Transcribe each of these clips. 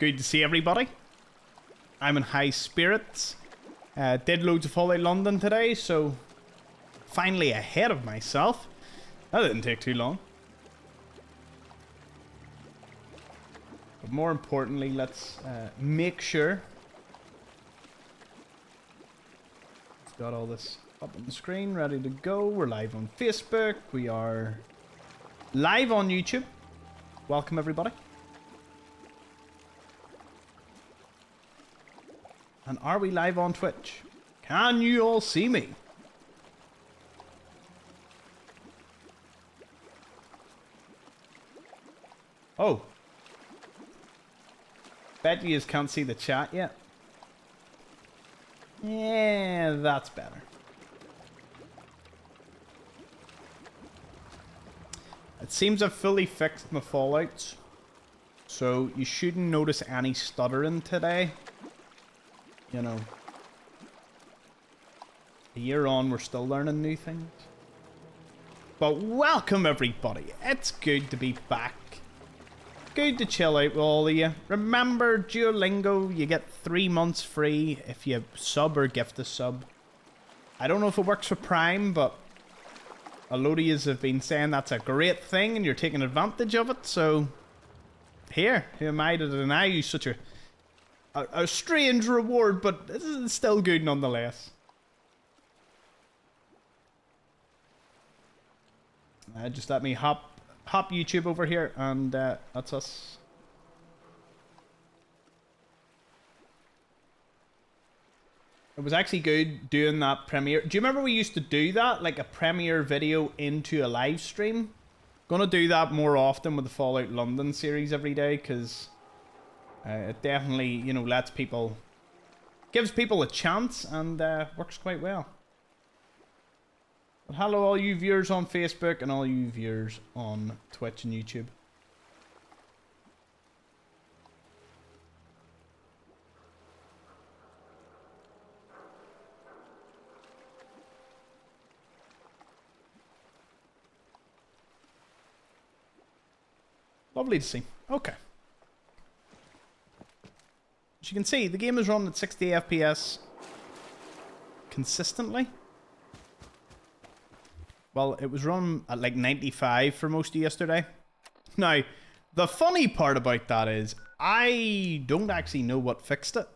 Good to see everybody. I'm in high spirits. Did loads of Fallout London today, so finally ahead of myself. That didn't take too long. But more importantly, let's make sure it's got all this up on the screen, ready to go. We're live on Facebook. We are live on YouTube. Welcome everybody. And are we live on Twitch? Can you all see me? Oh. Bet you can't see the chat yet. Yeah, that's better. It seems I've fully fixed my fallouts. So you shouldn't notice any stuttering today. You know, a year on, we're still learning new things. But welcome everybody. It's good to be back. Good to chill out with all of you. Remember, Duolingo, you get 3 months free if you sub or gift a sub. I don't know if it works for Prime, but a load of yous have been saying that's a great thing and you're taking advantage of it. So, here, who am I to deny you such a strange reward, but it's still good nonetheless. Just let me hop YouTube over here, and that's us. It was actually good doing that premiere. Do you remember we used to do that, like a premiere video into a live stream? Gonna do that more often with the Fallout London series every day, because it definitely, you know, lets people, gives people a chance, and works quite well. But hello all you viewers on Facebook and all you viewers on Twitch and YouTube. Lovely to see. Okay. As you can see, the game is run at 60 FPS consistently. Well, it was run at like 95 for most of yesterday. Now, the funny part about that is, I don't actually know what fixed it.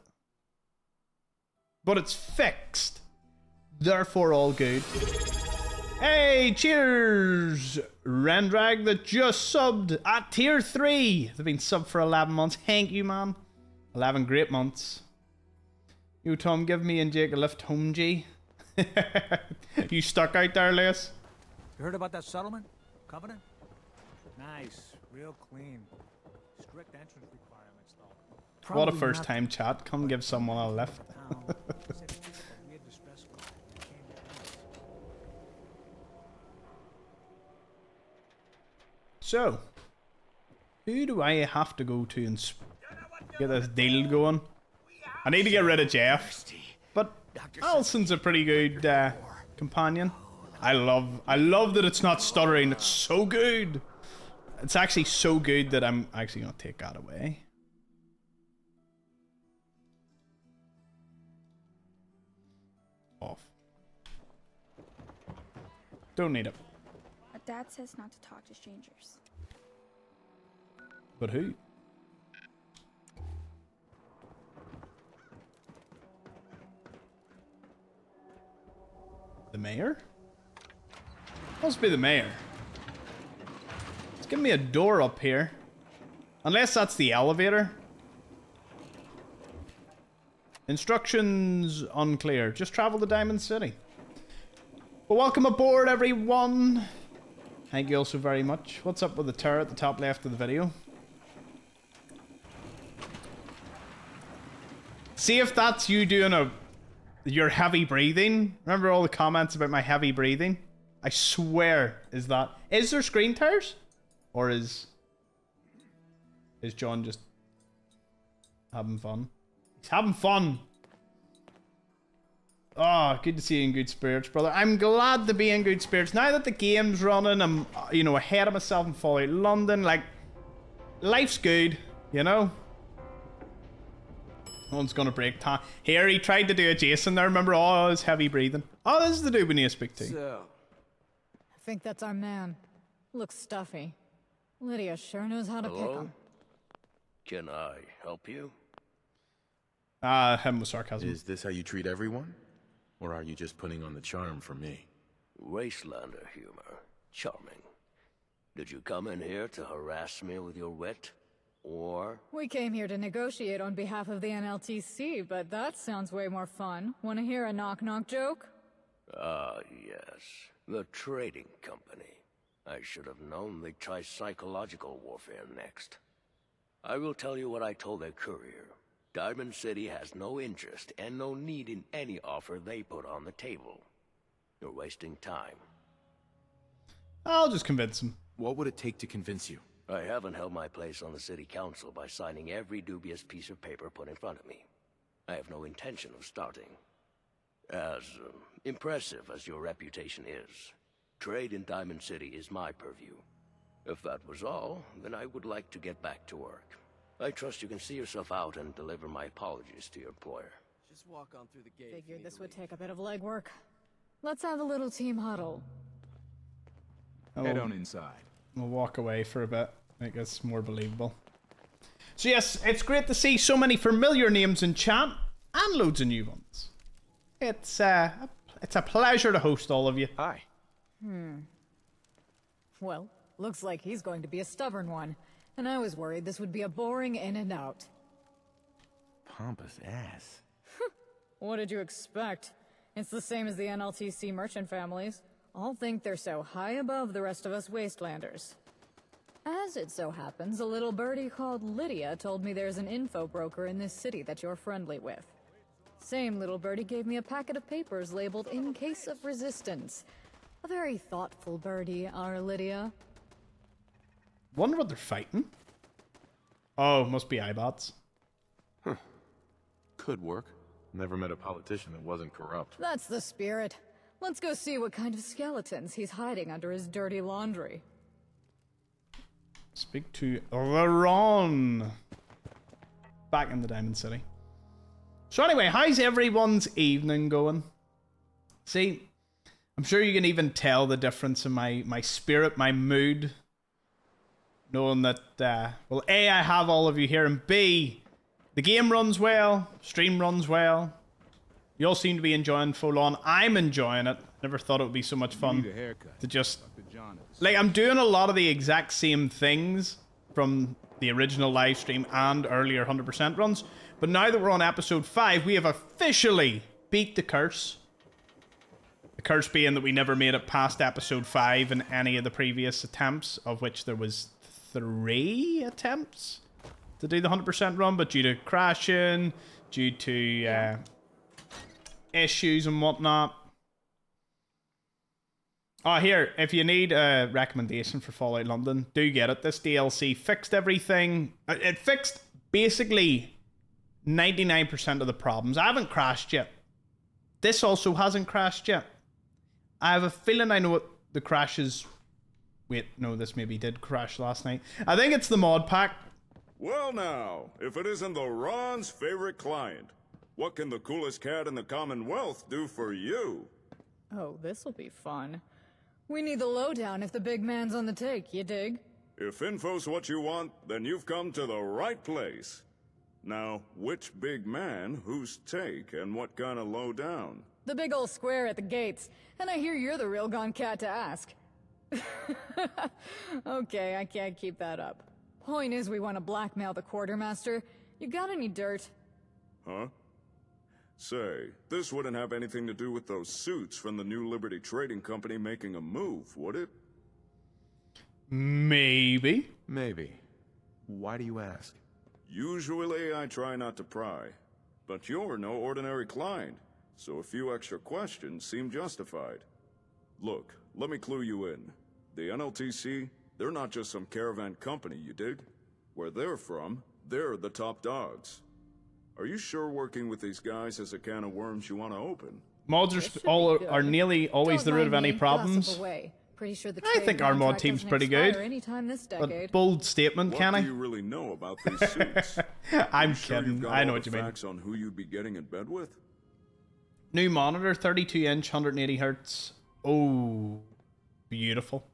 But it's fixed. Therefore, all good. Hey, cheers! Rendrag that just subbed at tier 3. They've been subbed for 11 months. Thank you, man. 11 great months. You, Tom, give me and Jake a lift home, G. You stuck out there, Les? You heard about that settlement? Covenant? Nice. Real clean. Strict entrance requirements, though. What a first time chat. Come give someone a lift. So, who do I have to go to and get this deal going? I need to get rid of Jeff, but Allison's a pretty good companion. I love that it's not stuttering. It's so good. It's actually so good that I'm actually gonna take that away. Off. Don't need it. Dad says not to talk to strangers. But who? The mayor? Must be the mayor. It's giving me a door up here. Unless that's the elevator. Instructions unclear. Just travel to Diamond City. Well, welcome aboard, everyone. Thank you all so very much. What's up with the tower at the top left of the video? See if that's you doing your heavy breathing. Remember all the comments about my heavy breathing? I swear is there screen towers? Or is John just having fun? He's having fun. Oh, good to see you in good spirits, brother. I'm glad to be in good spirits. Now that the game's running, I'm, you know, ahead of myself in Fallout London. Like, life's good, you know? One's gonna break time. Here, he tried to do a Jason there. Remember? Oh, his heavy breathing. Oh, this is the dude we need to speak to. So, I think that's our man. Looks stuffy. Lydia sure knows how to pick Hello? him. Can I help you? Him with sarcasm. is this how you treat everyone? Or are you just putting on the charm for me? Wastelander humor. Charming. Did you come in here to harass me with your wit? Or... We came here to negotiate on behalf of the NLTC, but that sounds way more fun. Want to hear a knock-knock joke? Ah, yes. The trading company. I should have known they'd try psychological warfare next. I will tell you what I told their courier. Diamond City has no interest and no need in any offer they put on the table. You're wasting time. I'll just convince him. What would it take to convince you? I haven't held my place on the city council by signing every dubious piece of paper put in front of me. I have no intention of starting. As impressive as your reputation is, trade in Diamond City is my purview. If that was all, then I would like to get back to work. I trust you can see yourself out and deliver my apologies to your employer. Just walk on through the gate. Figured this would take a bit of legwork. Let's have a little team huddle. Head on inside. We'll walk away for a bit. Make this more believable. So yes, it's great to see so many familiar names in chat and loads of new ones. It's a pleasure to host all of you. Hi. Well, looks like he's going to be a stubborn one. And I was worried this would be a boring in and out. Pompous ass. What did you expect? It's the same as the NLTC merchant families. All think they're so high above the rest of us wastelanders. As it so happens, a little birdie called Lydia told me there's an info broker in this city that you're friendly with. Same little birdie gave me a packet of papers labeled in case of resistance. A very thoughtful birdie, our Lydia. Wonder what they're fighting. Oh, must be iBots. Could work. Never met a politician that wasn't corrupt. That's the spirit. Let's go see what kind of skeletons he's hiding under his dirty laundry. Speak to Laron. Back in the Diamond City. So anyway, how's everyone's evening going? See, I'm sure you can even tell the difference in my spirit, my mood. Knowing that, well, A, I have all of you here, and B, the game runs well, stream runs well. You all seem to be enjoying full on. I'm enjoying it. Never thought it would be so much fun Need a haircut. to just... Dr. John is- Like, I'm doing a lot of the exact same things from the original live stream and earlier 100% runs. But now that we're on episode 5, we have officially beat the curse. The curse being that we never made it past episode 5 in any of the previous attempts, of which there was 3 attempts to do the 100% run, but due to crashing, due to issues and whatnot. Oh, here, if you need a recommendation for Fallout London, do get it. This DLC fixed everything. It fixed basically 99% of the problems. I haven't crashed yet. This also hasn't crashed yet. I have a feeling I know what the crashes... Wait, no, this maybe did crash last night. I think it's the mod pack. Well now, if it isn't the Ron's favorite client, what can the coolest cat in the Commonwealth do for you? Oh, this'll be fun. We need the lowdown if the big man's on the take, you dig? If info's what you want, then you've come to the right place. Now, which big man, whose take, and what kind of lowdown? The big old square at the gates. And I hear you're the real gone cat to ask. Okay, I can't keep that up. Point is, we want to blackmail the quartermaster. You got any dirt? Huh? Say, this wouldn't have anything to do with those suits from the New Liberty Trading Company making a move, would it? Maybe. Maybe. Why do you ask? Usually I try not to pry, but you're no ordinary client, so a few extra questions seem justified. Look, let me clue you in. The NLTC, they're not just some caravan company, you dig? Where they're from, they're the top dogs. Are you sure working with these guys is a can of worms you want to open? Mods are nearly always Don't the root of mind any me, gossip problems. away. Pretty sure the I trade think our mod contract team's doesn't pretty expire good. anytime this But decade. bold statement, What Kenny. do you really know about these suits? I'm You sure you've kidding. got I know all what the you mean. facts on who you'd be getting in bed with? New monitor, 32-inch, 180 hertz. Oh, beautiful.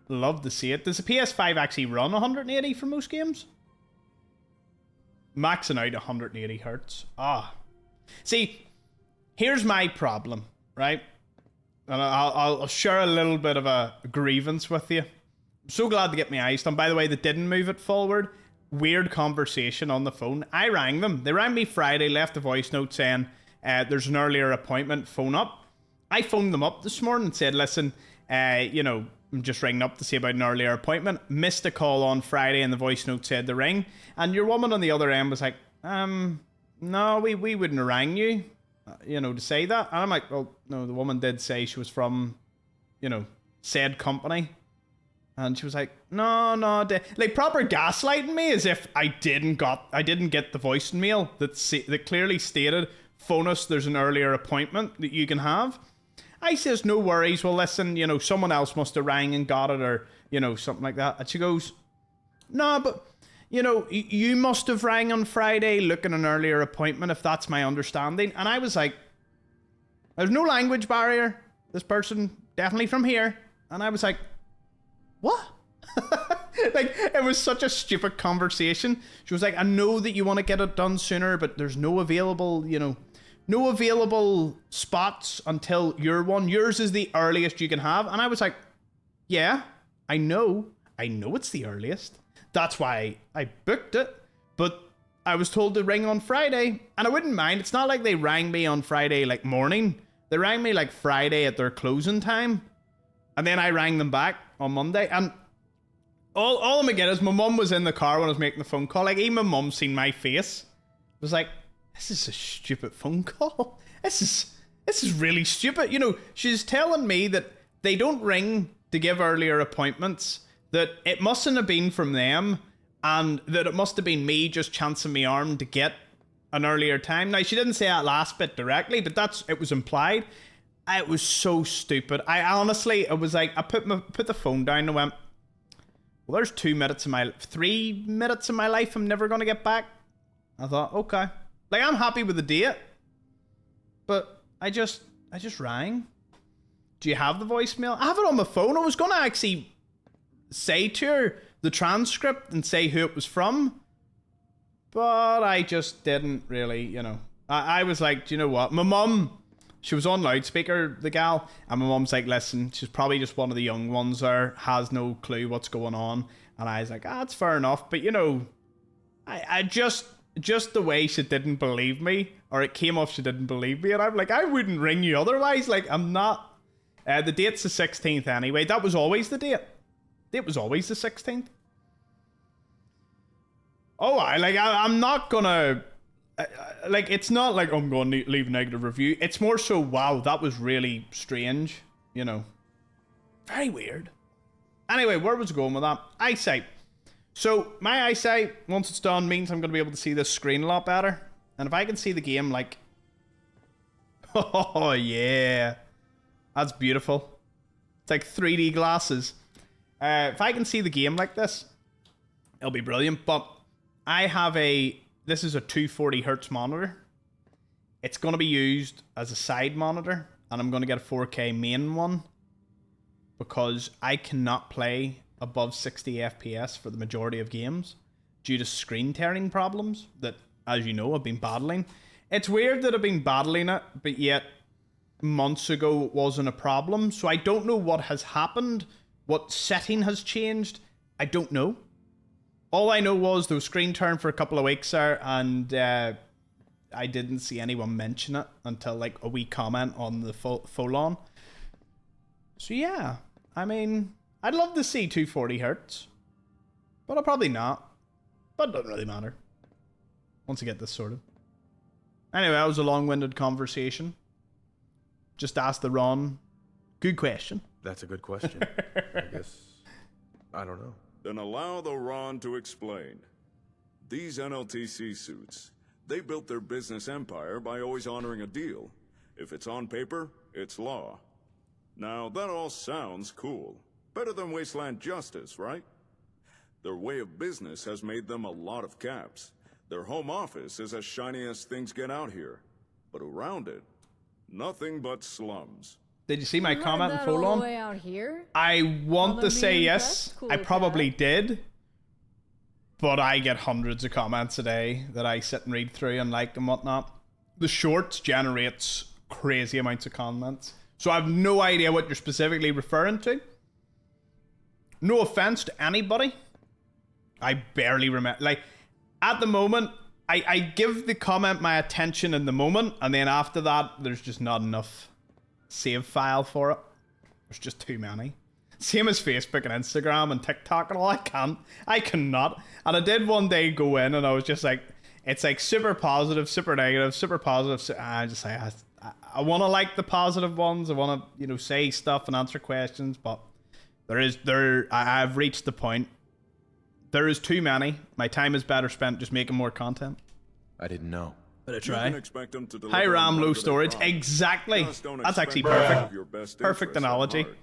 Love to see it. Does the PS5 actually run 180 for most games? Maxing out 180 hertz. Ah. See, here's my problem, right? And I'll share a little bit of a grievance with you. I'm so glad to get my eyes done. By the way, they didn't move it forward. Weird conversation on the phone. I rang them. They rang me Friday, left a voice note saying, there's an earlier appointment, phone up. I phoned them up this morning and said, listen, I'm just ringing up to see about an earlier appointment. Missed a call on Friday and the voice note said the ring. And your woman on the other end was like, no, we wouldn't have rang you, to say that. And I'm like, well, no, the woman did say she was from, said company. And she was like, no, like proper gaslighting me as if I didn't get the voicemail that clearly stated, phone us, there's an earlier appointment that you can have. I says, no worries. Well, listen, someone else must have rang and got it or, something like that. And she goes, no, but, you must have rang on Friday looking an earlier appointment if that's my understanding. And I was like, there's no language barrier. This person definitely from here. And I was like, what? Like, it was such a stupid conversation. She was like, I know that you want to get it done sooner, but there's no available, no available spots until your one. Yours is the earliest you can have. And I was like, yeah, I know it's the earliest. That's why I booked it. But I was told to ring on Friday. And I wouldn't mind. It's not like they rang me on Friday like morning. They rang me like Friday at their closing time. And then I rang them back on Monday. And all I'm going to get is my mum was in the car when I was making the phone call. Like, even my mum seen my face. It was like, this is a stupid phone call. This is really stupid. She's telling me that they don't ring to give earlier appointments, that it mustn't have been from them, and that it must have been me just chancing my arm to get an earlier time. Now, she didn't say that last bit directly, but it was implied. It was so stupid. I honestly, it was like, I put the phone down and went, well, there's 3 minutes of my life I'm never going to get back. I thought, okay. Like, I'm happy with the date, but I just rang. Do you have the voicemail? I have it on my phone. I was going to actually say to her the transcript and say who it was from, but I just didn't really, I was like, do you know what? My mum, she was on loudspeaker, the gal, and my mum's like, listen, she's probably just one of the young ones there, has no clue what's going on. And I was like, that's fair enough, but I just the way she didn't believe me, or it came off she didn't believe me, and I'm like, I wouldn't ring you otherwise. Like, I'm not. The date's the 16th anyway. That was always the date. It was always the 16th. Oh, I'm not gonna. It's not like I'm going to leave a negative review. It's more so, wow, that was really strange. Very weird. Anyway, where was I going with that? Eyesight. So, my eyesight, once it's done, means I'm going to be able to see this screen a lot better. And if I can see the game, like... Oh, yeah. That's beautiful. It's like 3D glasses. If I can see the game like this, it'll be brilliant. But I have this is a 240 hertz monitor. It's going to be used as a side monitor. And I'm going to get a 4K main one. Because I cannot play above 60 FPS for the majority of games due to screen tearing problems that, as you know, I've been battling. It's weird that I've been battling it, but yet months ago it wasn't a problem. So I don't know what has happened, what setting has changed. I don't know. All I know was there was screen tearing for a couple of weeks there, and I didn't see anyone mention it until like a wee comment on the full on. So yeah, I mean, I'd love to see 240 hertz, but I'll probably not. But it doesn't really matter once I get this sorted. Anyway, that was a long-winded conversation. Just asked the Ron. Good question. That's a good question. I guess. I don't know. Then allow the Ron to explain. These NLTC suits, they built their business empire by always honoring a deal. If it's on paper, it's law. Now, that all sounds cool. Better than Wasteland Justice, right? Their way of business has made them a lot of caps. Their home office is as shiny as things get out here. But around it, nothing but slums. Did you see my Heard comment that and follow all on? the way out here? I want Well, to then say be yes. impressed, cool I probably cat. did. But I get hundreds of comments a day that I sit and read through and like and whatnot. The shorts generates crazy amounts of comments. So I have no idea what you're specifically referring to. No offense to anybody. I barely remember. Like, at the moment, I give the comment my attention in the moment, and then after that, there's just not enough save file for it. There's just too many. Same as Facebook and Instagram and TikTok and all. I cannot. And I did one day go in, and I was just like, it's like super positive, super negative, super positive. I just like, I want to like the positive ones. I want to, you know, say stuff and answer questions, but I've reached the point. There is too many. My time is better spent just making more content. I didn't know. But I You try. can expect them to deliver High on RAM, low whatever they storage. promise. Exactly. Just don't That's actually expect them to perfect. have your best Perfect interests at analogy. heart.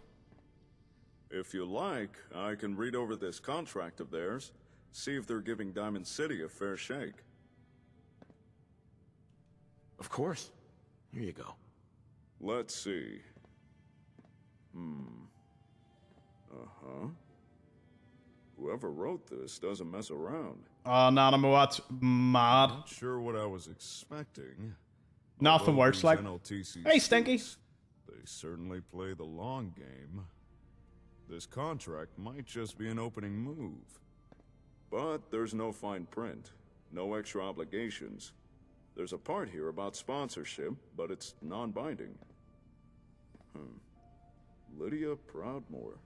If you like, I can read over this contract of theirs, see if they're giving Diamond City a fair shake. Of course. Here you go. Let's see. Uh-huh. Whoever wrote this doesn't mess around. Oh, Nanamo, that's mad. Not sure what I was expecting. Nothing Although worse, these like, NLTC hey, Stinky. suits, they certainly play the long game. This contract might just be an opening move. But there's no fine print, no extra obligations. There's a part here about sponsorship, but it's non-binding. Lydia Proudmore.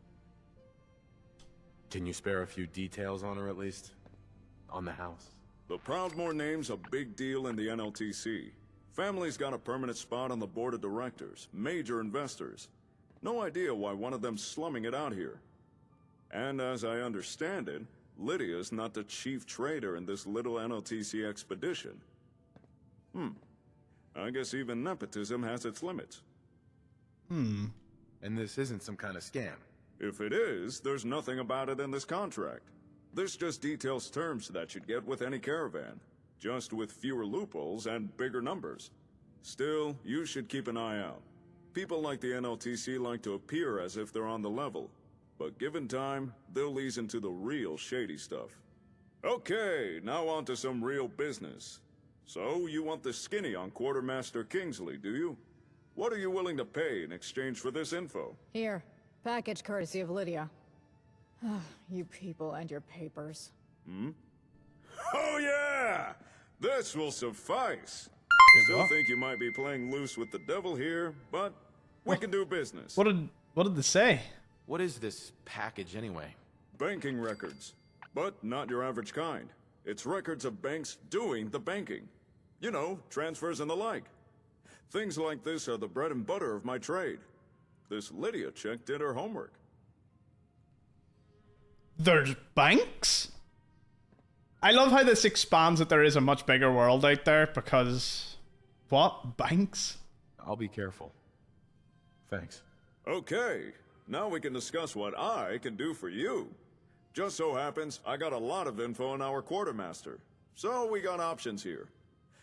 Can you spare a few details on her at least? On the house? The Proudmore name's a big deal in the NLTC. Family's got a permanent spot on the board of directors, major investors. No idea why one of them's slumming it out here. And as I understand it, Lydia's not the chief trader in this little NLTC expedition. I guess even nepotism has its limits. And this isn't some kind of scam. If it is, there's nothing about it in this contract. This just details terms that you'd get with any caravan, just with fewer loopholes and bigger numbers. Still, you should keep an eye out. People like the NLTC like to appear as if they're on the level, but given time, they'll ease into the real shady stuff. Okay, now on to some real business. So, you want the skinny on Quartermaster Kingsley, do you? What are you willing to pay in exchange for this info? Here, package courtesy of Lydia. You people and your papers. Oh yeah! This will suffice! Still what? think you might be playing loose with the devil here, but we can do business. What did they say? What is this package anyway? Banking records. But not your average kind. It's records of banks doing the banking. You know, transfers and the like. Things like this are the bread and butter of my trade. This Lydia chick did her homework. There's banks? I love how this expands that there is a much bigger world out there because... What? Banks? I'll be careful. Thanks. Okay, now we can discuss what I can do for you. Just so happens, I got a lot of info on our quartermaster. So we got options here.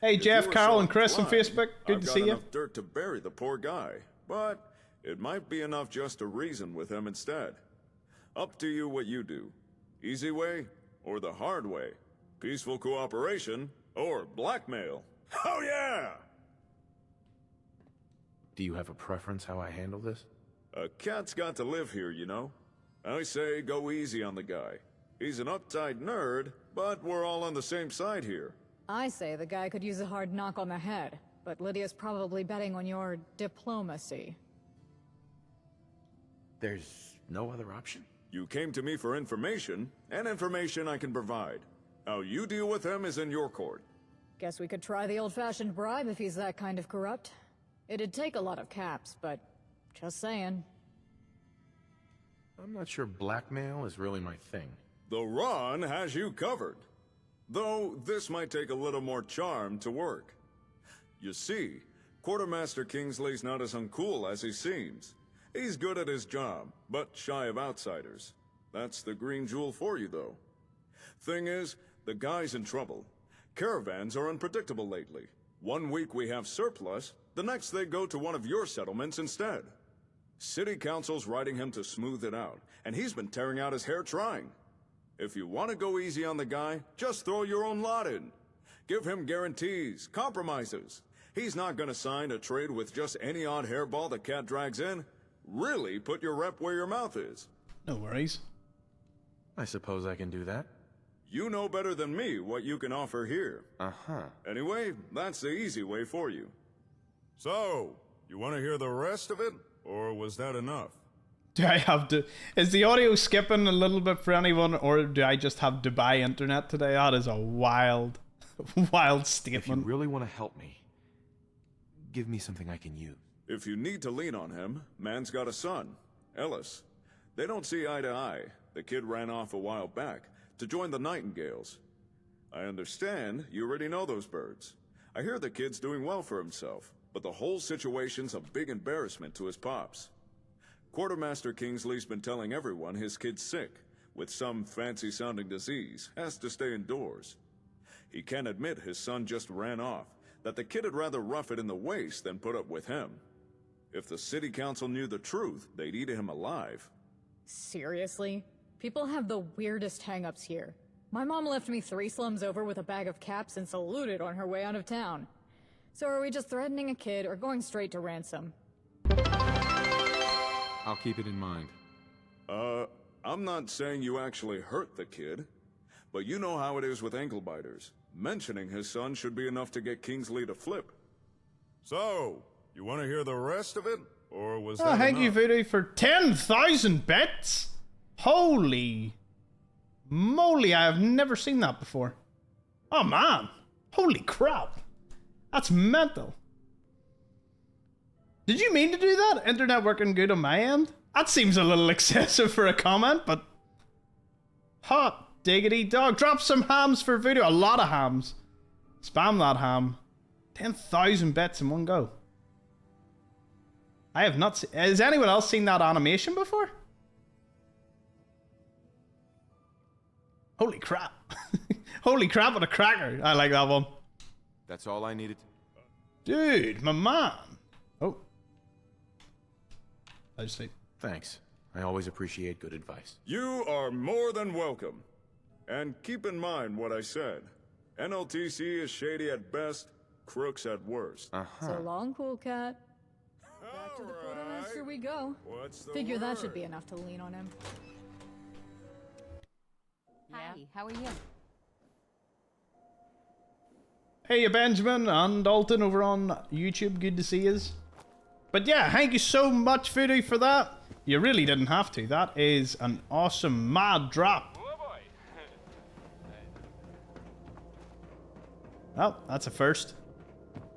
Hey, If Jeff, you were Carol, so and Chris on inclined, Facebook. Good I've to got see you. enough dirt to bury the poor guy, but it might be enough just to reason with him instead. Up to you what you do. Easy way or the hard way. Peaceful cooperation or blackmail. Oh yeah! Do you have a preference how I handle this? A cat's got to live here, you know. I say go easy on the guy. He's an uptight nerd, but we're all on the same side here. I say the guy could use a hard knock on the head, but Lydia's probably betting on your diplomacy. There's no other option? You came to me for information, and information I can provide. How you deal with him is in your court. Guess we could try the old-fashioned bribe if he's that kind of corrupt. It'd take a lot of caps, but just saying. I'm not sure blackmail is really my thing. The Ron has you covered. Though this might take a little more charm to work. You see, Quartermaster Kingsley's not as uncool as he seems. He's good at his job, but shy of outsiders. That's the green jewel for you, though. Thing is, the guy's in trouble. Caravans are unpredictable lately. One week we have surplus, the next they go to one of your settlements instead. City Council's writing him to smooth it out, and he's been tearing out his hair trying. If you want to go easy on the guy, just throw your own lot in. Give him guarantees, compromises. He's not gonna sign a trade with just any odd hairball the cat drags in. Really put your rep where your mouth is. No worries. I suppose I can do that. You know better than me what you can offer here. Uh-huh. Anyway, that's the easy way for you. So, you want to hear the rest of it? Or was that enough? Do I have to... Is the audio skipping a little bit for anyone, or do I just have Dubai internet today? That is a wild, wild If you statement. really want to help me, give me something I can use. If you need to lean on him, man's got a son, Ellis. They don't see eye to eye. The kid ran off a while back to join the Nightingales. I understand you already know those birds. I hear the kid's doing well for himself, but the whole situation's a big embarrassment to his pops. Quartermaster Kingsley's been telling everyone his kid's sick, with some fancy-sounding disease, has to stay indoors. He can't admit his son just ran off, that the kid would rather rough it in the waist than put up with him. If the city council knew the truth, they'd eat him alive. Seriously? People have the weirdest hang-ups here. My mom left me 3 slums over with a bag of caps and saluted on her way out of town. So are we just threatening a kid or going straight to ransom? I'll keep it in mind. I'm not saying you actually hurt the kid, but you know how it is with ankle biters. Mentioning his son should be enough to get Kingsley to flip. So, you want to hear the rest of it? Or was that Thank you, enough? Voodoo, for 10,000 bits. Holy moly, I have never seen that before. Oh man, holy crap. That's mental. Did you mean to do that? Internet working good on my end? That seems a little excessive for a comment, but... Hot diggity dog. Drop some hams for Voodoo. A lot of hams. Spam that ham. 10,000 bits in one go. I have not seen... Has anyone else seen that animation before? Holy crap. Holy crap with a cracker. I like that one. That's all I needed. Dude, my man. Oh. I just say... Thanks. I always appreciate good advice. You are more than welcome. And keep in mind what I said. NLTC is shady at best, crooks at worst. So long, cool cat. Back to the quartermaster we go. What's the Figure that should word? be enough to lean on him. Hi, how are you? Hey, Benjamin and Dalton over on YouTube. Good to see yous. But yeah, thank you so much, Voodoo, for that. You really didn't have to. That is an awesome mad drop. Well, that's a first.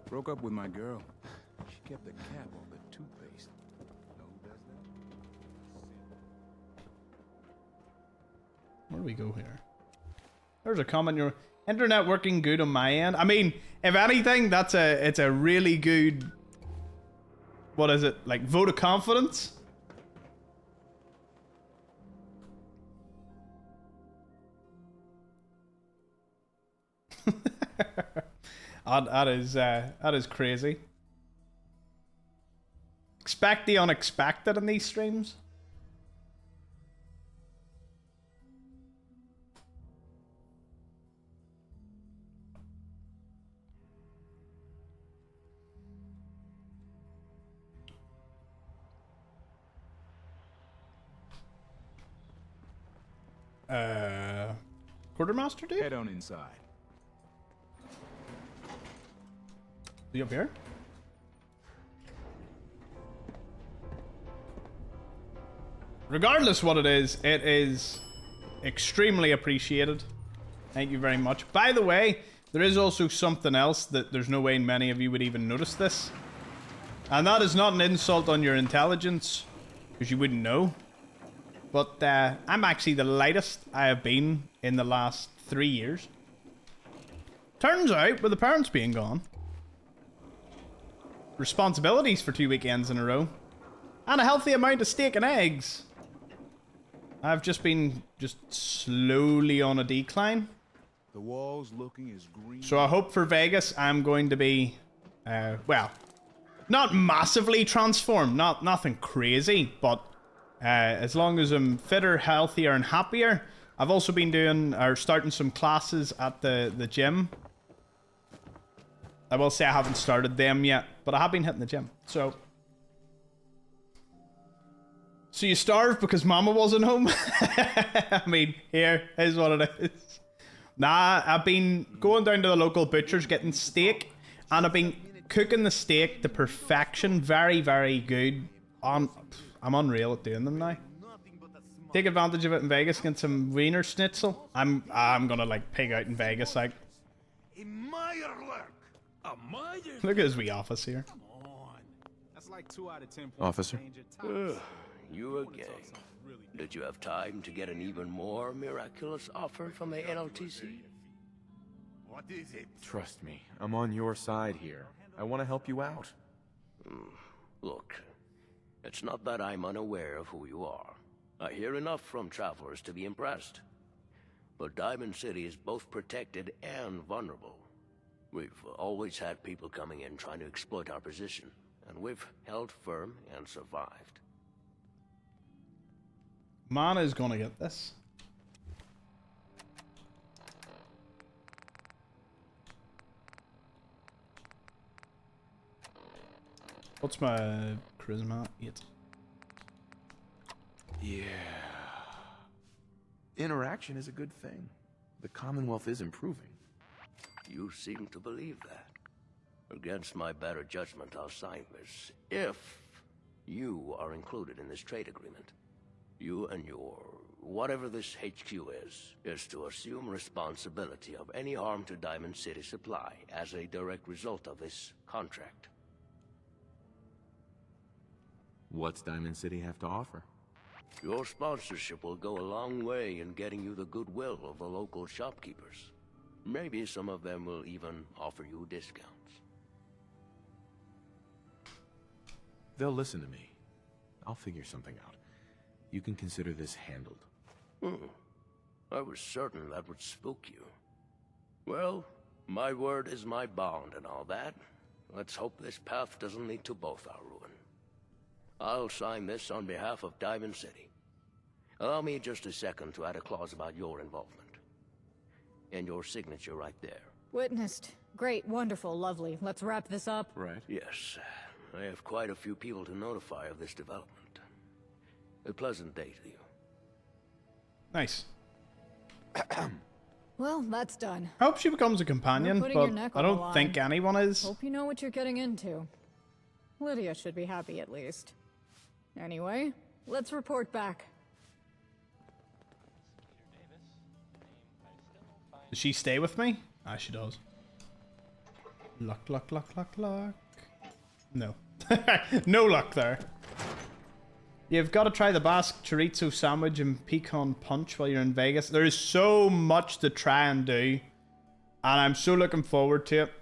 Broke up with my girl. She kept the cap on the toothpaste. Know who does that? Where do we go here? There's a comment. Your internet working good on my end. I mean, if anything, it's a really good... What is it? Like, vote of confidence? That is crazy. Expect the unexpected in these streams. Quartermaster dude? Head on inside. Is he up here? Regardless what it is extremely appreciated. Thank you very much. By the way, there is also something else that there's no way many of you would even notice this. And that is not an insult on your intelligence, because you wouldn't know. But I'm actually the lightest I have been in the last 3 years. Turns out, with the parents being gone, responsibilities for 2 weekends in a row, And a healthy amount of steak and eggs. I've just been slowly on a decline. The walls looking as green. So I hope for Vegas I'm going to be, well, not massively transformed, nothing crazy, but as long as I'm fitter, healthier, and happier. I've also been starting some classes at the gym. I will say I haven't started them yet, but I have been hitting the gym. So you starved because Mama wasn't home? I mean, here is what it is. Nah, I've been going down to the local butcher's getting steak, and I've been cooking the steak to perfection. Very, very good. I'm unreal at doing them now. Take advantage of it in Vegas, get some Wiener Schnitzel. I'm gonna like pig out in Vegas, like. Look at his wee office here. That's like 2 out of 10 points. Officer? You again. Did you have time to get an even more miraculous offer from the NLTC? What is it? Trust me, I'm on your side here. I want to help you out. Look, it's not that I'm unaware of who you are. I hear enough from travelers to be impressed. But Diamond City is both protected and vulnerable. We've always had people coming in trying to exploit our position, and we've held firm and survived. Mana's gonna get this. What's my charisma? 8. Yeah. Interaction is a good thing. The Commonwealth is improving. You seem to believe that. Against my better judgment, I'll sign this, if you are included in this trade agreement. You and your whatever this HQ is to assume responsibility of any harm to Diamond City Supply as a direct result of this contract. What's Diamond City have to offer? Your sponsorship will go a long way in getting you the goodwill of the local shopkeepers. Maybe some of them will even offer you discounts. They'll listen to me. I'll figure something out. You can consider this handled. I was certain that would spook you. Well, my word is my bond and all that. Let's hope this path doesn't lead to both our ruin. I'll sign this on behalf of Diamond City. Allow me just a second to add a clause about your involvement. And your signature right there. Witnessed. Great, wonderful, lovely. Let's wrap this up. Right. Yes, I have quite a few people to notify of this development. A pleasant day to you. Nice. Well, that's done. I hope she becomes a companion, You're putting your but neck I on the don't think line. anyone is. Hope you know what you're getting into. Lydia should be happy at least. Anyway, let's report back. Does she stay with me? Ah, she does. Luck, luck, luck, luck, luck. No. No luck there. You've got to try the Basque chorizo sandwich and pecan punch while you're in Vegas. There is so much to try and do. And I'm so looking forward to it.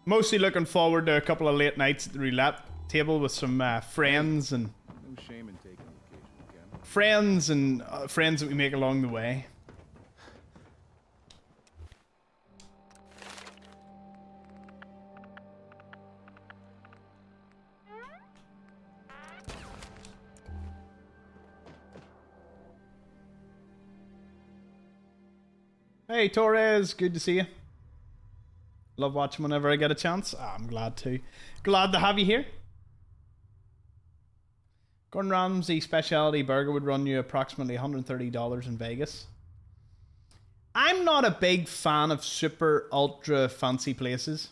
Mostly looking forward to a couple of late nights at the roulette table with some friends and... No shame in taking the occasional gamble. Friends and friends that we make along the way. Hey Torres, good to see you. Love watching whenever I get a chance. I'm glad to. Glad to have you here. Gordon Ramsay specialty burger would run you approximately $130 in Vegas. I'm not a big fan of super ultra fancy places.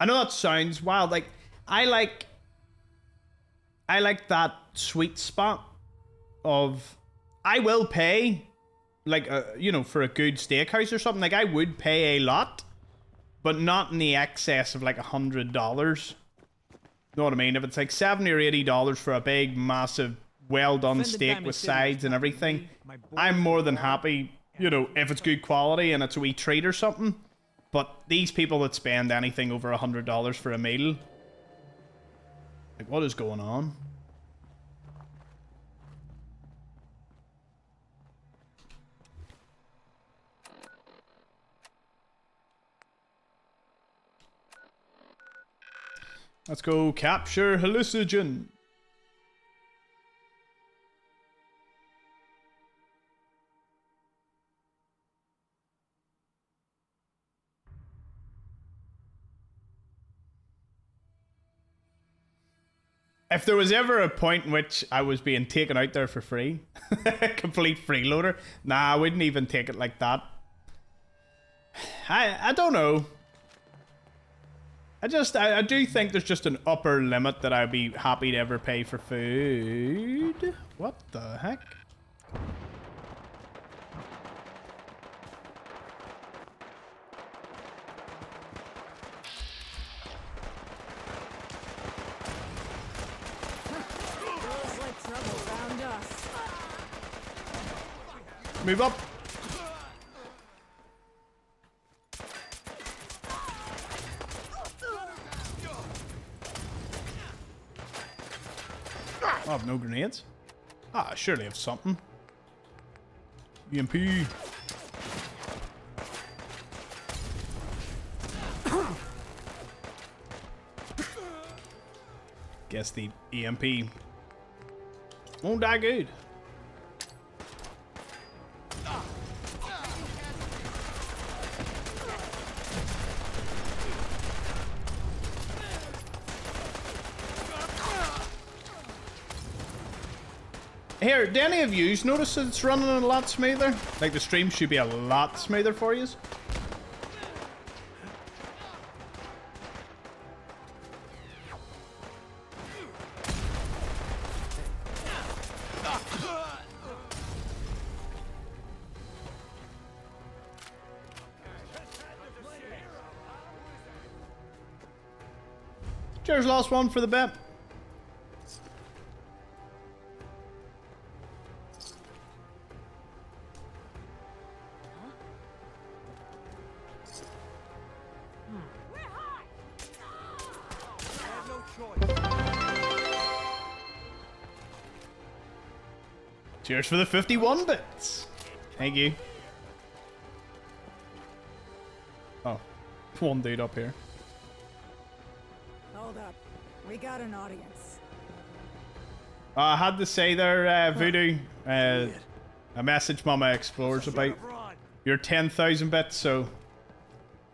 I know that sounds wild. Like I like that sweet spot of I will pay like you know, for a good steakhouse or something. Like I would pay a lot, but not in the excess of like $100. Know what I mean? If it's like $70 or $80 for a big, massive, well done steak with sides and everything, I'm more than happy, you know, if it's good quality and it's a wee treat or something. But these people that spend anything over $100 for a meal, like what is going on? Let's go capture hallucinogen. If there was ever a point in which I was being taken out there for free, complete freeloader, nah, I wouldn't even take it like that. I don't know. I do think there's just an upper limit that I'd be happy to ever pay for food. What the heck? Feels like trouble found us. Move up. I have no grenades. Ah, I surely have something. EMP. Guess the EMP won't die good. Here, do any of you notice that it's running a lot smoother? Like the stream should be a lot smoother for you. Cheers, last one for the bet. Cheers for the 51 bits. Thank you. Oh, one dude up here. Hold up. We got an audience. I had to say there, Voodoo, I messaged Mama Xplores about your 10,000 bits, so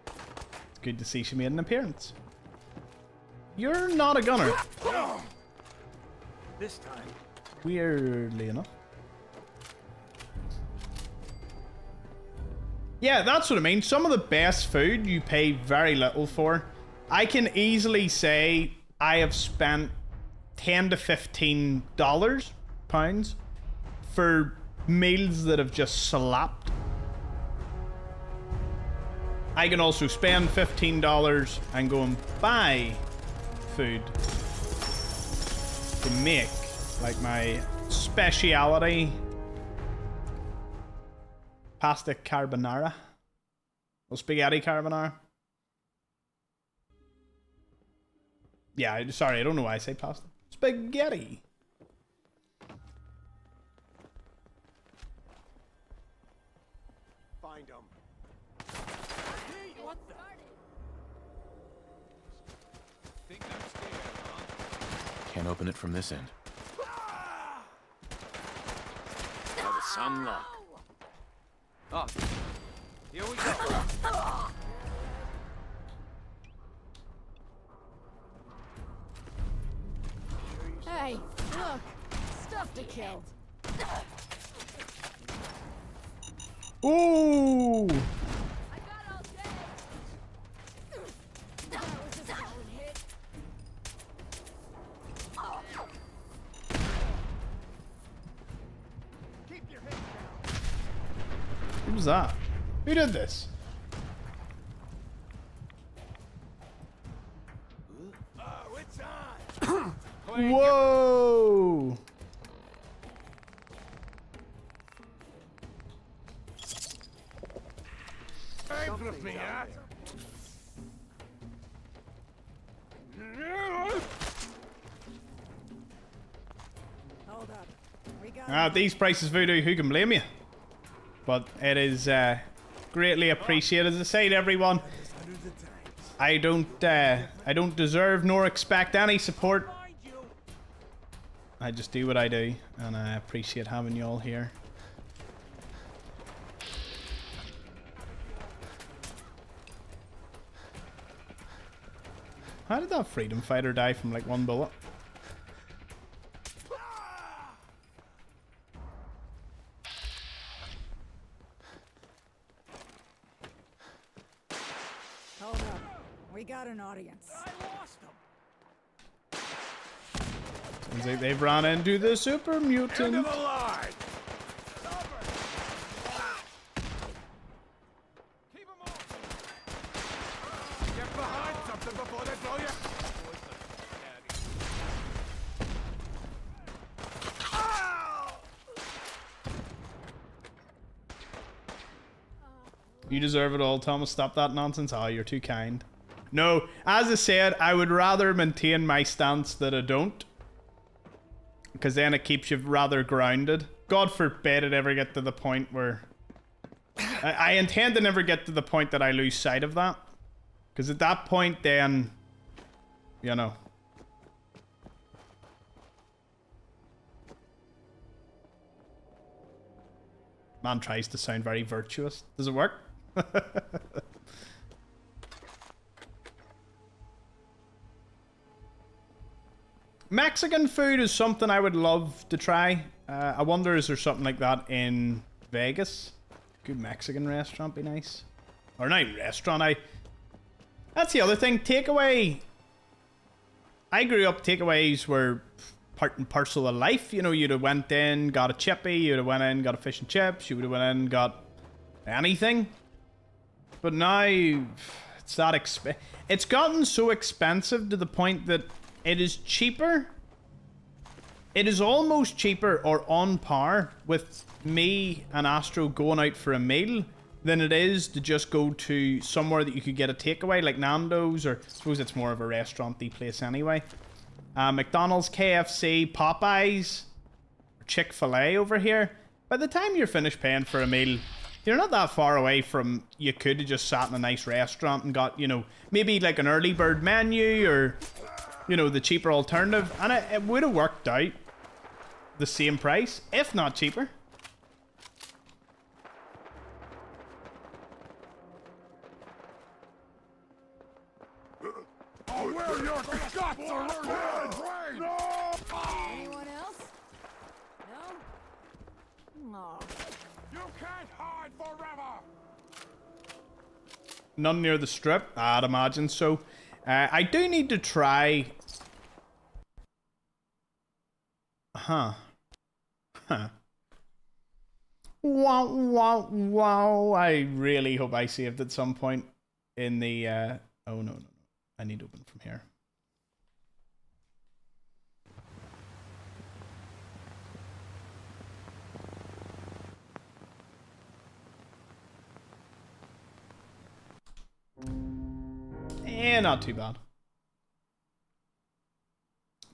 it's good to see she made an appearance. You're not a gunner. This time. Weirdly enough. Yeah, that's what I mean. Some of the best food you pay very little for. I can easily say I have spent $10 to £15 for meals that have just slapped. I can also spend $15 and go and buy food to make, like, my speciality pasta carbonara or spaghetti carbonara. Yeah, sorry, I don't know why I say pasta. Spaghetti. Find them. What the? Think I'm scared, huh? Can't open it from this end. Have some luck. Oh, here we go. Hey, look! Stuff to kill. Ooh! Who was that? Who did this? Oh, it's on. Whoa! Aim with me, huh? Hold up. We got At these prices, Voodoo, who can blame you? But it is greatly appreciated. As I say to everyone, I don't deserve nor expect any support. I just do what I do, and I appreciate having you all here. How did that freedom fighter die from like one bullet? Hold up. We got an audience. I lost him. Seems like they've run into the super mutant. End of the line. Keep him off. Get behind something before they blow you. You deserve it all, Thomas. Stop that nonsense. Oh, you're too kind. No, as I said, I would rather maintain my stance that I don't. Because then it keeps you rather grounded. God forbid it ever get to the point where... I intend to never get to the point that I lose sight of that. Because at that point then... You know. Man tries to sound very virtuous. Does it work? Mexican food is something I would love to try. I wonder, is there something like that in Vegas? Good Mexican restaurant be nice. Or not restaurant, That's the other thing, takeaway. I grew up, takeaways were part and parcel of life. You know, you'd have went in, got a chippy, you'd have went in, got a fish and chips, you would have went in, got anything. But now, it's that it's gotten so expensive to the point that it is cheaper. It is almost cheaper or on par with me and Astro going out for a meal than it is to just go to somewhere that you could get a takeaway like Nando's, or I suppose it's more of a restaurant-y place anyway. McDonald's, KFC, Popeyes, Chick-fil-A over here. By the time you're finished paying for a meal, you're not that far away from, you could have just sat in a nice restaurant and got, you know, maybe like an early bird menu or, you know, the cheaper alternative. And it would have worked out the same price, if not cheaper. Oh, where your guts are red! No! Anyone else? No? Aw. You can't hide forever! None near the strip? I'd imagine so. I do need to try... Huh. Wow, wow, wow. I really hope I saved at some point in the... Oh, no. I need to open from here. Not too bad.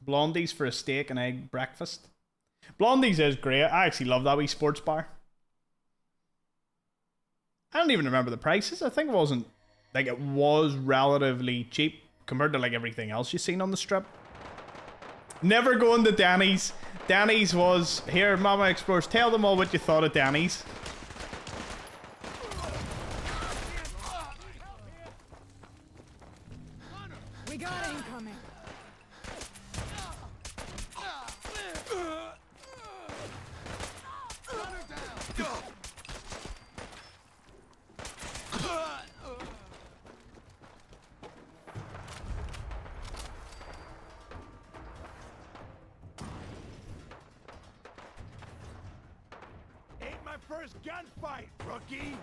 Blondie's for a steak and egg breakfast. Blondie's is great. I actually love that wee sports bar. I don't even remember the prices. I think it wasn't... Like, it was relatively cheap compared to, like, everything else you've seen on the strip. Never going to Danny's. Danny's was... Here, Mama Explores, tell them all what you thought of Danny's. We got incoming. Ain't my first gunfight, rookie!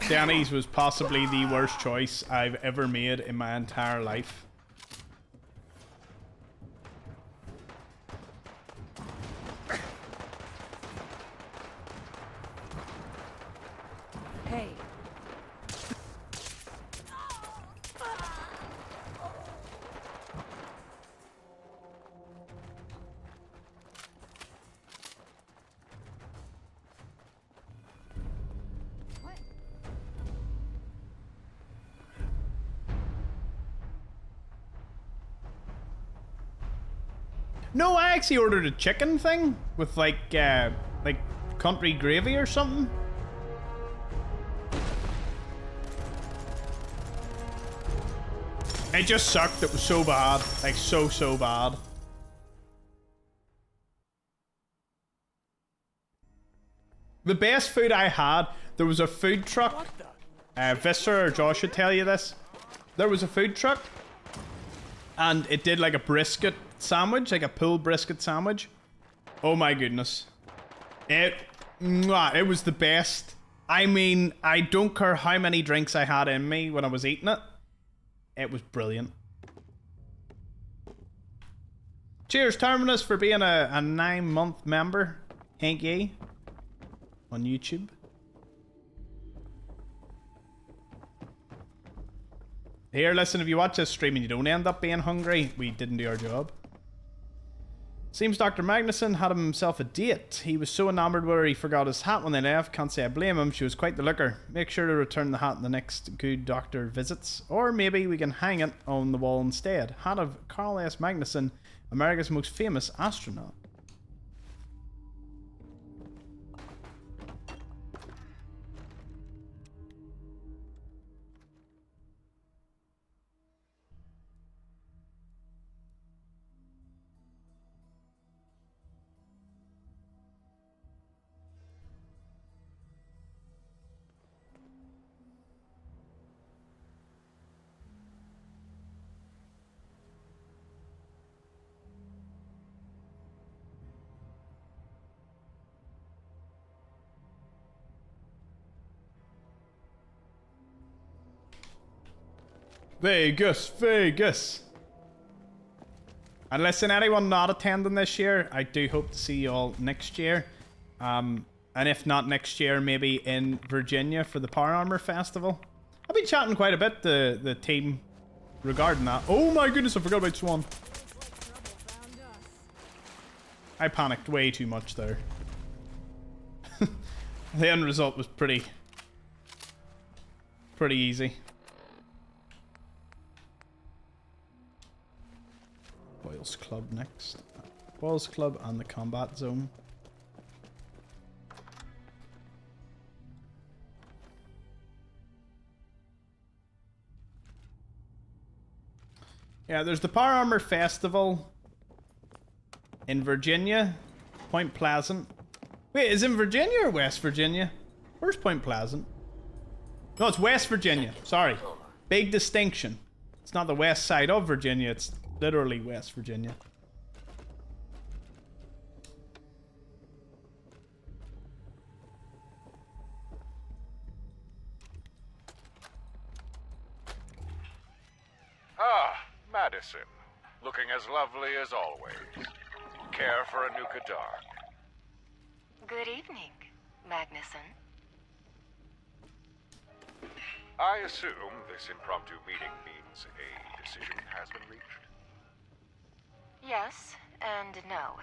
Danny's was possibly the worst choice I've ever made in my entire life. Hey. What? No, I actually ordered a chicken thing with like country gravy or something. It just sucked. It was so bad. Like, so bad. The best food I had, there was a food truck. Visser or Josh should tell you this. There was a food truck. And it did like a brisket sandwich, like a pulled brisket sandwich. Oh my goodness. It was the best. I mean, I don't care how many drinks I had in me when I was eating it. It was brilliant. Cheers, Terminus, for being a 9-month member. Thank you. On YouTube. Here, listen, if you watch this stream and you don't end up being hungry, we didn't do our job. Seems Dr. Magnuson had himself a date. He was so enamored with her he forgot his hat when they left. Can't say I blame him. She was quite the looker. Make sure to return the hat in the next good doctor visits. Or maybe we can hang it on the wall instead. Hat of Carl S. Magnuson, America's most famous astronaut. Vegas, Vegas. And listen, anyone not attending this year, I do hope to see you all next year. And if not next year, maybe in Virginia for the Power Armor Festival. I've been chatting quite a bit to the team regarding that. Oh my goodness, I forgot about Swan. I panicked way too much there. The end result was pretty easy. Boys Club next. Boys Club and the combat zone. Yeah, there's the Power Armor Festival in Virginia. Point Pleasant. Wait, is it in Virginia or West Virginia? Where's Point Pleasant? No, it's West Virginia. Sorry. Big distinction. It's not the west side of Virginia, it's literally West Virginia. Ah, Madison. Looking as lovely as always. Care for a Nuka Dark? Good evening, Magnuson. I assume this impromptu meeting means a decision has been reached? Yes and no.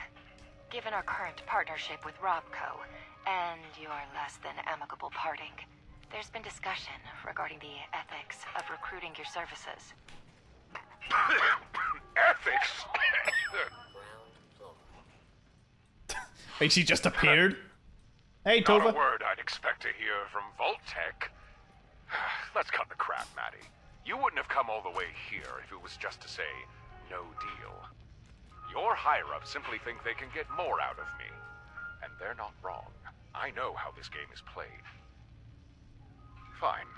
Given our current partnership with Robco and your less than amicable parting, there's been discussion regarding the ethics of recruiting your services. Ethics? Like she just appeared. Hey, Not Tova. a word I'd expect to hear from Vault-Tec. Let's cut the crap, Maddie. You wouldn't have come all the way here if it was just to say, no deal. Your higher-ups simply think they can get more out of me. And they're not wrong. I know how this game is played. Fine.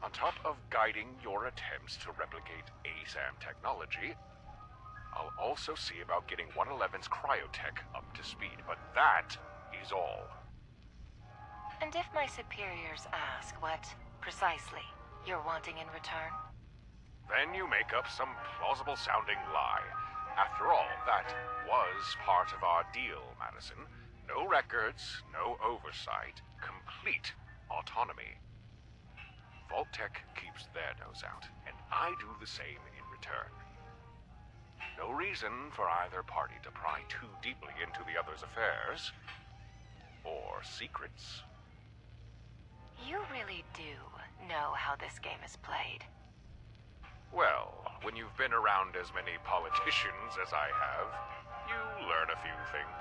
On top of guiding your attempts to replicate ASAM technology, I'll also see about getting 111's cryotech up to speed, but that is all. And if my superiors ask what, precisely, you're wanting in return? Then you make up some plausible-sounding lie. After all, that was part of our deal, Madison. No records, no oversight, complete autonomy. Vault-Tec keeps their nose out, and I do the same in return. No reason for either party to pry too deeply into the other's affairs. Or secrets. You really do know how this game is played. Well, when you've been around as many politicians as I have, You learn a few things.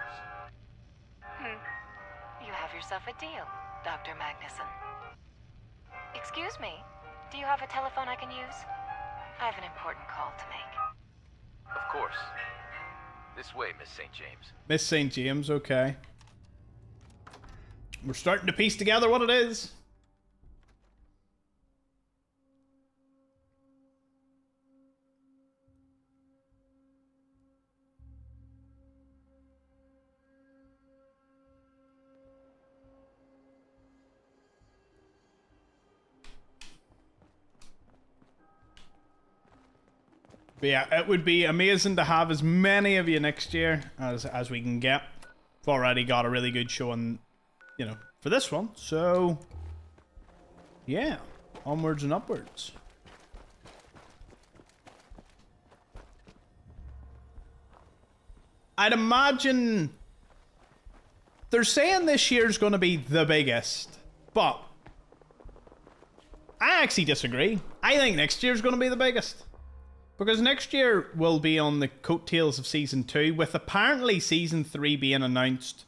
You have yourself a deal, Dr. Magnuson. Excuse me, do you have a telephone I can use? I have an important call to make. Of course. This way, Miss St. James. Miss St. James, okay. We're starting to piece together what it is. But yeah, it would be amazing to have as many of you next year as we can get. We've already got a really good showing, you know, for this one. So, yeah, onwards and upwards. I'd imagine they're saying this year's going to be the biggest, but I actually disagree. I think next year's going to be the biggest. Because next year will be on the coattails of Season 2, with apparently Season 3 being announced.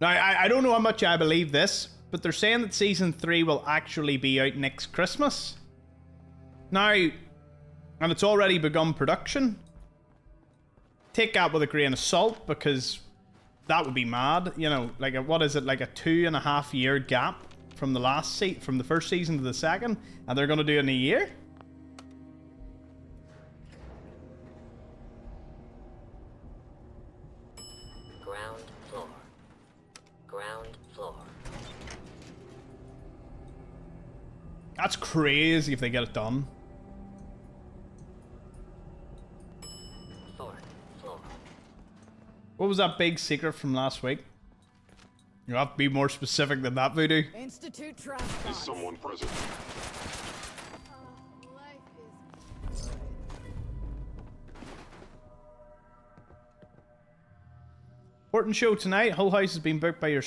Now, I don't know how much I believe this, but they're saying that Season 3 will actually be out next Christmas. Now, and it's already begun production. Take that with a grain of salt, because that would be mad. You know, like, what is it, like a 2.5 year gap from the from the first season to the second, and they're going to do it in a year? That's crazy if they get it done. What was that big secret from last week? You have to be more specific than that, Voodoo. Institute trash. Is someone present? Important show tonight. Hull House has been booked by our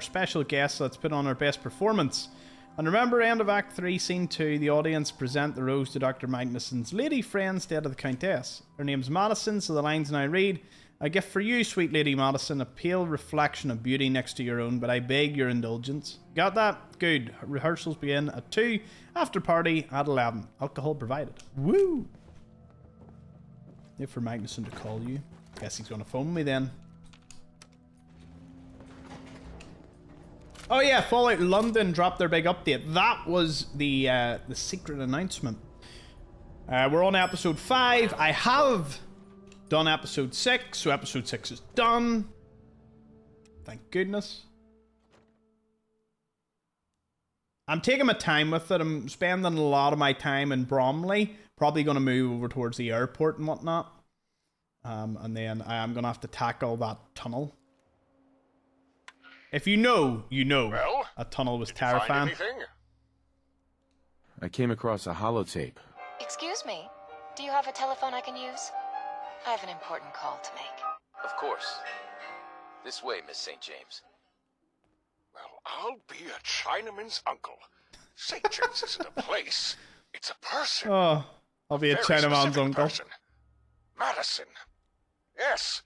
special guest, so let's put on our best performance. And remember, end of Act 3, Scene 2, the audience present the rose to Dr. Magnuson's lady friend instead of the Countess. Her name's Madison, so the lines now read: "A gift for you, sweet Lady Madison, a pale reflection of beauty next to your own, but I beg your indulgence." Got that? Good. Rehearsals begin at 2, after party at 11. Alcohol provided. Woo! Wait for Magnuson to call you. Guess he's gonna phone me then. Oh yeah, Fallout London dropped their big update. That was the secret announcement. We're on episode 5. I have done episode 6, so episode 6 is done. Thank goodness. I'm taking my time with it. I'm spending a lot of my time in Bromley. Probably going to move over towards the airport and whatnot. And then I am going to have to tackle that tunnel. If you know, you know. Well, a tunnel was did you find terrifying. anything? I came across a holotape. Excuse me, do you have a telephone I can use? I have an important call to make. Of course. This way, Miss St. James. Well, I'll be a Chinaman's uncle. St. James isn't a place. It's a person. Oh, I'll be a Very Chinaman's specific uncle. person. Madison. Yes.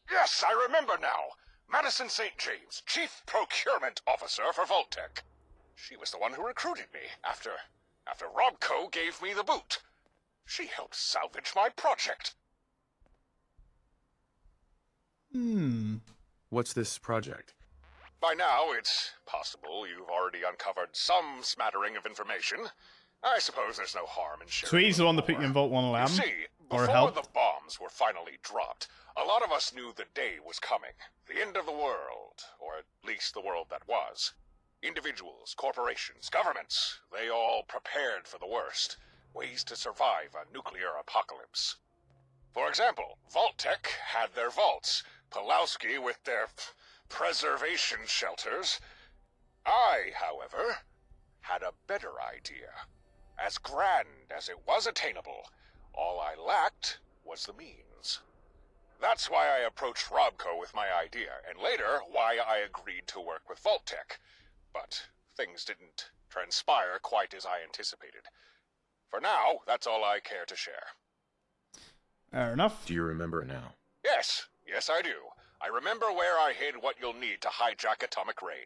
Yes, I remember now. Madison St. James, Chief Procurement Officer for Vault-Tec. She was the one who recruited me after Robco gave me the boot. She helped salvage my project. What's this project? By now, it's possible you've already uncovered some smattering of information. I suppose there's no harm in sharing. So he's the one that more. put you in Vault 111? You see, Or before helped? the bombs were finally dropped, a lot of us knew the day was coming. The end of the world, or at least the world that was. Individuals, corporations, governments, they all prepared for the worst. Ways to survive a nuclear apocalypse. For example, Vault-Tec had their vaults, Pulowski with their preservation shelters. I, however, had a better idea. As grand as it was attainable, all I lacked was the means. That's why I approached Robco with my idea, and later why I agreed to work with Vault-Tec. But things didn't transpire quite as I anticipated. For now, that's all I care to share. Fair enough. Do you remember it now? Yes, yes I do. I remember where I hid what you'll need to hijack Atomic Rain.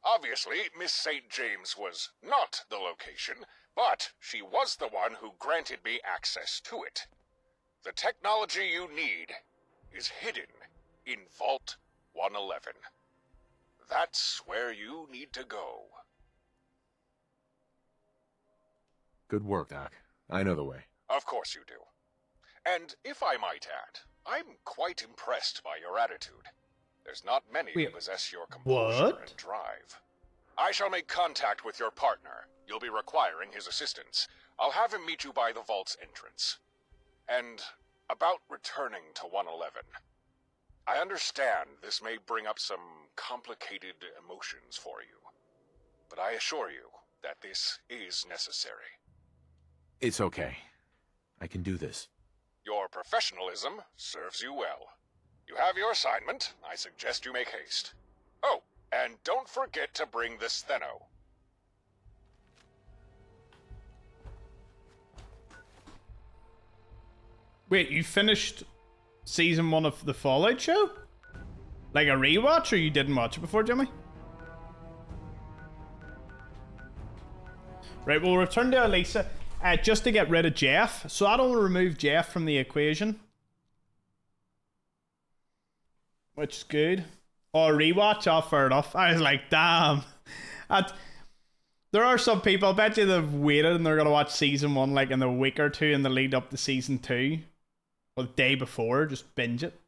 Obviously, Miss St. James was not the location, but she was the one who granted me access to it. The technology you need is hidden in Vault 111. That's where you need to go. Good work, Doc. I know the way. Of course you do. And if I might add, I'm quite impressed by your attitude. There's not many who possess your composure and drive. I shall make contact with your partner. You'll be requiring his assistance. I'll have him meet you by the vault's entrance. And about returning to 111. I understand this may bring up some complicated emotions for you, but I assure you that this is necessary. It's okay. I can do this. Your professionalism serves you well. You have your assignment. I suggest you make haste. Oh, and don't forget to bring the Stheno. Wait, you finished season 1 of the Fallout show? Like a rewatch, or you didn't watch it before, Jimmy? Right, we'll return to Elisa just to get rid of Jeff. So I don't remove Jeff from the equation. Which is good. Oh, rewatch? Oh, fair enough. I was like, damn. There are some people, I bet you they've waited and they're going to watch season 1 like in a week or two in the lead up to season 2. Or the day before, just binge it.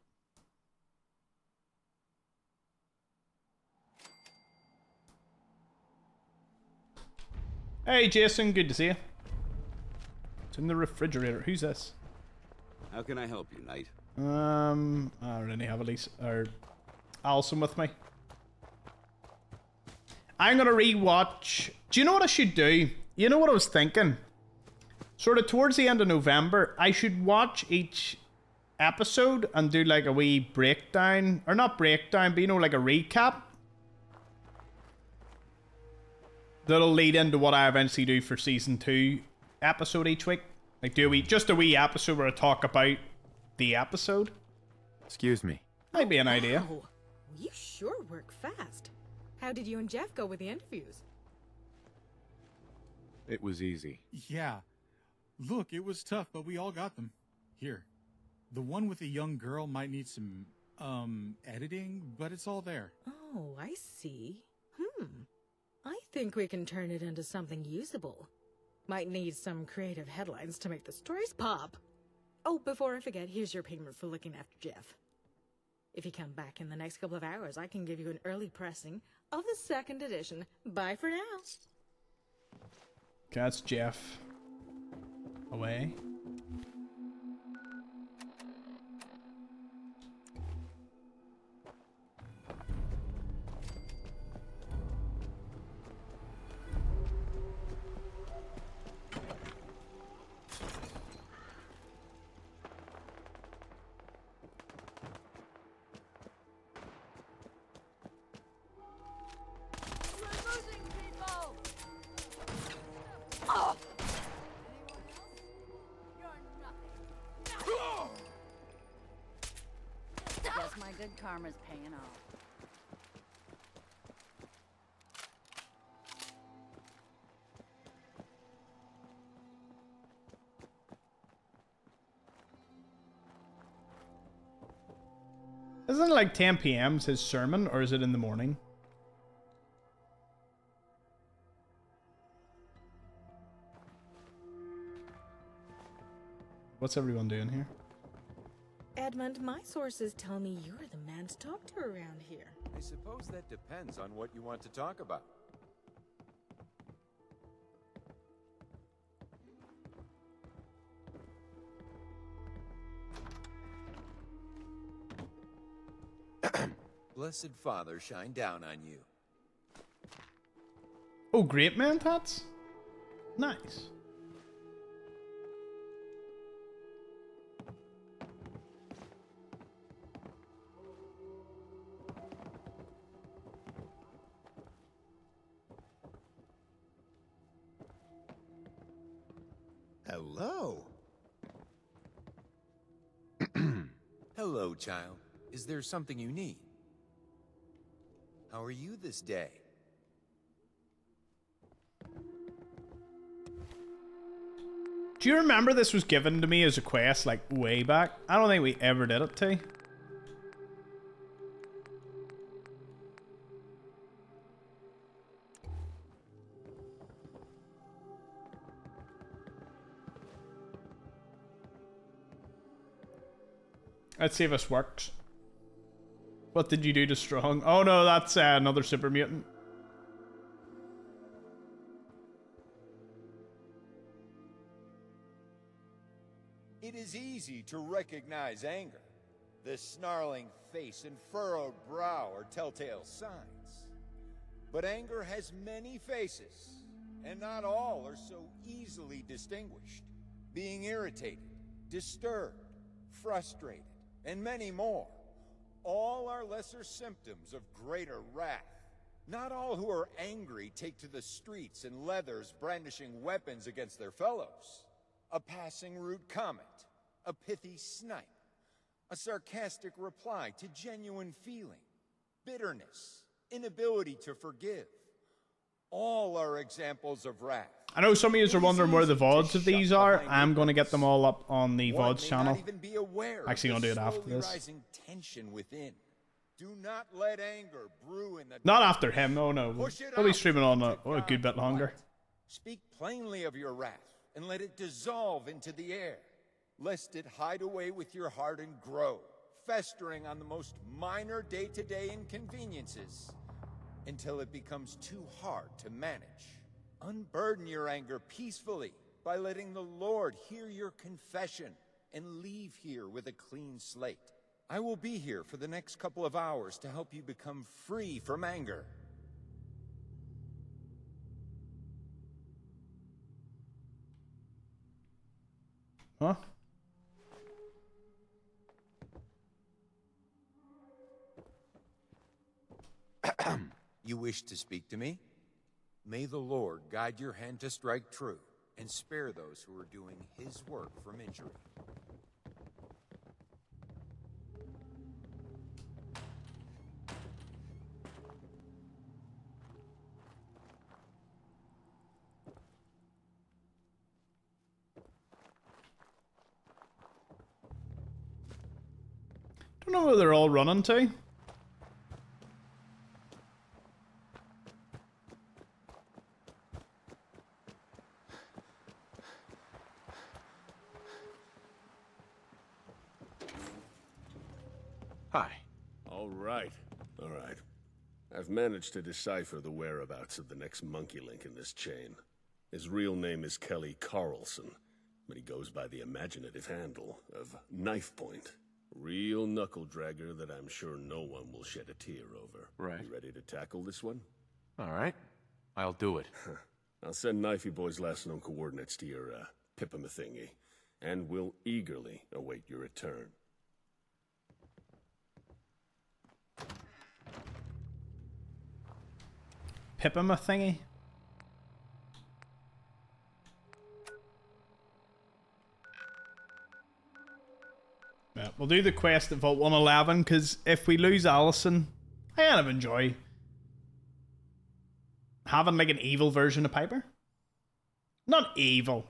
Hey Jason, good to see you. It's in the refrigerator. Who's this? How can I help you, Knight? I already have Elisa or Allison with me. I'm gonna rewatch. Do you know what I should do? You know what I was thinking? Sort of towards the end of November, I should watch each episode and do like a wee breakdown, or not breakdown, but you know, like a recap. That'll lead into what I eventually do for season 2 episode each week. Like just a wee episode where I talk about the episode. Excuse me. Might be an idea. Wow. You sure work fast. How did you and Jeff go with the interviews? It was easy. Yeah. Look, it was tough, but we all got them. Here. The one with the young girl might need some, editing, but it's all there. Oh, I see. I think we can turn it into something usable. Might need some creative headlines to make the stories pop. Oh, before I forget, here's your payment for looking after Jeff. If you come back in the next couple of hours, I can give you an early pressing of the 2nd edition. Bye for now. That's Jeff. Away. Guess my good karma's paying off. Isn't it like 10 p.m. his sermon, or is it in the morning? What's everyone doing here? Edmund, my sources tell me you're the man to talk to around here. I suppose that depends on what you want to talk about. Blessed Father, shine down on you. Oh, great man tats? Nice. Hello. Hello, child. Is there something you need? How are you this day? Do you remember this was given to me as a quest, like, way back? I don't think we ever did it, too. Let's see if this works. What did you do to Strong? Oh no, that's another super mutant. It is easy to recognize anger. The snarling face and furrowed brow are telltale signs. But anger has many faces, and not all are so easily distinguished. Being irritated, disturbed, frustrated, and many more. All are lesser symptoms of greater wrath. Not all who are angry take to the streets in leathers brandishing weapons against their fellows. A passing rude comment, a pithy snipe, a sarcastic reply to genuine feeling, bitterness, inability to forgive. All are examples of wrath. I know some of you are wondering where the VODs of these are. I'm going to get them all up on the VODs channel. Actually going to do it after this. Do not let anger brew in the Not after him, oh no. We'll be streaming on a good bit longer. Speak plainly of your wrath, and let it dissolve into the air, lest it hide away with your heart and grow, festering on the most minor day-to-day inconveniences, until it becomes too hard to manage. Unburden your anger peacefully by letting the Lord hear your confession and leave here with a clean slate. I will be here for the next couple of hours to help you become free from anger. Huh? You wish to speak to me? May the Lord guide your hand to strike true and spare those who are doing his work from injury. Don't know where they're all running to. Hi. All right. I've managed to decipher the whereabouts of the next monkey link in this chain. His real name is Kelly Carlson, but he goes by the imaginative handle of Knife Point. Real knuckle-dragger that I'm sure no one will shed a tear over. Right. You ready to tackle this one? All right. I'll do it. I'll send Knifey Boy's last known coordinates to your, Pippamathingy, and will eagerly await your return. Pippamathingy? Yeah, we'll do the quest at Vault 111, because if we lose Allison, I kind of enjoy having like an evil version of Piper. Not evil,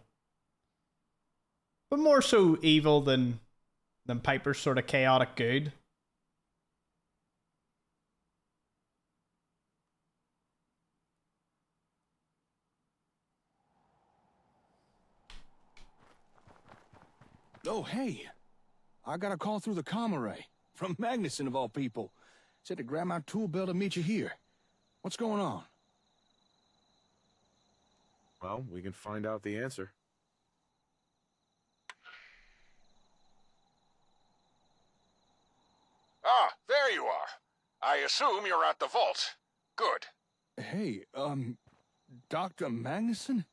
but more so evil than Piper's sort of chaotic good. Oh, hey. I got a call through the comm array. From Magnuson, of all people. Said to grab my tool belt and meet you here. What's going on? Well, we can find out the answer. Ah, there you are. I assume you're at the vault. Good. Hey, Dr. Magnuson?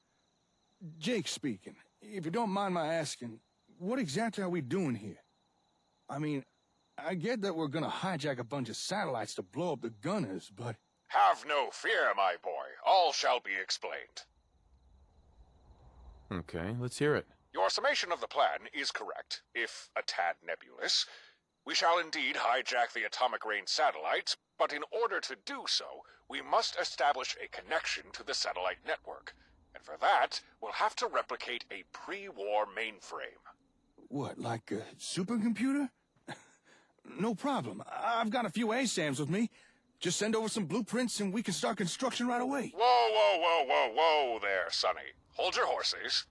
Jake speaking. If you don't mind my asking, what exactly are we doing here? I mean, I get that we're gonna hijack a bunch of satellites to blow up the gunners, but... Have no fear, my boy. All shall be explained. Okay, let's hear it. Your summation of the plan is correct, if a tad nebulous. We shall indeed hijack the atomic rain satellite, but in order to do so, we must establish a connection to the satellite network. And for that, we'll have to replicate a pre-war mainframe. What, like a supercomputer? No problem. I've got a few ASAMs with me. Just send over some blueprints and we can start construction right away. Whoa there, Sonny. Hold your horses.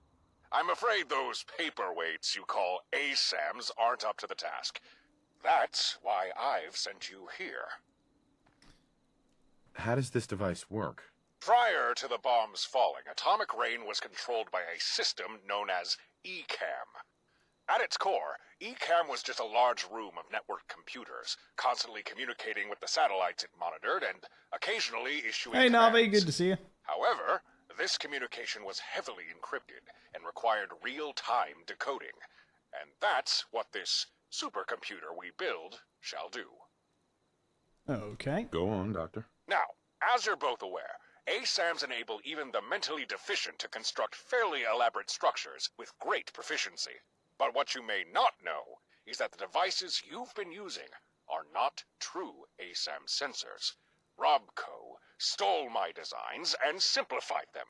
I'm afraid those paperweights you call ASAMs aren't up to the task. That's why I've sent you here. How does this device work? Prior to the bombs falling, atomic rain was controlled by a system known as ECAM. At its core, ECAM was just a large room of networked computers, constantly communicating with the satellites it monitored and occasionally issuing Hey, commands. Navi, good to see you. However, this communication was heavily encrypted and required real-time decoding. And that's what this supercomputer we build shall do. Okay. Go on, Doctor. Now, as you're both aware, ASAMs enable even the mentally deficient to construct fairly elaborate structures with great proficiency. But what you may not know is that the devices you've been using are not true ASAM sensors. Robco stole my designs and simplified them,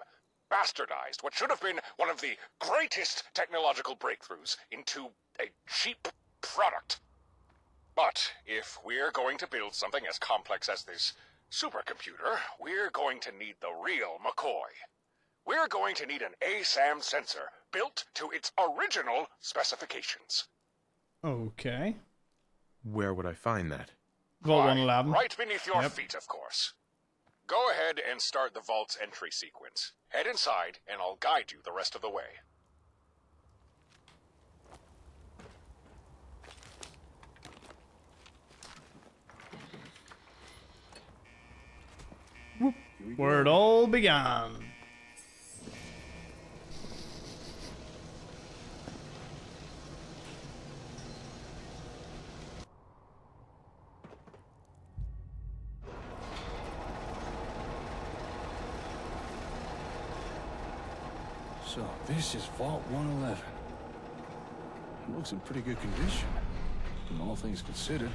bastardized what should have been one of the greatest technological breakthroughs into a cheap product. But if we're going to build something as complex as this supercomputer, we're going to need the real McCoy. We're going to need an ASAM sensor built to its original specifications. Okay. Where would I find that? Vault 111. Right beneath your feet, of course. Go ahead and start the vault's entry sequence. Head inside, and I'll guide you the rest of the way. Where it all began. So, this is Vault 111. It looks in pretty good condition, all things considered.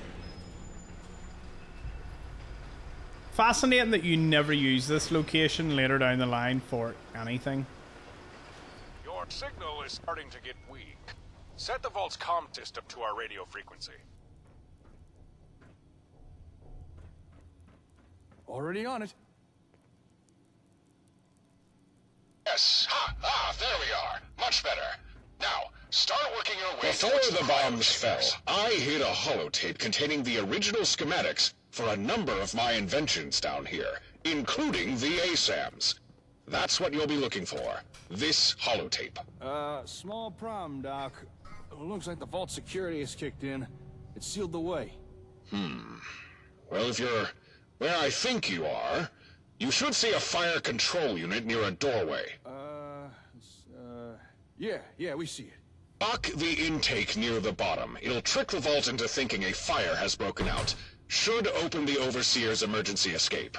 Fascinating that you never use this location later down the line for anything. Your signal is starting to get weak. Set the vault's comm system to our radio frequency. Already on it. Yes. There we are. Much better. Now, start working your way Before towards the bombs fell, I hid a holotape containing the original schematics for a number of my inventions down here, including the ASAMs. That's what you'll be looking for. This holotape. Small problem, Doc. Looks like the vault security has kicked in. It sealed the way. Well, if you're where I think you are, you should see a fire control unit near a doorway. Yeah, we see it. Lock the intake near the bottom. It'll trick the vault into thinking a fire has broken out. Should open the Overseer's emergency escape.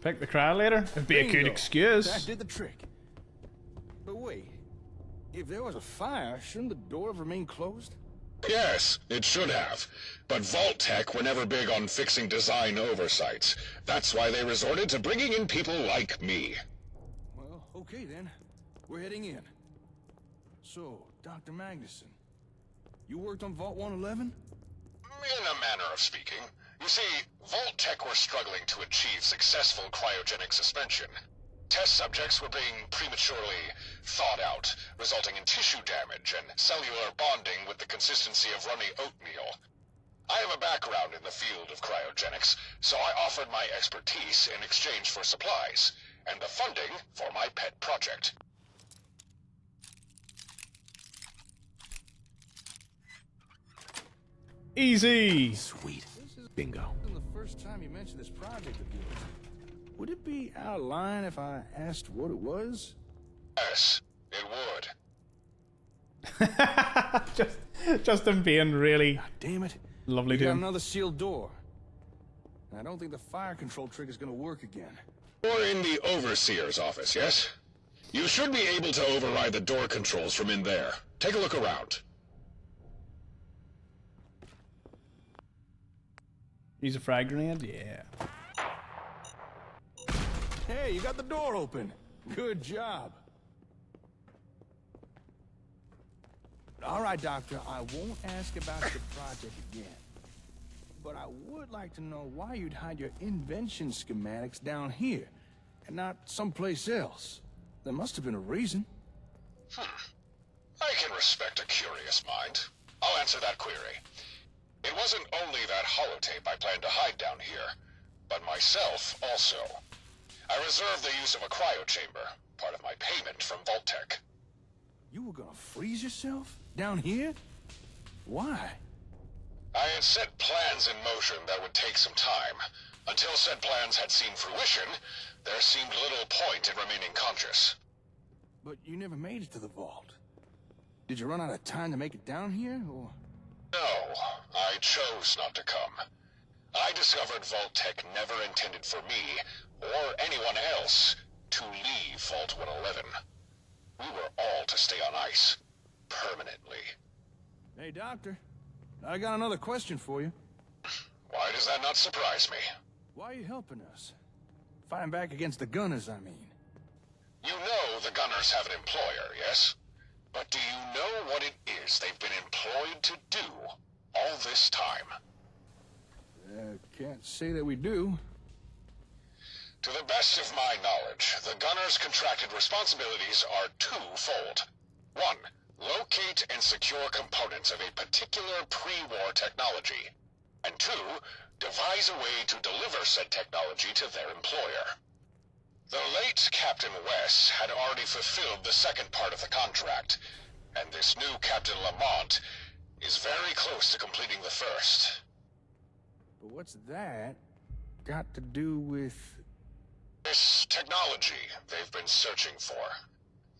Pick the crowd later? It'd be a good Bingo. excuse. That did the trick. But wait, if there was a fire, shouldn't the door have remained closed? Yes, it should have. But Vault Tech were never big on fixing design oversights. That's why they resorted to bringing in people like me. Well, okay then. We're heading in. So, Dr. Magnuson, you worked on Vault 111? In a manner of speaking. You see, Vault Tech were struggling to achieve successful cryogenic suspension. Test subjects were being prematurely thawed out, resulting in tissue damage and cellular bonding with the consistency of runny oatmeal. I have a background in the field of cryogenics, so I offered my expertise in exchange for supplies, and the funding for my pet project. Easy. Sweet. Bingo. This isn't the first time you mentioned this project of yours. Would it be out of line if I asked what it was? Yes, it would. just him being really Damn it. lovely We to got him. another sealed door. And I don't think the fire control trick is going to work again. Or in the Overseer's office, yes? You should be able to override the door controls from in there. Take a look around. Use a frag grenade? Yeah. Hey, you got the door open. Good job. All right, Doctor, I won't ask about your project again. But I would like to know why you'd hide your invention schematics down here and not someplace else. There must have been a reason. I can respect a curious mind. I'll answer that query. It wasn't only that holotape I planned to hide down here, but myself also. I reserved the use of a cryochamber, part of my payment from Vault-Tec. You were gonna freeze yourself? Down here? Why? I had set plans in motion that would take some time. Until said plans had seen fruition, there seemed little point in remaining conscious. But you never made it to the vault. Did you run out of time to make it down here, or...? No, I chose not to come. I discovered Vault-Tec never intended for me, or anyone else, to leave Vault 111. We were all to stay on ice. Permanently. Hey, Doctor. I got another question for you. Why does that not surprise me? Why are you helping us? Fighting back against the Gunners, I mean. You know the Gunners have an employer, yes? But do you know what it is they've been employed to do all this time? Can't say that we do. To the best of my knowledge, the Gunners' contracted responsibilities are twofold. 1. Locate and secure components of a particular pre-war technology. And 2. Devise a way to deliver said technology to their employer. The late Captain Wes had already fulfilled the second part of the contract, and this new Captain Lamont is very close to completing the first. But what's that got to do with... This technology they've been searching for.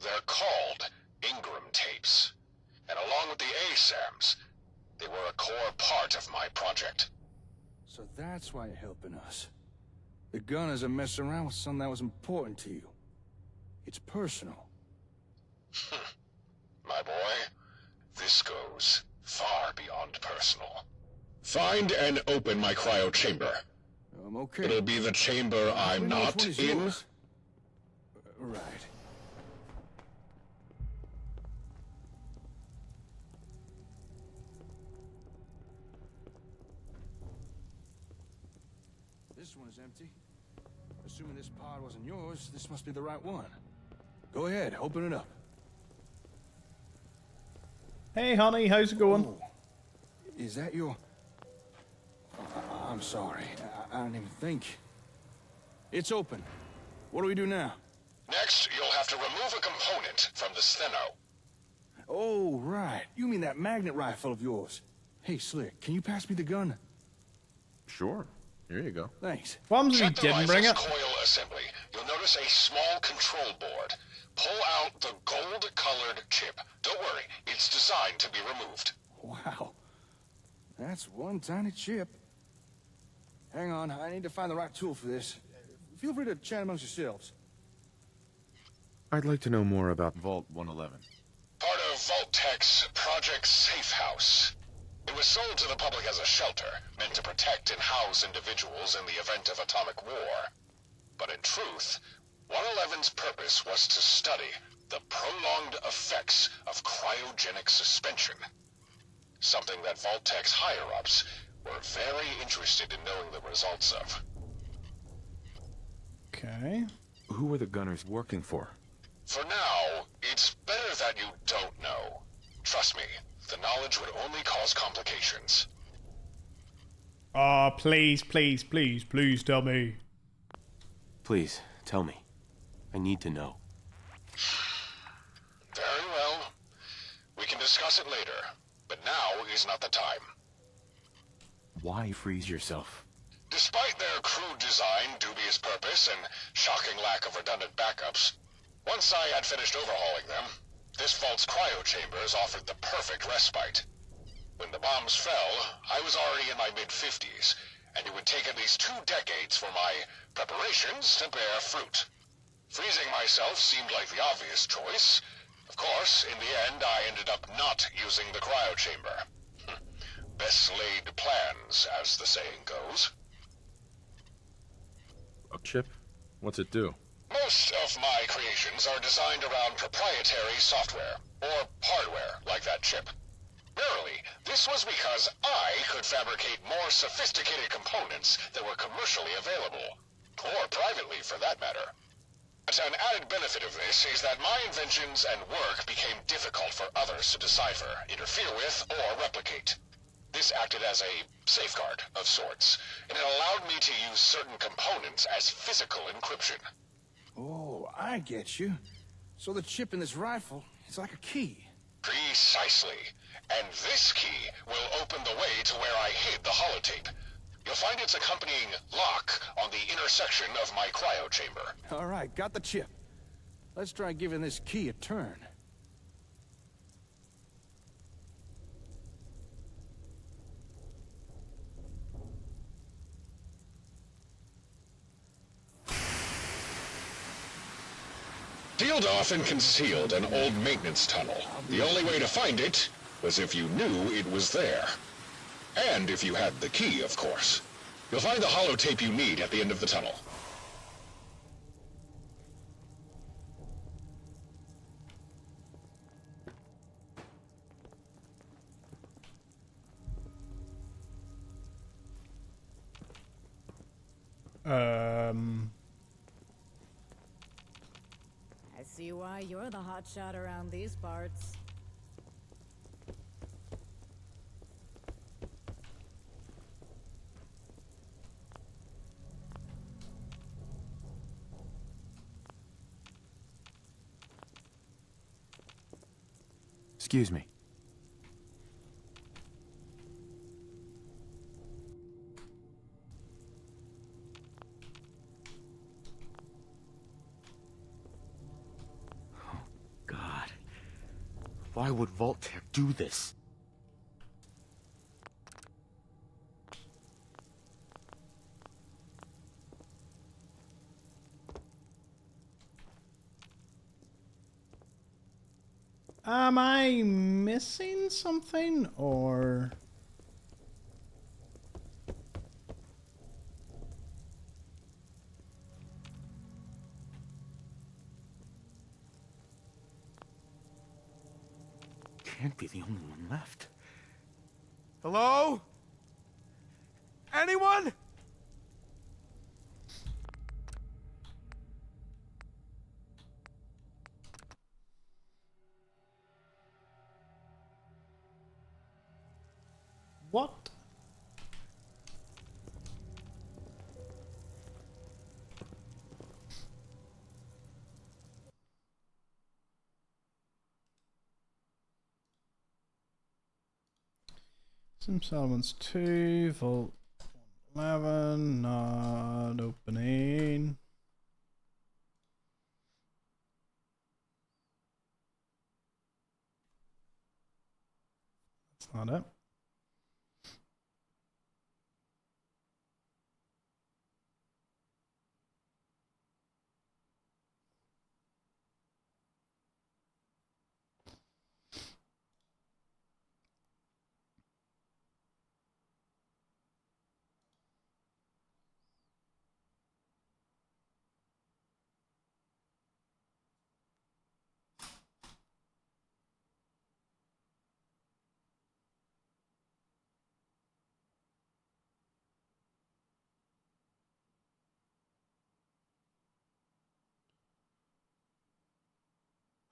They're called Ingram tapes. And along with the ASAMs, they were a core part of my project. So that's why you're helping us. The Gunners are messing around with something that was important to you. It's personal. My boy, this goes far beyond personal. Find and open my cryo chamber. I'm okay. It'll be the chamber I'm not in. Right. This one is empty. Assuming this pod wasn't yours, this must be the right one. Go ahead, open it up. Hey, honey, how's it going? Oh, is that your... I'm sorry. I didn't even think. It's open. What do we do now? Next, you'll have to remove a component from the steno. Oh, right. You mean that magnet rifle of yours. Hey, Slick, can you pass me the gun? Sure. Here you go. Thanks. What happens if you didn't bring it? Coil assembly. You'll notice a small control board. Pull out the gold-colored chip. Don't worry, it's designed to be removed. Wow. That's one tiny chip. Hang on, I need to find the right tool for this. Feel free to chat amongst yourselves. I'd like to know more about Vault 111. Part of Vault-Tec's Project Safe House. It was sold to the public as a shelter, meant to protect and house individuals in the event of atomic war. But in truth, 111's purpose was to study the prolonged effects of cryogenic suspension. Something that Vault-Tec's higher-ups were very interested in knowing the results of. Okay. Who were the Gunners working for? For now, it's better that you don't know. Trust me, the knowledge would only cause complications. Oh, please, please, please, please tell me. Please, tell me. I need to know. Very well. We can discuss it later, but now is not the time. Why freeze yourself? Despite their crude design, dubious purpose, and shocking lack of redundant backups, once I had finished overhauling them, this vault's cryochambers offered the perfect respite. When the bombs fell, I was already in my mid-50s, and it would take at least 2 decades for my preparations to bear fruit. Freezing myself seemed like the obvious choice. Of course, in the end, I ended up not using the cryochamber. Best laid plans, as the saying goes. A chip? What's it do? Most of my creations are designed around proprietary software, or hardware, like that chip. Rarely, this was because I could fabricate more sophisticated components that were commercially available, or privately for that matter. But an added benefit of this is that my inventions and work became difficult for others to decipher, interfere with, or replicate. This acted as a safeguard of sorts, and it allowed me to use certain components as physical encryption. Oh, I get you. So the chip in this rifle is like a key. Precisely. And this key will open the way to where I hid the holotape. You'll find its accompanying lock on the intersection of my cryo chamber. All right, got the chip. Let's try giving this key a turn. Sealed off and concealed an old maintenance tunnel. The only way to find it was if you knew it was there. And if you had the key, of course. You'll find the holotape you need at the end of the tunnel. I see why you're the hotshot around these parts. Excuse me. Oh, God. Why would Vault-Tec do this? Am I missing something, or... Can't be the only one left. Hello? Anyone? What? Some settlements 2, Vault 11, not opening. That's not it.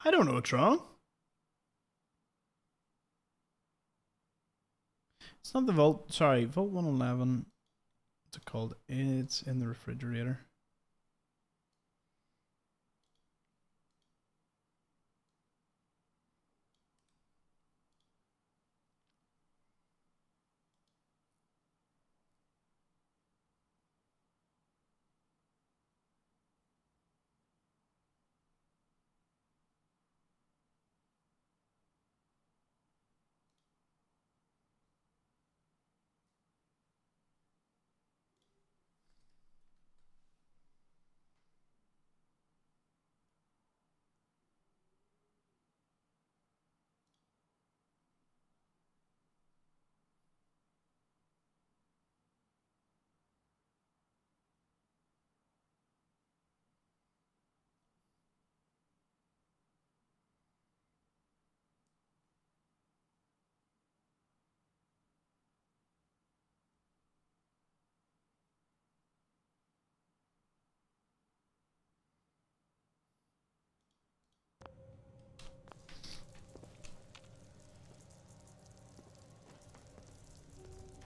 I don't know what's wrong. It's not the Vault, sorry, Vault 111. What's it called? It's in the refrigerator.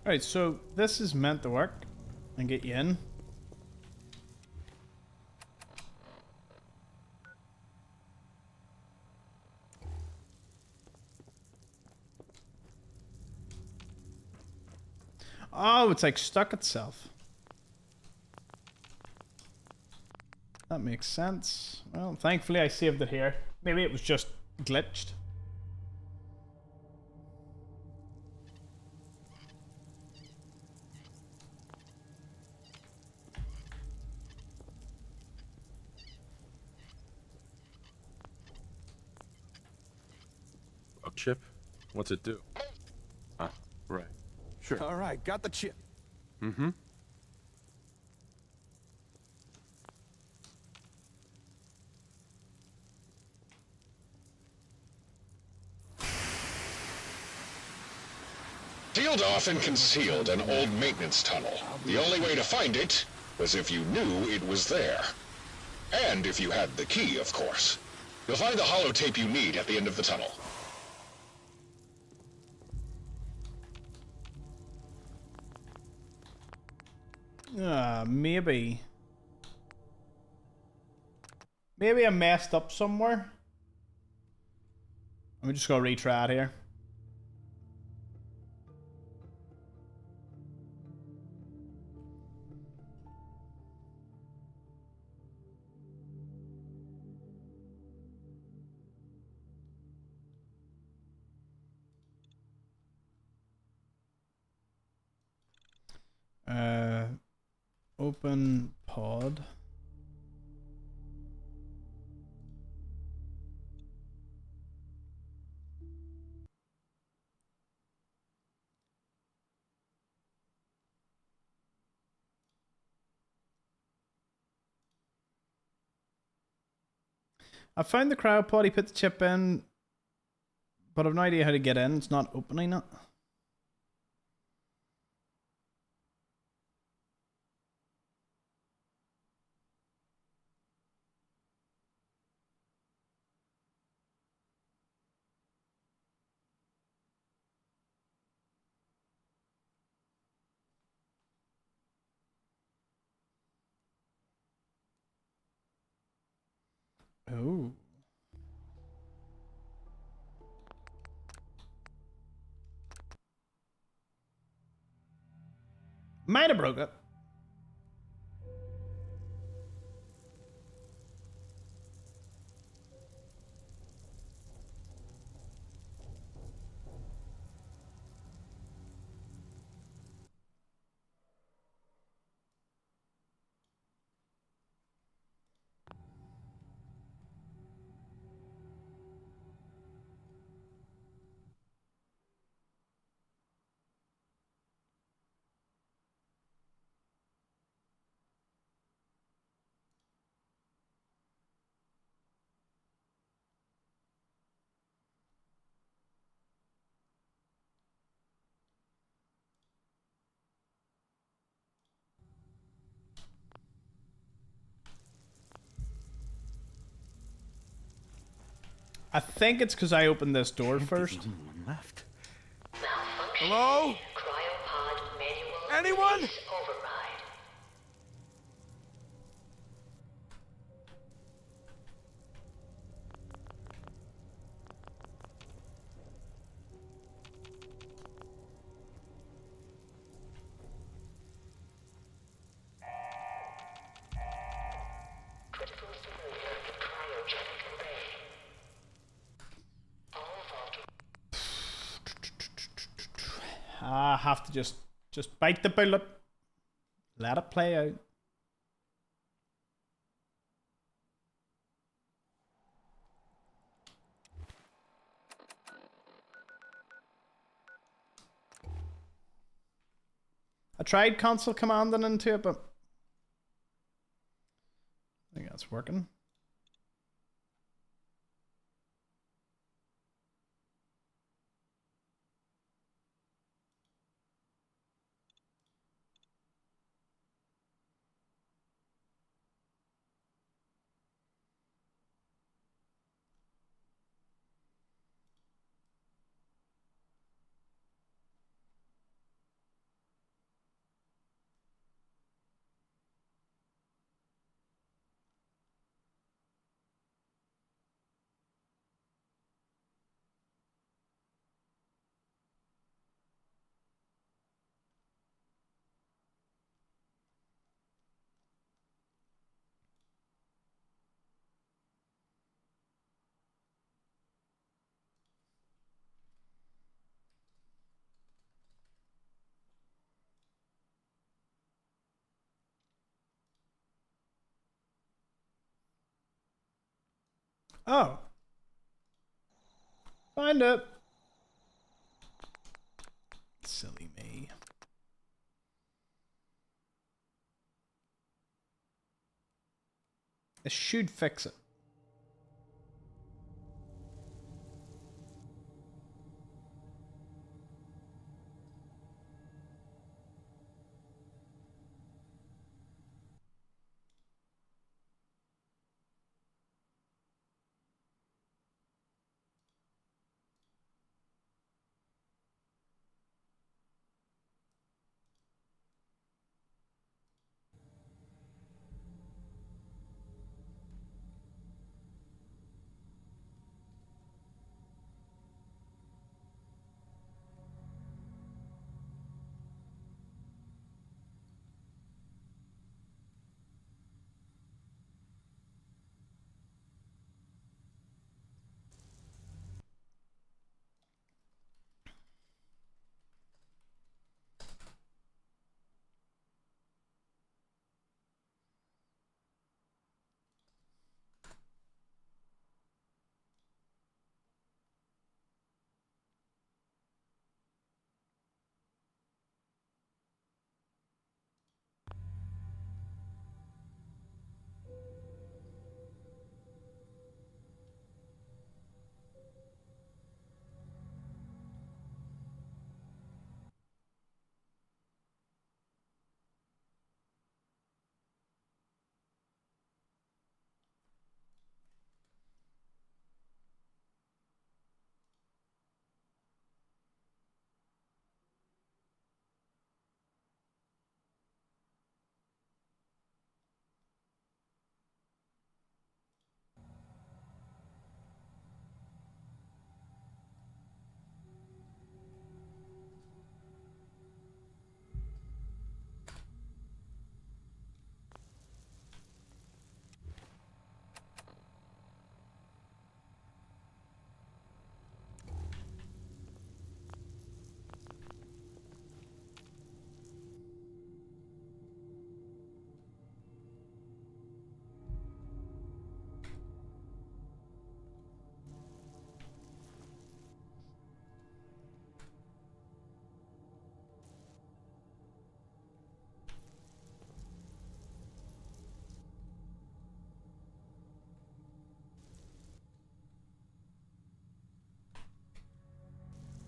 Alright, so this is meant to work and get you in. Oh, it's like stuck itself. That makes sense. Well, thankfully I saved it here. Maybe it was just glitched. A chip? What's it do? Ah, right. Sure. All right, got the chip. Mm-hmm. Sealed off and concealed an old maintenance tunnel. The only way to find it was if you knew it was there. And if you had the key, of course. You'll find the holotape you need at the end of the tunnel. Maybe. Maybe I messed up somewhere. I'm just gonna retry it here. Open pod. I found the cryopod, he put the chip in, but I've no idea how to get in. It's not opening it. Oh. Might have broke it. I think it's because I opened this door first. One left. Hello? Anyone? I have to just bite the bullet. Let it play out. I tried console commanding into it, but I think that's working. Oh. Find it. Silly me. It should fix it.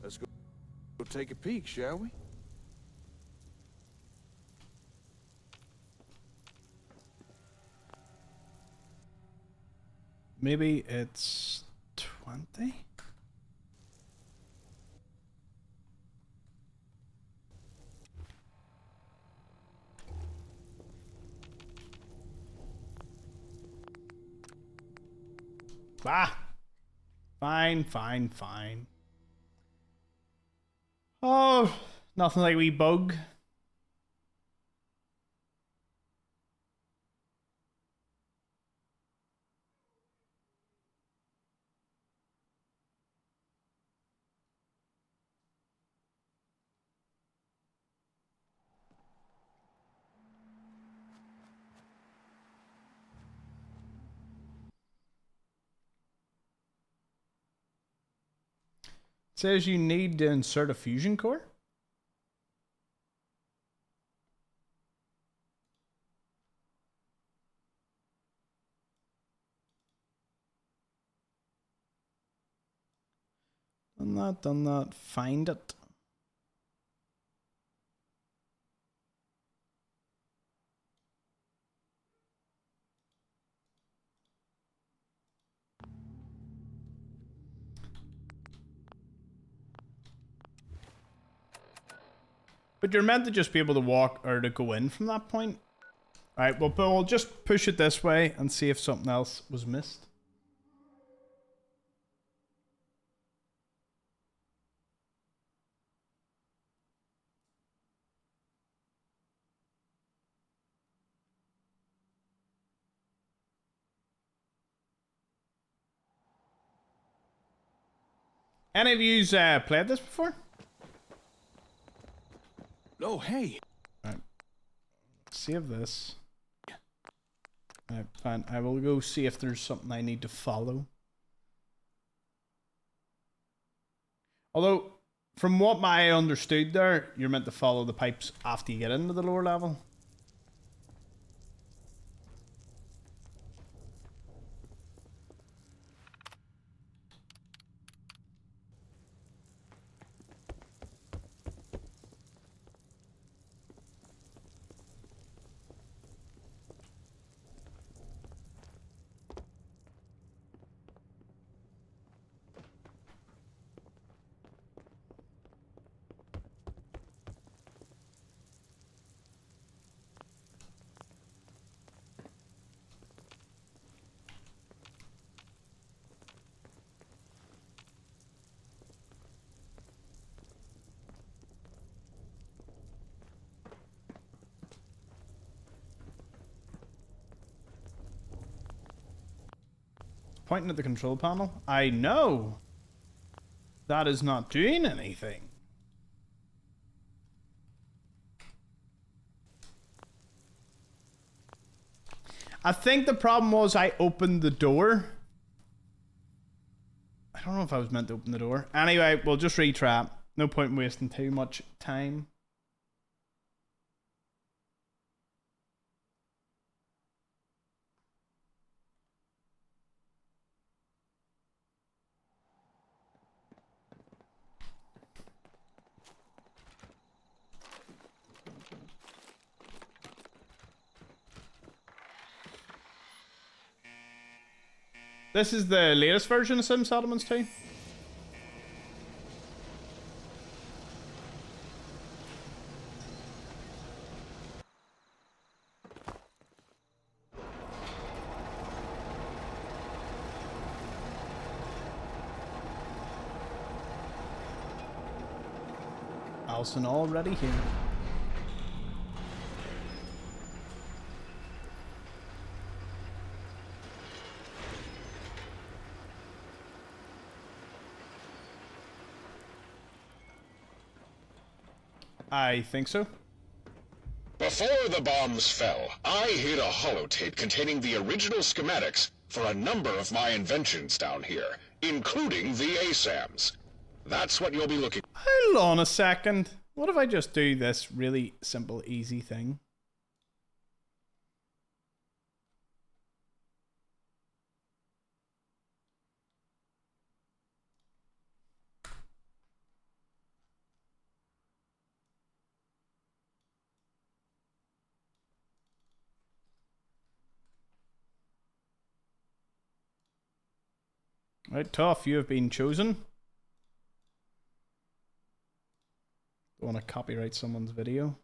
Let's go take a peek, shall we? Maybe it's 20? Ah! Fine, fine, fine. Oh, nothing like we bug. It says you need to insert a fusion core. Done that. Find it. But you're meant to just be able to walk or to go in from that point. Alright, well, we'll just push it this way and see if something else was missed. Any of you played this before? Oh, hey. Alright. Save this. Alright, fine. I will go see if there's something I need to follow. Although, from what I understood there, you're meant to follow the pipes after you get into the lower level. Pointing at the control panel. I know. That is not doing anything. I think the problem was I opened the door. I don't know if I was meant to open the door. Anyway, we'll just retry. No point in wasting too much time. This is the latest version of Sim Settlements 2. Alison already here. I think so. Before the bombs fell, I hid a holotape containing the original schematics for a number of my inventions down here, including the ASAMs. That's what you'll be looking. Hold on a second. What if I just do this really simple, easy thing? Right, Tough, you have been chosen. Don't want to copyright someone's video.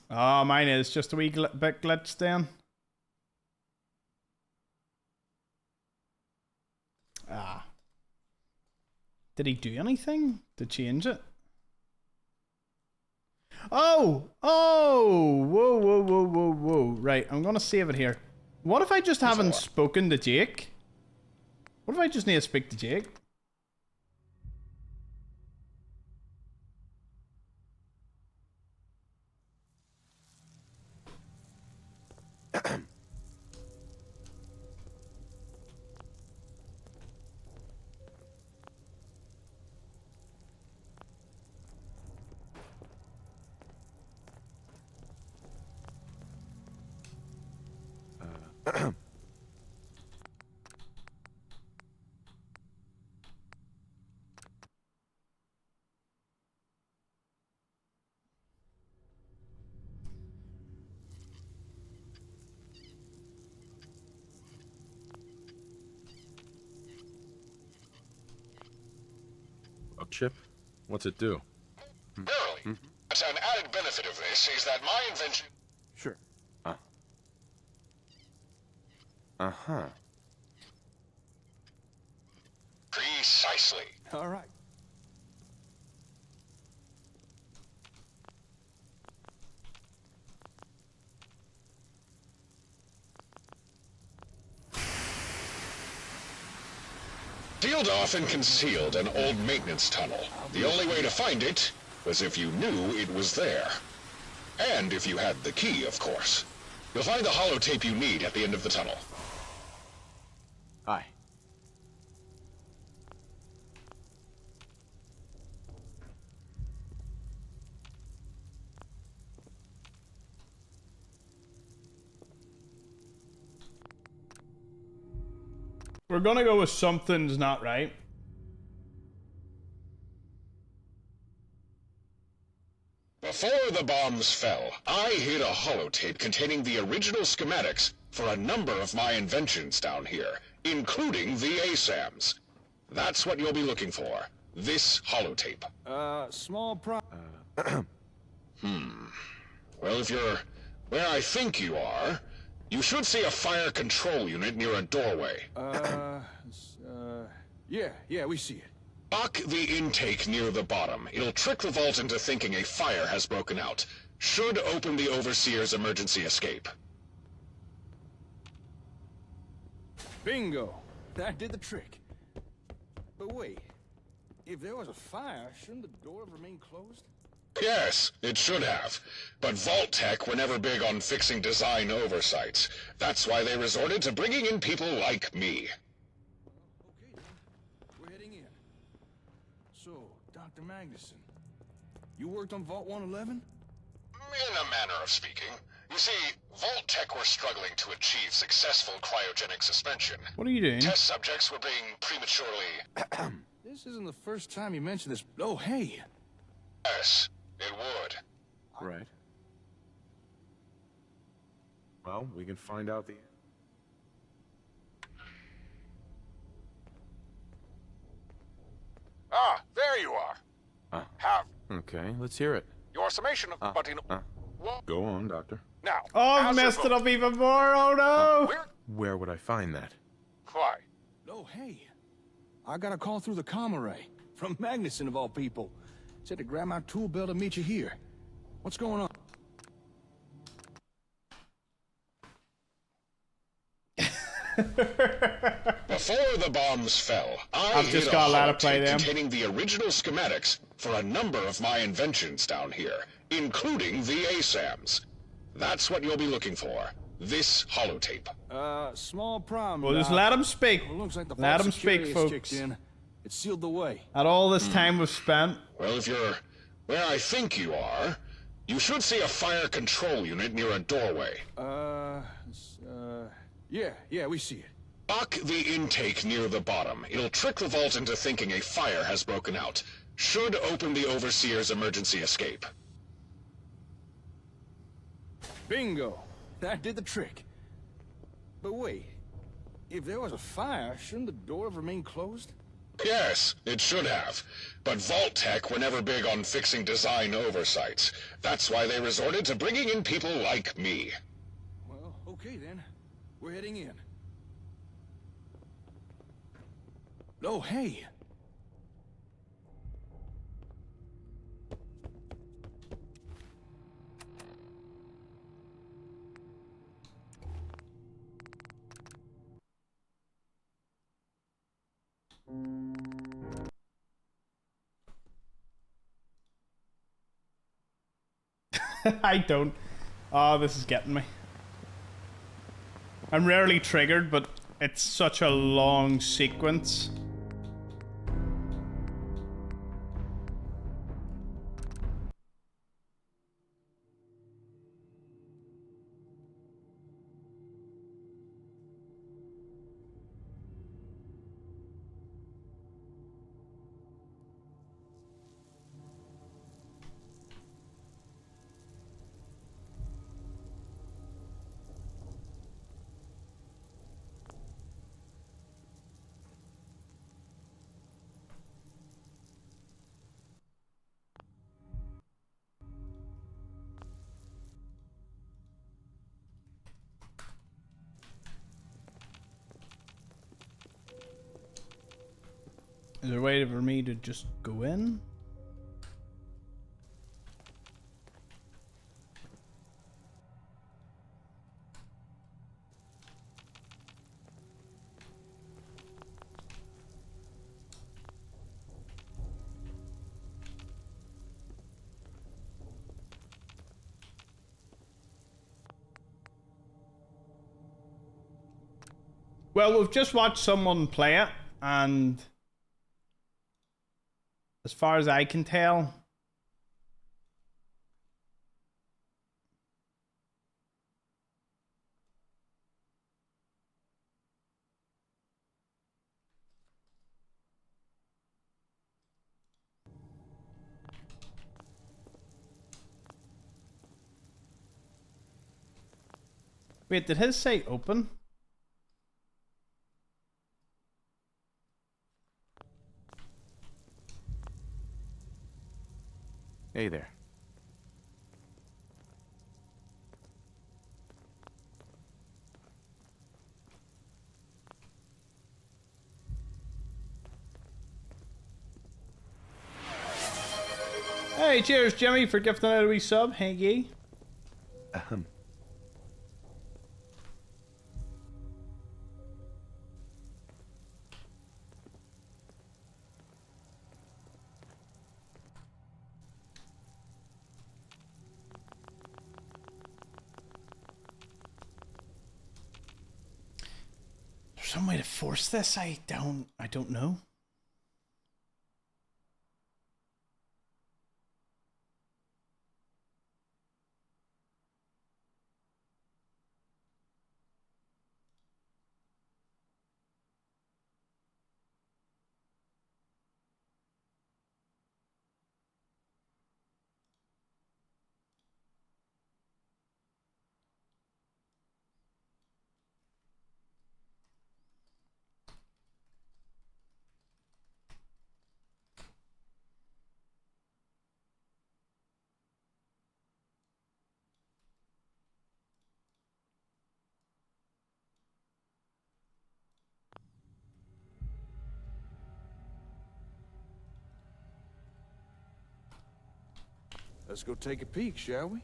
Oh, mine is just a wee bit glitched then. Ah. Did he do anything to change it? Oh! Oh! Whoa, whoa, whoa, whoa, whoa. Right, I'm gonna save it here. What if I just haven't spoken to Jake? What if I just need to speak to Jake? A chip? What's it do? Barely. But an added benefit of this is that my invention... Sure. Uh-huh. Precisely. All right. Sealed off and concealed an old maintenance tunnel. The only way to find it was if you knew it was there. And if you had the key, of course. You'll find the holotape you need at the end of the tunnel. Hi. We're gonna go with something's not right. Before the bombs fell, I hid a holotape containing the original schematics for a number of my inventions down here, including the ASAMs. That's what you'll be looking for. This holotape. Small pro... Well, if you're where I think you are, you should see a fire control unit near a doorway. Yeah, we see it. Lock the intake near the bottom. It'll trick the vault into thinking a fire has broken out. Should open the Overseer's emergency escape. Bingo! That did the trick. But wait, if there was a fire, shouldn't the door have remained closed? Yes, it should have. But Vault Tech were never big on fixing design oversights. That's why they resorted to bringing in people like me. Okay, then. We're heading in. So, Dr. Magnuson, you worked on Vault 111? In a manner of speaking. You see, Vault Tech were struggling to achieve successful cryogenic suspension. What are you doing? Test subjects were being prematurely... This isn't the first time you mentioned this. Oh, hey. Yes, it would. Right. Well, we can find out the... Ah, there you are. Have Okay, let's hear it. your summation of... but in... Go on, Doctor. Now, Oh, I've as messed a it up even more. Oh no! Where would I find that? Why? Oh, hey. I got a call through the comm array. From Magnuson, of all people. Said to grab my tool belt and meet you here. What's going on? Before the bombs fell, I I've just hid got a lot of holotape play them. containing the original schematics for a number of my inventions down here, including the ASAMs. That's what you'll be looking for. This holotape. Small problem. Well, just Doc. let him speak. Well, looks like the Let vault him security speak, has folks. kicked in. It sealed the way. At all this time we've spent. Well, if you're where I think you are, you should see a fire control unit near a doorway. Yeah, we see it. Lock the intake near the bottom. It'll trick the vault into thinking a fire has broken out. Should open the Overseer's emergency escape. Bingo! That did the trick. But wait, if there was a fire, shouldn't the door have remained closed? Yes, it should have. But Vault Tech were never big on fixing design oversights. That's why they resorted to bringing in people like me. Well, okay then. We're heading in. Oh, hey! I don't. Oh, this is getting me. I'm rarely triggered, but it's such a long sequence. Is there a way for me to just go in? Well, we've just watched someone play it, and as far as I can tell, wait, did his say open? Hey there. Hey, cheers, Jimmy, for gifting out a wee sub. Hey, ye. There's some way to force this. I don't know. Let's go take a peek, shall we?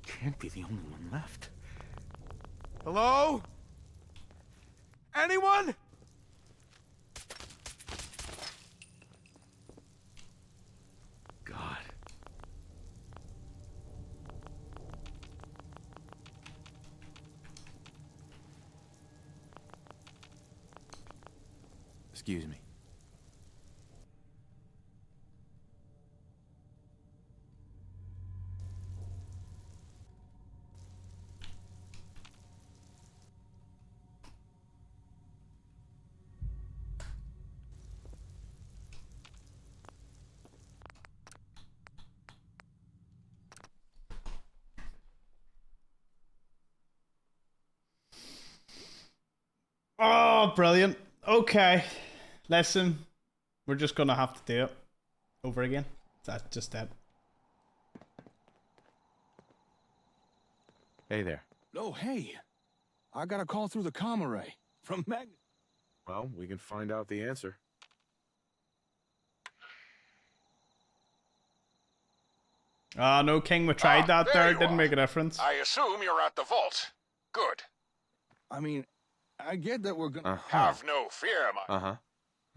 Can't be the only one left. Hello? Anyone? God. Excuse me. Oh, brilliant. Okay. Listen, we're just gonna have to do it over again. That's just it. Hey there. Oh, hey. I got a call through the comm array from Mag. Well, we can find out the answer. No, King, we tried that there. It didn't make a difference. I assume you're at the vault. Good. I mean, I get that we're gonna... Have no fear, my...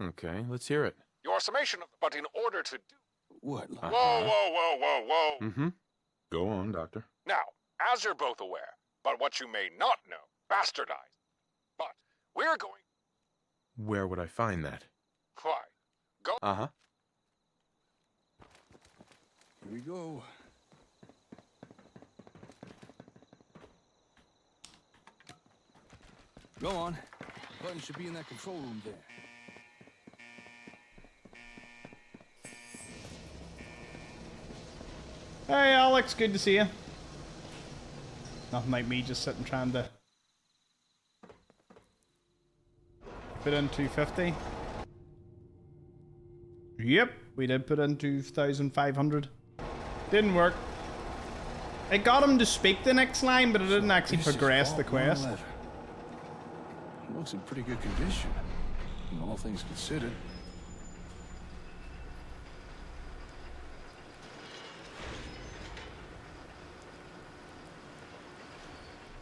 Okay, let's hear it. Your summation of... But in order to do... What? Whoa. Go on, Doctor. Now, as you're both aware, but what you may not know, bastardized. But we're going... Where would I find that? Why? Go... Here we go. Go on. Button should be in that control room there. Hey, Alex, good to see you. Nothing like me just sitting trying to put in 250. Yep, we did put in 2,500. Didn't work. It got him to speak the next line, but it didn't actually progress the quest. It looks in pretty good condition, all things considered.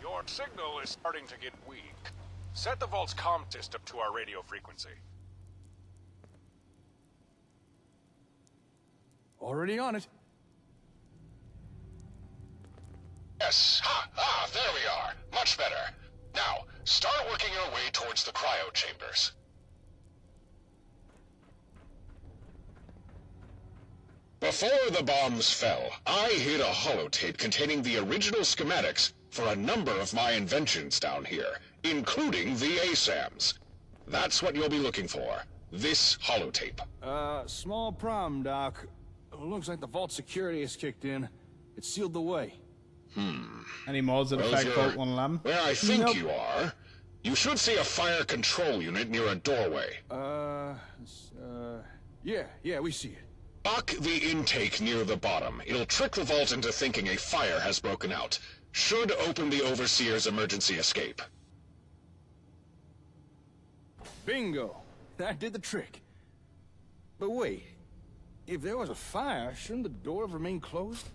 Your signal is starting to get weak. Set the vault's comm system to our radio frequency. Already on it. Yes. There we are. Much better. Now, start working your way towards the cryo chambers. Before the bombs fell, I hid a holotape containing the original schematics for a number of my inventions down here, including the ASAMs. That's what you'll be looking for. This holotape. Small problem, Doc. Looks like the vault security has kicked in. It sealed the way. Any mods that affect Vault 111? Where I think you are, you should see a fire control unit near a doorway. Yeah, we see it. Block the intake near the bottom. It'll trick the vault into thinking a fire has broken out. Should open the Overseer's emergency escape. Bingo! That did the trick. But wait, if there was a fire, shouldn't the door have remained closed?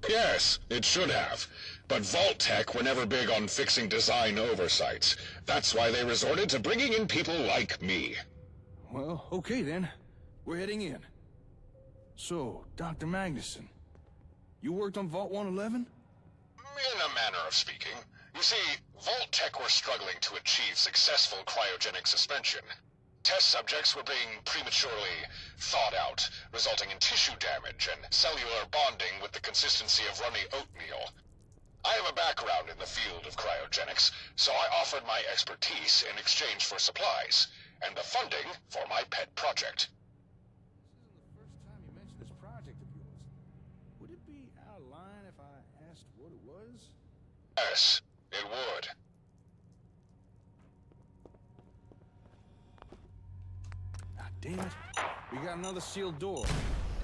Yes, it should have. But Vault Tech were never big on fixing design oversights. That's why they resorted to bringing in people like me. Well, okay then. We're heading in. So, Dr. Magnuson, you worked on Vault 111? In a manner of speaking. You see, Vault Tech were struggling to achieve successful cryogenic suspension. Test subjects were being prematurely thawed out, resulting in tissue damage and cellular bonding with the consistency of runny oatmeal. I have a background in the field of cryogenics, so I offered my expertise in exchange for supplies, and the funding for my pet project. This isn't the first time you mentioned this project of yours. Would it be out of line if I asked what it was? Yes, it would. Damn it. We got another sealed door.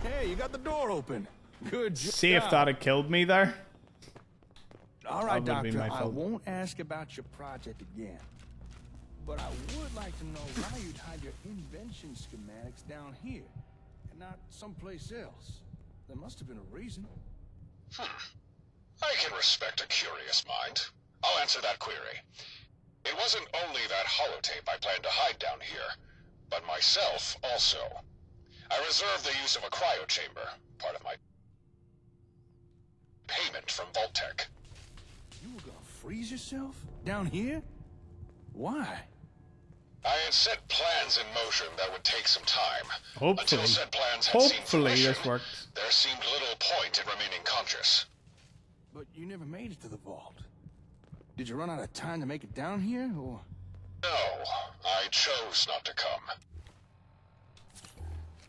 Hey, you got the door open. Good job. See if that had killed me there. All right, Doctor, I won't ask about your project again. But I would like to know why you'd hide your invention schematics down here and not someplace else. There must have been a reason. I can respect a curious mind. I'll answer that query. It wasn't only that holotape I planned to hide down here, but myself also. I reserved the use of a cryo chamber, part of my payment from Vault Tech. You were gonna freeze yourself? Down here? Why? I had set plans in motion that would take some time. Hopefully. Until said plans had seen Hopefully fruition, this works. there seemed little point in remaining conscious. But you never made it to the vault. Did you run out of time to make it down here, or...? No, I chose not to come.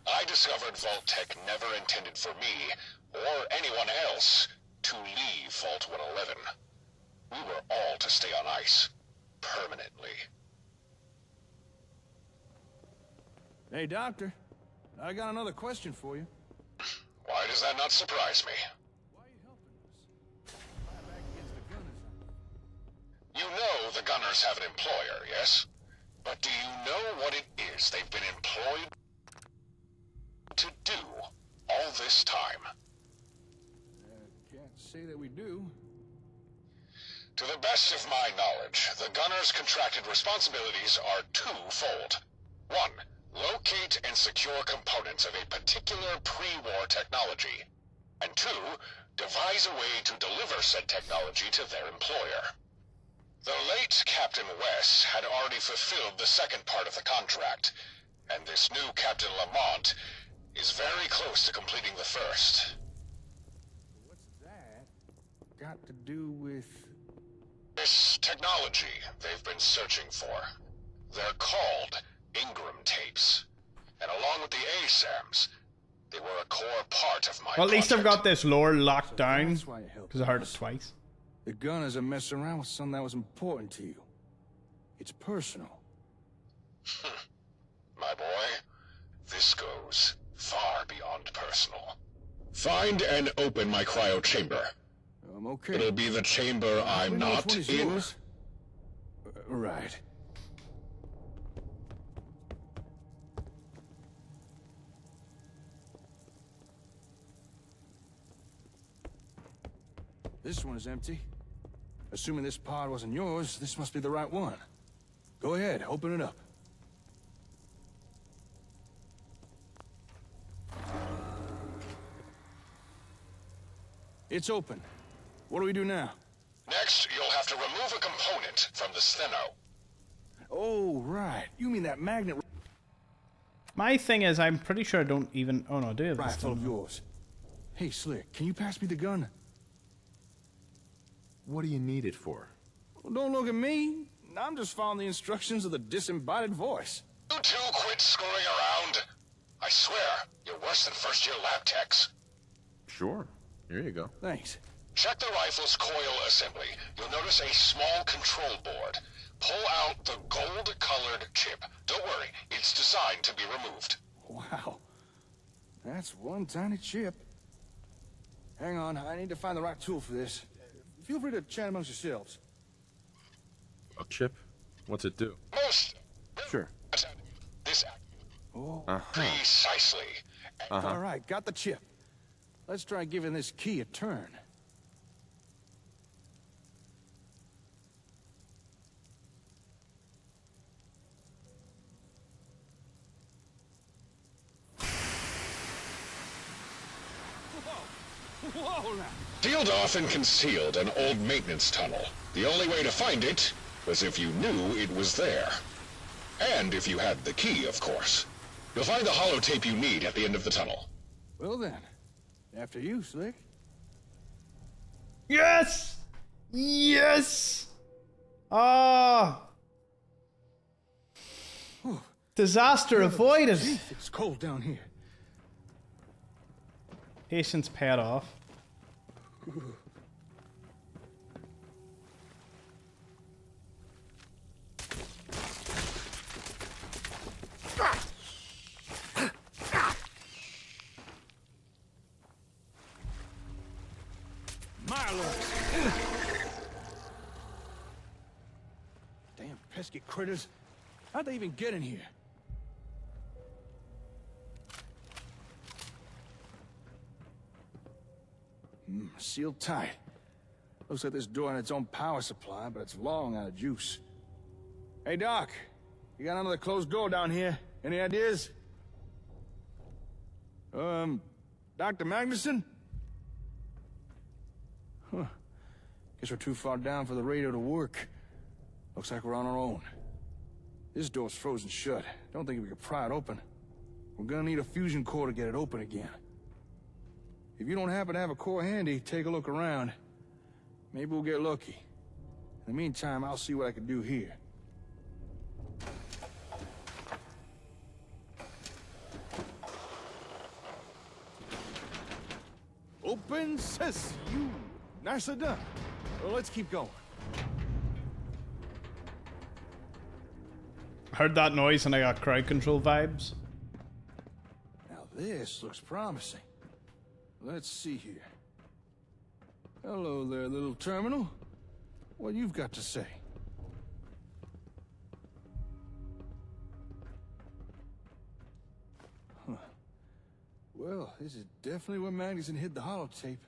I discovered Vault Tech never intended for me, or anyone else, to leave Vault 111. We were all to stay on ice. Permanently. Hey, Doctor. I got another question for you. Why does that not surprise me? Why are you helping us? Fight back against the gunners. You know the gunners have an employer, yes? But do you know what it is they've been employed to do all this time? say that we do. To the best of my knowledge, the gunner's contracted responsibilities are twofold. 1. Locate and secure components of a particular pre-war technology. And 2. Devise a way to deliver said technology to their employer. The late Captain West had already fulfilled the second part of the contract, and this new Captain Lamont is very close to completing the first. What's that got to do with... This technology they've been searching for. They're called Ingram tapes. And along with the ASAMs, they were a core part of my Well, at least I've project. got this lore locked down. That's why it helped Because I heard it us. twice. The gunners are messing around with something that was important to you. It's personal. My boy, this goes far beyond personal. Find and open my cryo chamber. I'm okay. It'll be the chamber I'm We know which not one is in. yours. Right. This one is empty. Assuming this pod wasn't yours, this must be the right one. Go ahead, open it up. It's open. What do we do now? Next, you'll have to remove a component from the steno. Oh, right. You mean that magnet My thing is, I'm pretty sure I don't even... Oh, no, I do have this rifle of thing. yours. Hey, Slick, can you pass me the gun? What do you need it for? Well, don't look at me. I'm just following the instructions of the disembodied voice. You two quit screwing around. I swear, you're worse than first-year lab techs. Sure. Here you go. Thanks. Check the rifle's coil assembly. You'll notice a small control board. Pull out the gold-colored chip. Don't worry, it's designed to be removed. Wow. That's one tiny chip. Hang on, I need to find the right tool for this. Feel free to chat amongst yourselves. A chip? What's it do? Most. Sure. This. Oh. Precisely. All right, got the chip. Let's try giving this key a turn. Whoa now. Sealed off and concealed an old maintenance tunnel. The only way to find it was if you knew it was there. And if you had the key, of course. You'll find the holotape you need at the end of the tunnel. Well then, after you, Slick. Yes! Yes! Ah! Disaster avoided. Jeez, it's cold down here. Patience paid off. Damn pesky critters. How'd they even get in here? Sealed tight. Looks like this door had its own power supply, but it's long out of juice. Hey, Doc. You got another closed door down here. Any ideas? Dr. Magnuson? Huh. Guess we're too far down for the radio to work. Looks like we're on our own. This door's frozen shut. Don't think we could pry it open. We're gonna need a fusion core to get it open again. If you don't happen to have a core handy, take a look around. Maybe we'll get lucky. In the meantime, I'll see what I can do here. Open says you. Nicely done. Well, let's keep going. Heard that noise and I got crowd control vibes. Now this looks promising. Let's see here. Hello there, little terminal. What you've got to say? Huh. Well, this is definitely where Magnuson hid the holotape.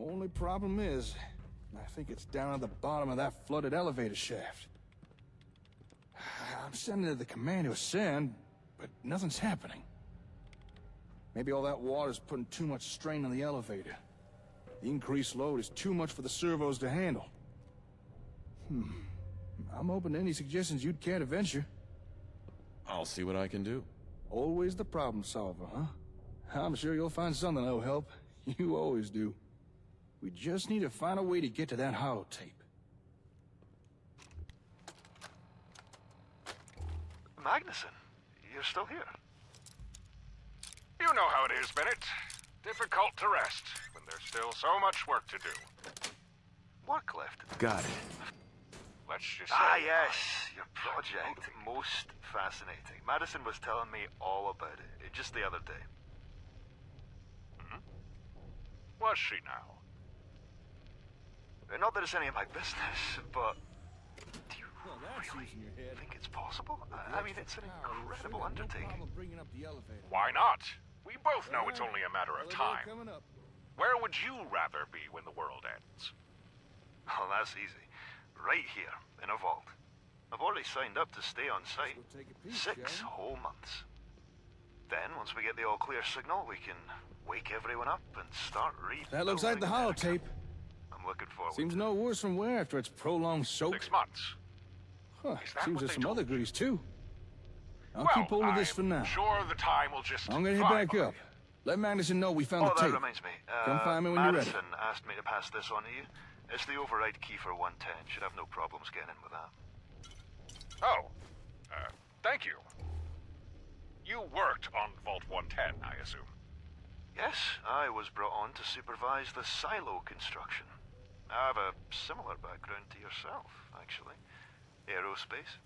Only problem is, I think it's down at the bottom of that flooded elevator shaft. I'm sending it to the command to ascend, but nothing's happening. Maybe all that water's putting too much strain on the elevator. The increased load is too much for the servos to handle. I'm open to any suggestions you'd care to venture. I'll see what I can do. Always the problem solver, huh? I'm sure you'll find something that'll help. You always do. We just need to find a way to get to that holotape. Magnuson, you're still here. You know how it is, Bennett. Difficult to rest when there's still so much work to do. Work left. Got it. Let's just say... Yes, your project. Most fascinating. Madison was telling me all about it, just the other day. Was she now? Not that it's any of my business, but... Do you really think it's possible? I mean, it's an incredible undertaking. Why not? We both know it's only a matter of time. Where would you rather be when the world ends? Oh, that's easy. Right here, in a vault. I've already signed up to stay on site. 6 whole months. Then, once we get the all-clear signal, we can wake everyone up and start rebuilding. That looks like the holotape. I'm looking forward. Seems no worse from where after its prolonged soak. 6 months. Huh, seems there's some other goodies too. I'll Well, keep hold of this for now. Sure the time will just... I'm gonna head back up. Let Magnuson know we found the tape. That reminds me. Come find me when you're ready. Madison asked me to pass this on to you. It's the override key for 110. Should have no problems getting in with that. Oh, thank you. You worked on Vault 110, I assume. Yes, I was brought on to supervise the silo construction. I have a similar background to yourself, actually. Aerospace.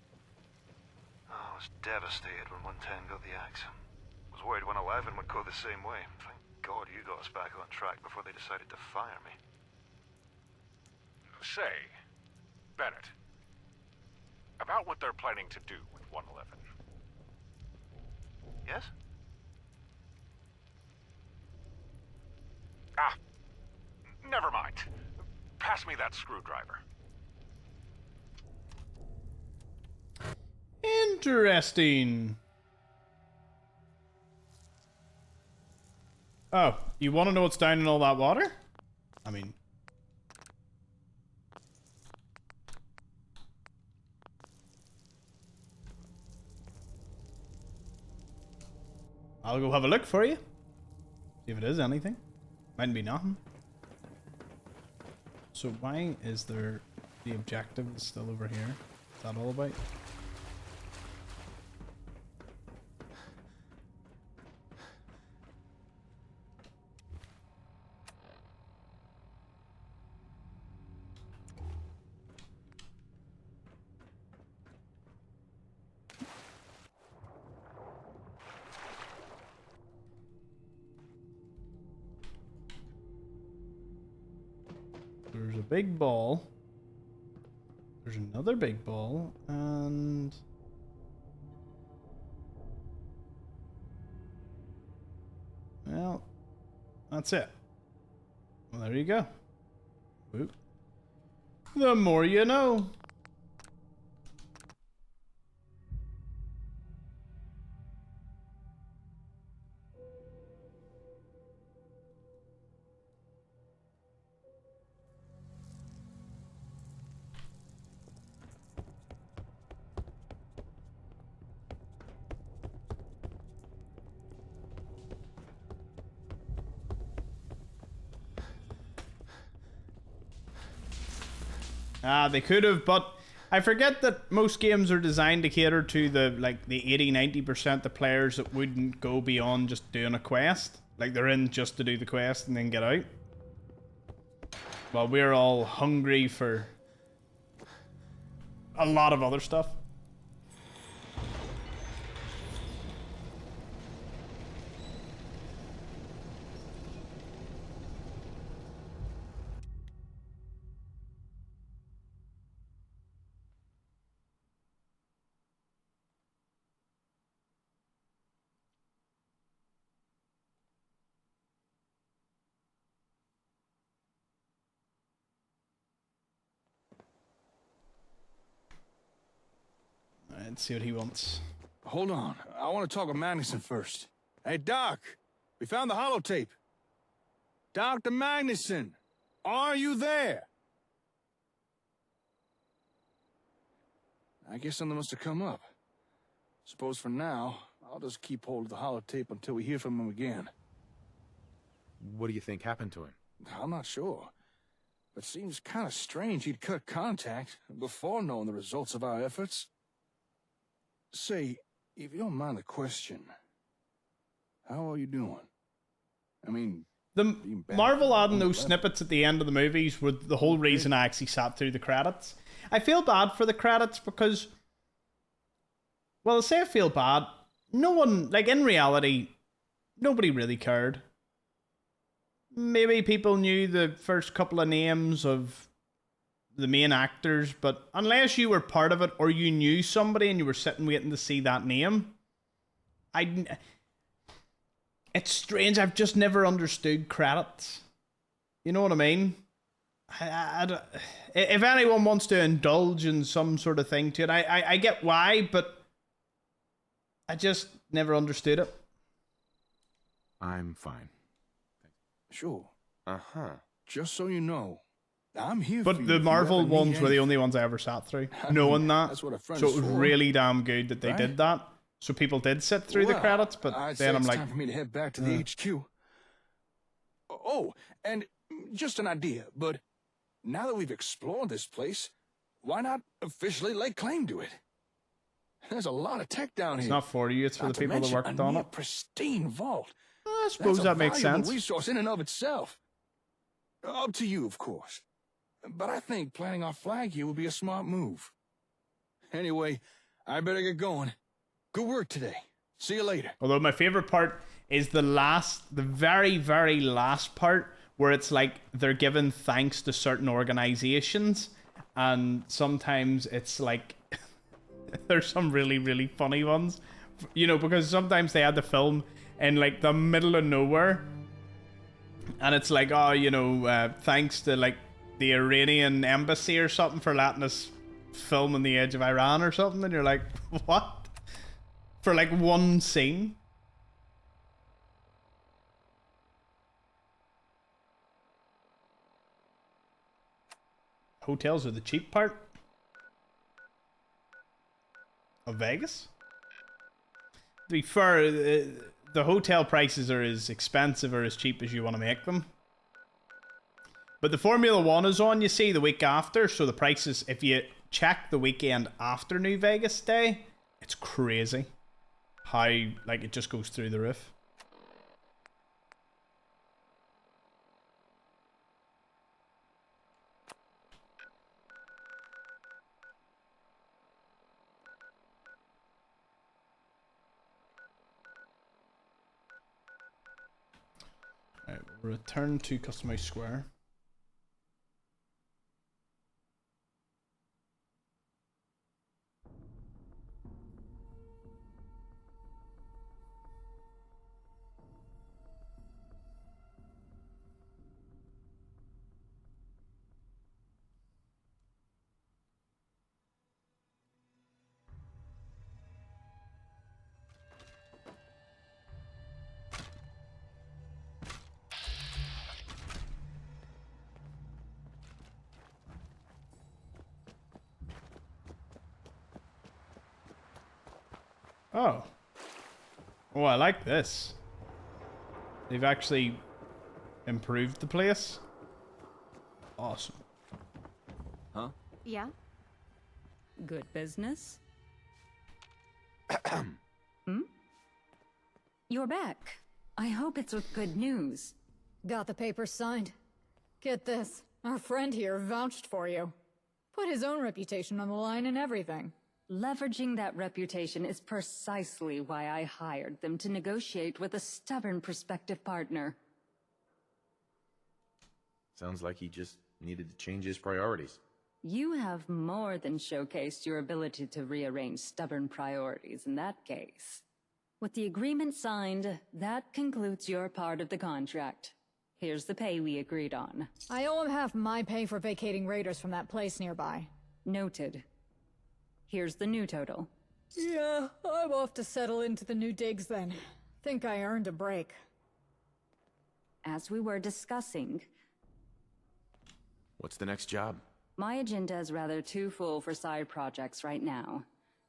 I was devastated when 110 got the axe. Was worried 111 would go the same way. Thank God you got us back on track before they decided to fire me. Say, Bennett, about what they're planning to do with 111. Yes? Never mind. Pass me that screwdriver. Interesting. Oh, you want to know what's down in all that water? I mean... I'll go have a look for you. See if it is anything. Might be nothing. So why is there... The objective is still over here? What's that all about? There's a big ball. There's another big ball, and... Well, that's it. Well, there you go. Whoop. The more you know. They could have, but I forget that most games are designed to cater to the 80-90% of players that wouldn't go beyond just doing a quest. Like, they're in just to do the quest and then get out. Well, we're all hungry for a lot of other stuff. let's see what he wants. Hold on. I want to talk with Magnuson first. Hey, Doc. We found the holotape. Dr. Magnuson, are you there? I guess something must have come up. Suppose for now, I'll just keep hold of the holotape until we hear from him again. What do you think happened to him? I'm not sure. But seems kind of strange he'd cut contact before knowing the results of our efforts. Say, if you don't mind the question, how are you doing? I mean, the Marvel adding those snippets at the end of the movies were the whole reason I actually sat through the credits. I feel bad for the credits because, well, I say I feel bad. No one, like in reality, nobody really cared. Maybe people knew the first couple of names of the main actors, but unless you were part of it or you knew somebody and you were sitting waiting to see that name, it's strange. I've just never understood credits. You know what I mean? If anyone wants to indulge in some sort of thing to it, I get why, but I just never understood it. I'm fine. Sure. Uh-huh. Just so you know, I'm here but for you. But the Marvel ones were the only ones I ever sat through, knowing that. That's what a friend so is it was for. really damn good that they did that. So people did sit through the credits, but then I'm like, it's time for me to head back to the HQ. Oh, and just an idea, but now that we've explored this place, why not officially lay claim to it? There's a lot of tech down here. It's not for you, it's for the people that worked on it. Pristine vault. I suppose that makes sense. That's a resource in and of itself. Up to you, of course. But I think planting our flag here would be a smart move. Anyway, I better get going. Good work today. See you later. Although my favorite part is the very, very last part where it's like they're giving thanks to certain organizations, and sometimes it's like there's some really, really funny ones, you know, because sometimes they had the film in like the middle of nowhere, and it's like, oh, you know, thanks to like the Iranian embassy or something for letting us film on the edge of Iran or something, and you're like, what? For like one scene. Hotels are the cheap part of Vegas. To be fair, the hotel prices are as expensive or as cheap as you want to make them. But the Formula One is on, you see, the week after. So the prices, if you check the weekend after New Vegas Day, it's crazy. How, like, it just goes through the roof. Alright, we'll return to Customized Square. Oh. Oh, I like this. They've actually improved the place. Awesome. Huh? Yeah? Good business? You're back. I hope it's with good news. Got the papers signed. Get this. Our friend here vouched for you. Put his own reputation on the line and everything. Leveraging that reputation is precisely why I hired them to negotiate with a stubborn prospective partner. Sounds like he just needed to change his priorities. You have more than showcased your ability to rearrange stubborn priorities in that case. With the agreement signed, that concludes your part of the contract. Here's the pay we agreed on. I owe him half my pay for vacating raiders from that place nearby. Noted. Here's the new total. Yeah, I'm off to settle into the new digs then. Think I earned a break. As we were discussing, What's the next job? my agenda is rather too full for side projects right now.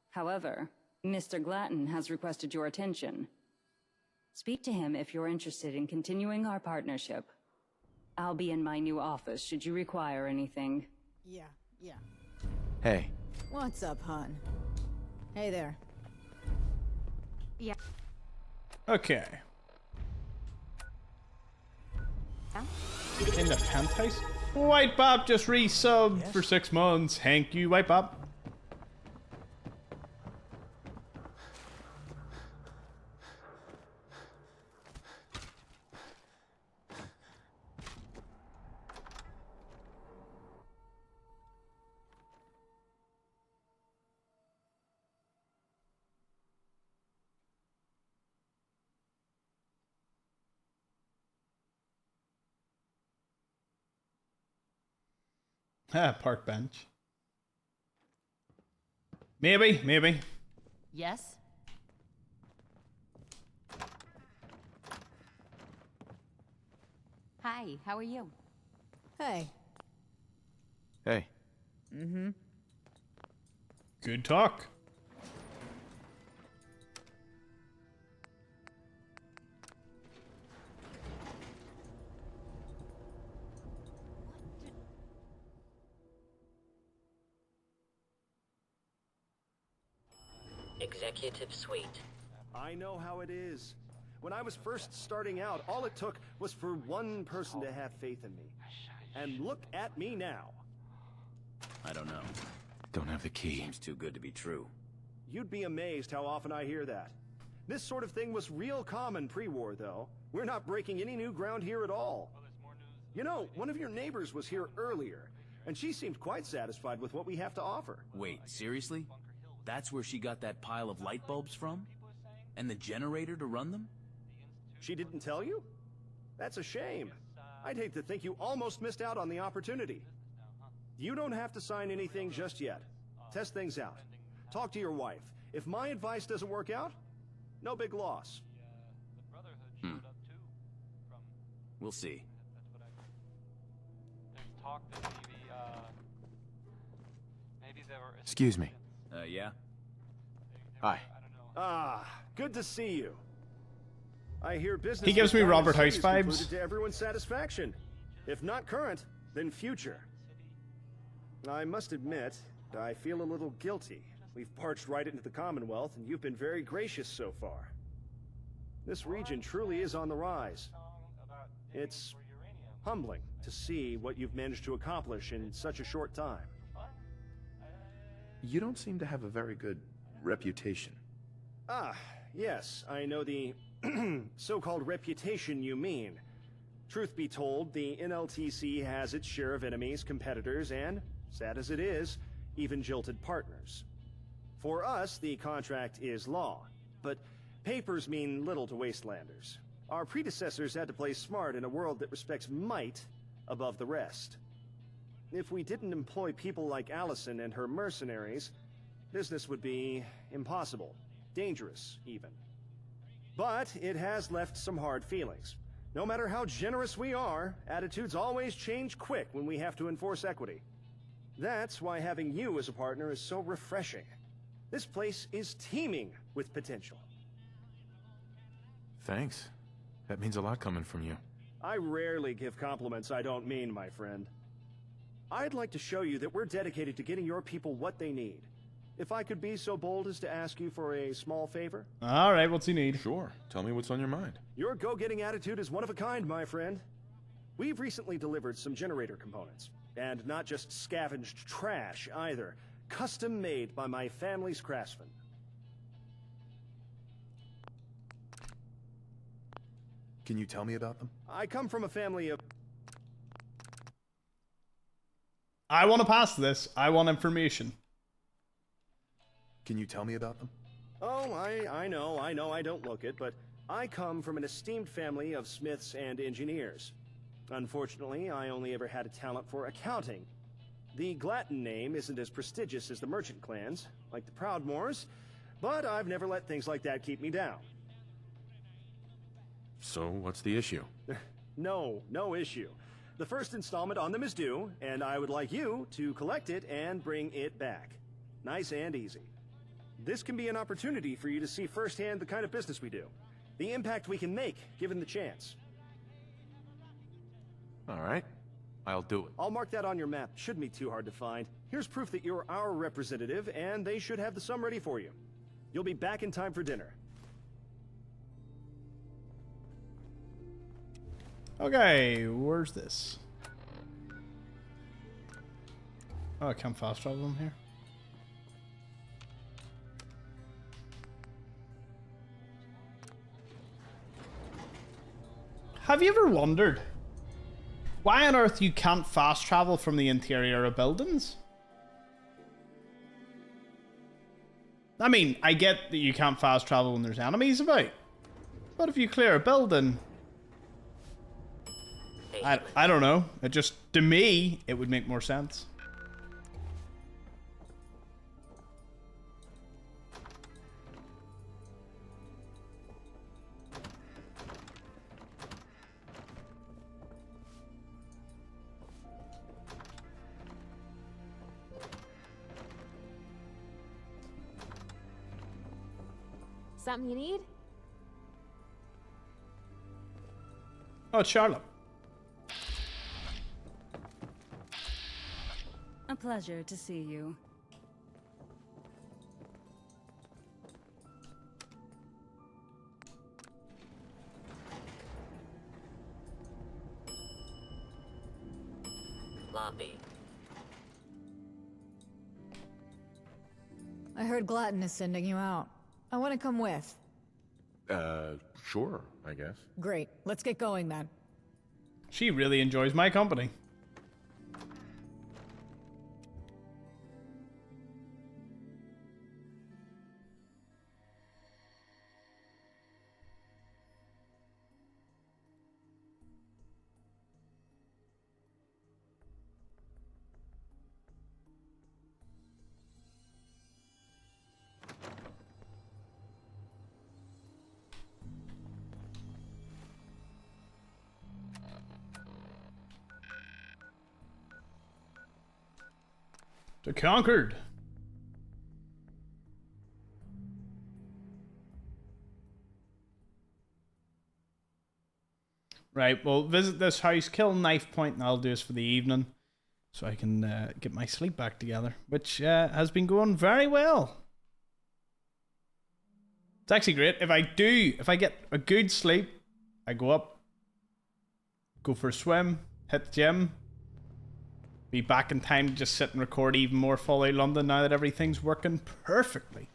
However, Mr. Glatton has requested your attention. Speak to him if you're interested in continuing our partnership. I'll be in my new office should you require anything. Yeah. Hey. What's up, hon? Hey there. Yeah. Okay. In the penthouse? White Bob just resubbed for 6 months. Thank you, White Bob. Park bench. Maybe. Yes? Hi, how are you? Hey. Hey. Mm-hmm. Good talk. Executive Suite. I know how it is. When I was first starting out, all it took was for one person to have faith in me. And look at me now. I don't know. Don't have the key. Seems too good to be true. You'd be amazed how often I hear that. This sort of thing was real common pre-war, though. We're not breaking any new ground here at all. You know, one of your neighbors was here earlier, and she seemed quite satisfied with what we have to offer. Wait, seriously? That's where she got that pile of light bulbs from? And the generator to run them? She didn't tell you? That's a shame. I'd hate to think you almost missed out on the opportunity. You don't have to sign anything just yet. Test things out. Talk to your wife. If my advice doesn't work out, no big loss. We'll see. Excuse me. Yeah? Hi. Ah, good to see you. I hear business. He gives me with Robert Diamond House City is vibes. concluded to everyone's satisfaction. If not current, then future. I must admit, I feel a little guilty. We've parched right into the Commonwealth, and you've been very gracious so far. This region truly is on the rise. It's humbling to see what you've managed to accomplish in such a short time. You don't seem to have a very good reputation. Ah, yes, I know the so-called reputation you mean. Truth be told, the NLTC has its share of enemies, competitors, and, sad as it is, even jilted partners. For us, the contract is law, but papers mean little to Wastelanders. Our predecessors had to play smart in a world that respects might above the rest. If we didn't employ people like Allison and her mercenaries, business would be impossible, dangerous even. But it has left some hard feelings. No matter how generous we are, attitudes always change quick when we have to enforce equity. That's why having you as a partner is so refreshing. This place is teeming with potential. Thanks. That means a lot coming from you. I rarely give compliments I don't mean, my friend. I'd like to show you that we're dedicated to getting your people what they need. If I could be so bold as to ask you for a small favor? Alright, what's he need? Sure. Tell me what's on your mind. Your go-getting attitude is one of a kind, my friend. We've recently delivered some generator components. And not just scavenged trash, either. Custom made by my family's craftsmen. Can you tell me about them? I come from a family of... I want to pass this. I want information. Can you tell me about them? Oh, I know I don't look it, but I come from an esteemed family of smiths and engineers. Unfortunately, I only ever had a talent for accounting. The Glatton name isn't as prestigious as the merchant clans, like the Proudmoores, but I've never let things like that keep me down. So, what's the issue? No issue. The first installment on them is due, and I would like you to collect it and bring it back. Nice and easy. This can be an opportunity for you to see firsthand the kind of business we do. The impact we can make, given the chance. Alright, I'll do it. I'll mark that on your map. Shouldn't be too hard to find. Here's proof that you're our representative, and they should have the sum ready for you. You'll be back in time for dinner. Okay, where's this? Oh, I can't fast travel them here. Have you ever wondered why on earth you can't fast travel from the interior of buildings? I mean, I get that you can't fast travel when there's enemies about, but if you clear a building, I don't know. It just, to me, it would make more sense. Something you need? Oh, it's Charlotte. A pleasure to see you. Lobby. I heard Glatton is sending you out. I want to come with. Sure, I guess. Great. Let's get going then. She really enjoys my company. To Concord. Right, well, visit this house, kill Knife Point, and I'll do this for the evening. So I can get my sleep back together, which has been going very well. It's actually great. If I get a good sleep, I go up, go for a swim, hit the gym, be back in time to just sit and record even more Fallout London now that everything's working perfectly.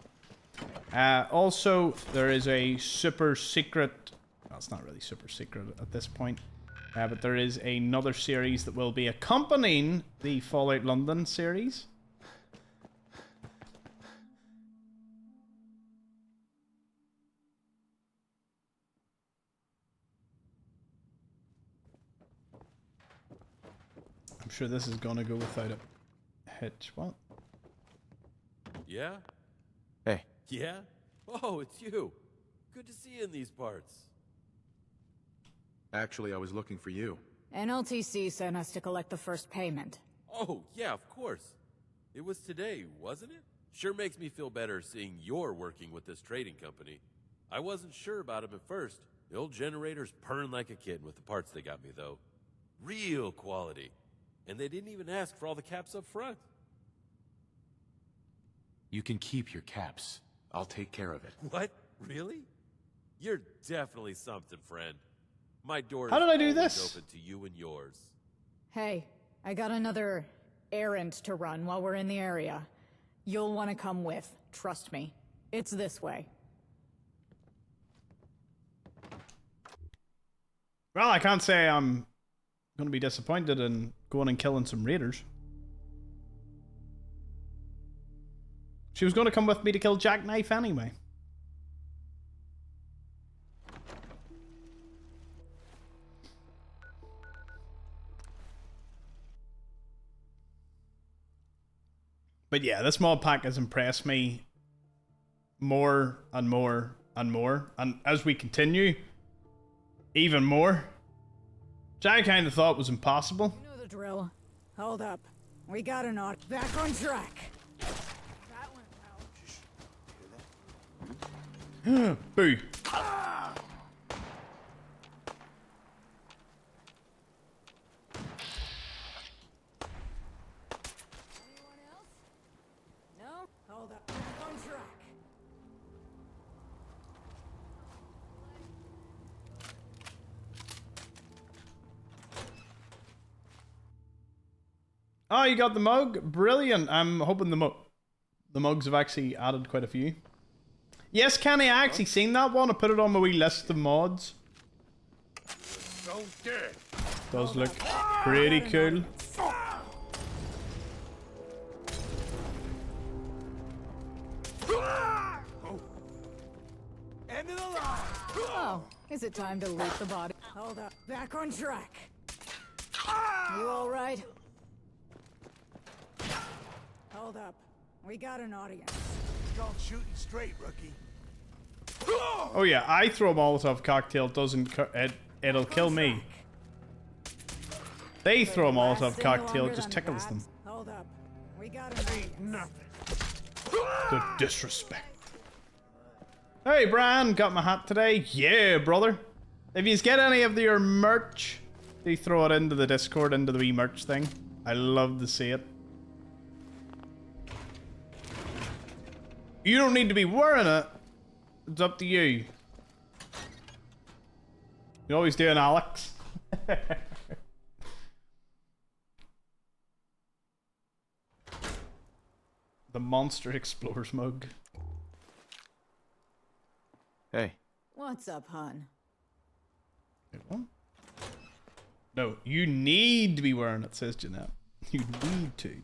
Also, there is a super secret... Well, it's not really super secret at this point. But there is another series that will be accompanying the Fallout London series. I'm sure this is gonna go without a hitch. What? Yeah? Hey. Yeah? Oh, it's you. Good to see you in these parts. Actually, I was looking for you. NLTC sent us to collect the first payment. Oh, yeah, of course. It was today, wasn't it? Sure makes me feel better seeing you're working with this trading company. I wasn't sure about him at first. The old generator's purring like a kid with the parts they got me, though. Real quality. And they didn't even ask for all the caps up front. You can keep your caps. I'll take care of it. What? Really? You're definitely something, friend. My door is How did I do always this? open to you and yours. Hey, I got another errand to run while we're in the area. You'll want to come with. Trust me. It's this way. Well, I can't say I'm going to be disappointed in going and killing some raiders. She was going to come with me to kill Jackknife anyway. But yeah, this mod pack has impressed me more and more and more. And as we continue, even more. Which I kind of thought was impossible. You know the drill. Hold up. We got an odd back on track. Boo. No? Hold up. Back on track. Oh, you got the mug? Brilliant. I'm hoping the mugs have actually added quite a few. Yes, Kenny, I actually seen that one. I put it on my wee list of mods. So dead. Does look pretty cool. End of the line. Oh, is it time to loot the body? Hold up. Back on track. You all right? Hold up. We got an audience. Called shooting straight, rookie. Oh yeah, I throw a Molotov cocktail. It'll kill me. They throw a Molotov cocktail, it just tickles them. Hold up. We got an audience. Nothing. The disrespect. Hey, Brian, got my hat today. Yeah, brother. If you get any of your merch, they throw it into the Discord, into the wee merch thing. I love to see it. You don't need to be wearing it. It's up to you. You're always doing, Alex. The Monster Xplores mug. Hey. What's up, hon? Wait, what? No, you need to be wearing it, says Jeanette. You need to.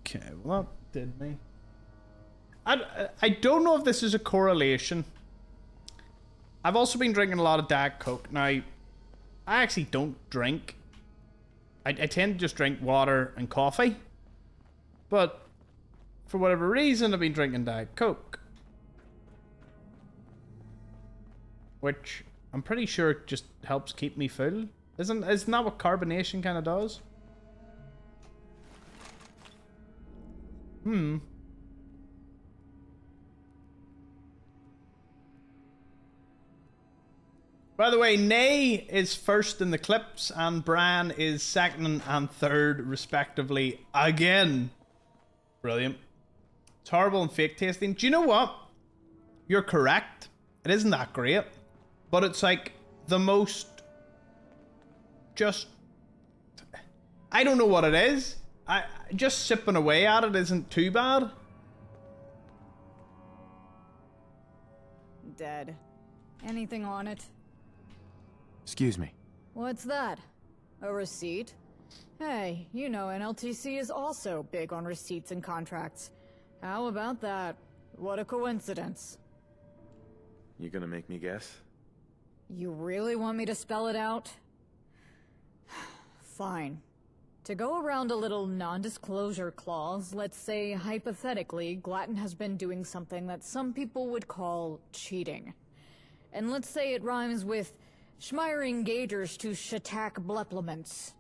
Okay, well that did me. I don't know if this is a correlation. I've also been drinking a lot of Diet Coke. Now, I actually don't drink. I tend to just drink water and coffee. But for whatever reason, I've been drinking Diet Coke. Which I'm pretty sure just helps keep me full. Isn't that what carbonation kind of does? By the way, Nay is first in the clips, and Bran is second and third, respectively, again. Brilliant. It's horrible and fake tasting. Do you know what? You're correct. It isn't that great. But it's like the most... just... I don't know what it is. Just sipping away at it isn't too bad. Dead. Anything on it? Excuse me. What's that? A receipt? Hey, you know NLTC is also big on receipts and contracts. How about that? What a coincidence. You gonna make me guess? You really want me to spell it out? Fine. To go around a little non-disclosure clause, let's say hypothetically, Glatton has been doing something that some people would call cheating. And let's say it rhymes with schmiring gaugers to shatak bleplements.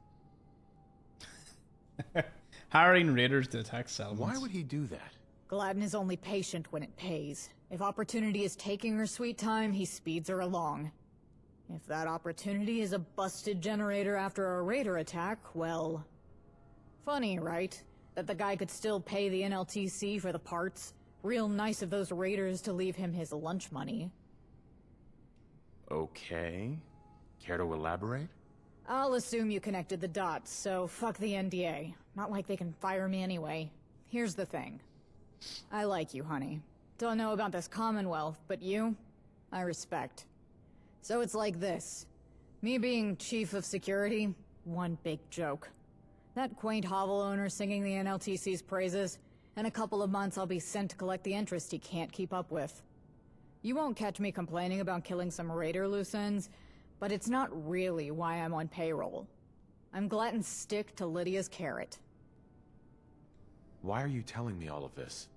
Hiring raiders to attack settlements. Why would he do that? Gladden is only patient when it pays. If opportunity is taking her sweet time, he speeds her along. If that opportunity is a busted generator after a raider attack, well... Funny, right? That the guy could still pay the NLTC for the parts. Real nice of those raiders to leave him his lunch money. Okay. Care to elaborate? I'll assume you connected the dots, so fuck the NDA. Not like they can fire me anyway. Here's the thing. I like you, honey. Don't know about this Commonwealth, but you, I respect. So it's like this. Me being chief of security, one big joke. That quaint hovel owner singing the NLTC's praises, in a couple of months I'll be sent to collect the interest he can't keep up with. You won't catch me complaining about killing some raider loose ends, but it's not really why I'm on payroll. I'm Glatton's stick to Lydia's carrot. Why are you telling me all of this?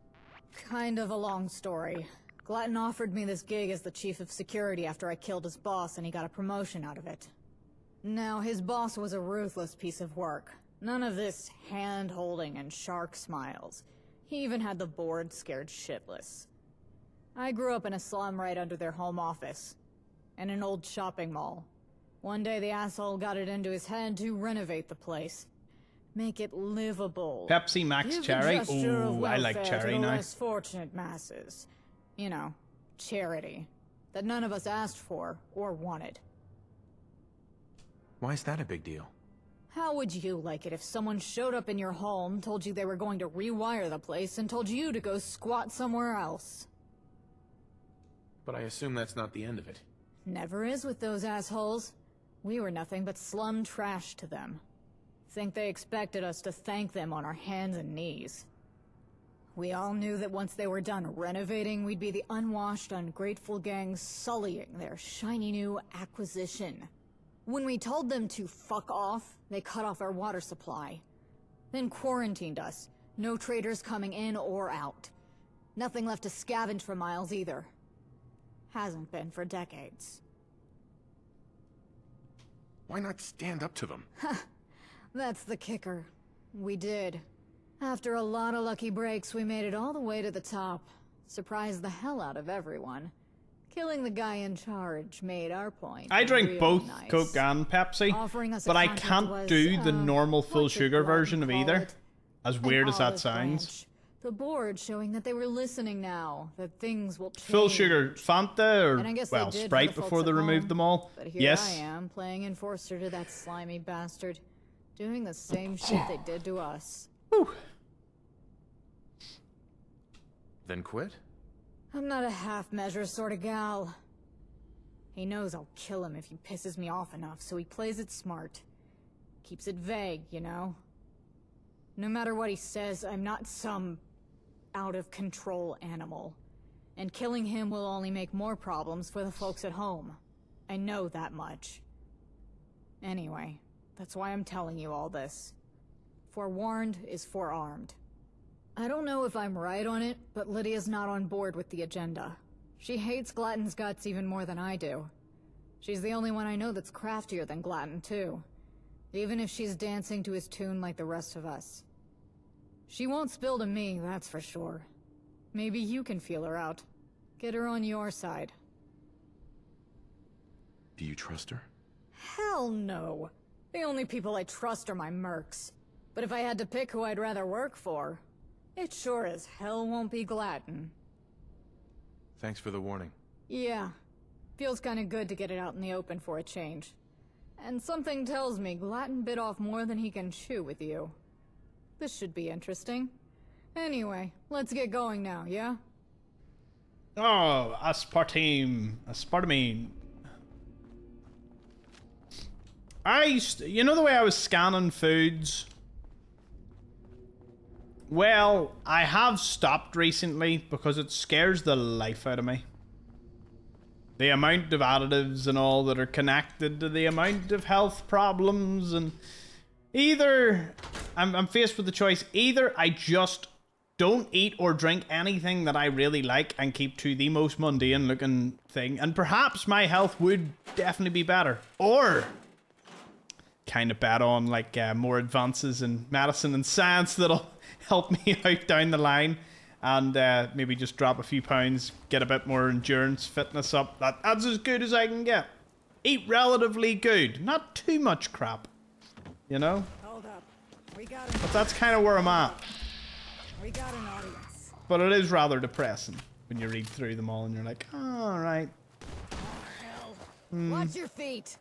Kind of a long story. Glatton offered me this gig as the chief of security after I killed his boss, and he got a promotion out of it. Now, his boss was a ruthless piece of work. None of this hand-holding and shark smiles. He even had the board scared shitless. I grew up in a slum right under their home office, in an old shopping mall. One day the asshole got it into his head to renovate the place. Make it livable. Pepsi Max Give Cherry? a gesture of Ooh, I like welfare cherry to the now. less fortunate masses. You know, charity. That none of us asked for or wanted. Why is that a big deal? How would you like it if someone showed up in your home, told you they were going to rewire the place, and told you to go squat somewhere else? But I assume that's not the end of it. Never is with those assholes. We were nothing but slum trash to them. Think they expected us to thank them on our hands and knees. We all knew that once they were done renovating, we'd be the unwashed, ungrateful gang sullying their shiny new acquisition. When we told them to fuck off, they cut off our water supply. Then quarantined us. No traders coming in or out. Nothing left to scavenge for miles either. Hasn't been for decades. Why not stand up to them? That's the kicker. We did. After a lot of lucky breaks, we made it all the way to the top. Surprised the hell out of everyone. Killing the guy in charge made our point. I drink real both nice. Coke and Pepsi, Offering us a but I contract can't was, do the normal full what did sugar Glatton version of call either. it? As An weird as that olive sounds. branch. The board showing that they were listening now, that things will change. Full sugar Fanta And I or, guess well, they did for Sprite the folks before at they removed home. them all. But here Yes. I am, playing enforcer to that slimy bastard. Doing the same shit they did to us. Then quit? I'm not a half-measure sort of gal. He knows I'll kill him if he pisses me off enough, so he plays it smart. Keeps it vague, you know? No matter what he says, I'm not some out-of-control animal. And killing him will only make more problems for the folks at home. I know that much. Anyway, that's why I'm telling you all this. Forewarned is forearmed. I don't know if I'm right on it, but Lydia's not on board with the agenda. She hates Glatton's guts even more than I do. She's the only one I know that's craftier than Glatton, too. Even if she's dancing to his tune like the rest of us. She won't spill to me, that's for sure. Maybe you can feel her out. Get her on your side. Do you trust her? Hell no. The only people I trust are my mercs. But if I had to pick who I'd rather work for, it sure as hell won't be Glatton. Thanks for the warning. Yeah. Feels kinda good to get it out in the open for a change. And something tells me Glatton bit off more than he can chew with you. This should be interesting. Anyway, let's get going now, yeah? Oh, aspartame. Aspartame. You know the way I was scanning foods? Well, I have stopped recently because it scares the life out of me. The amount of additives and all that are connected to the amount of health problems, and either I'm faced with the choice, either I just don't eat or drink anything that I really like and keep to the most mundane looking thing, and perhaps my health would definitely be better, or kind of bet on like more advances in medicine and science that'll help me out down the line, and maybe just drop a few pounds, get a bit more endurance, fitness up. That's as good as I can get. Eat relatively good, not too much crap, you know? Hold up. But that's kind of where I'm at. We got an audience. But it is rather depressing when you read through them all and you're like, oh, all right. Watch your feet.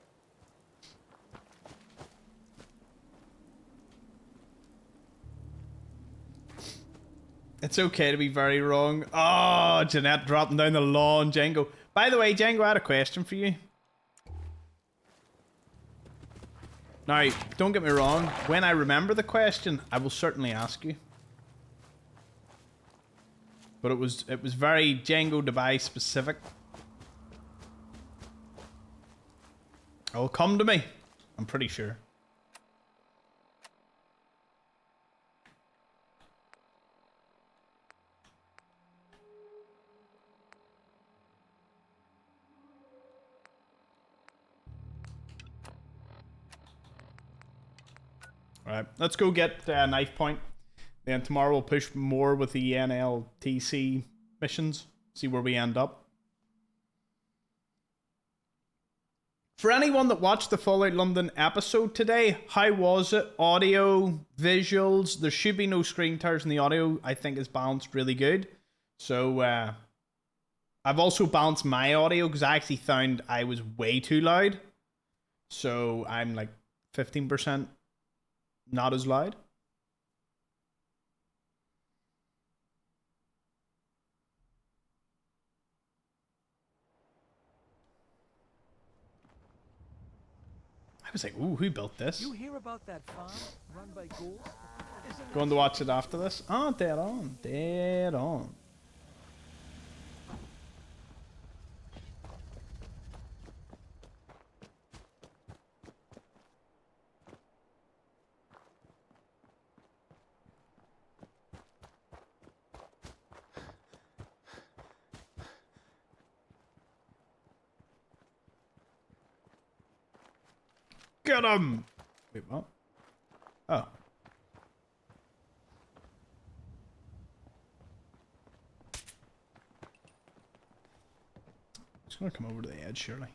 It's okay to be very wrong. Oh, Jeanette dropping down the lawn, Django. By the way, Django, I had a question for you. Now, don't get me wrong. When I remember the question, I will certainly ask you. But it was very Django Dubai specific. It'll come to me. I'm pretty sure. Alright, let's go get Knife Point. Then tomorrow we'll push more with the NLTC missions. See where we end up. For anyone that watched the Fallout London episode today, how was it? Audio, visuals, there should be no screen tears in the audio. I think is balanced really good. So, I've also balanced my audio because I actually found I was way too loud. So, I'm like 15% not as loud. I was like, ooh, who built this? You hear about that farm run by ghouls? Going to watch it after this? Oh, dead on. Dead on. Get him! Wait, what? Oh. It's gonna come over to the edge, surely.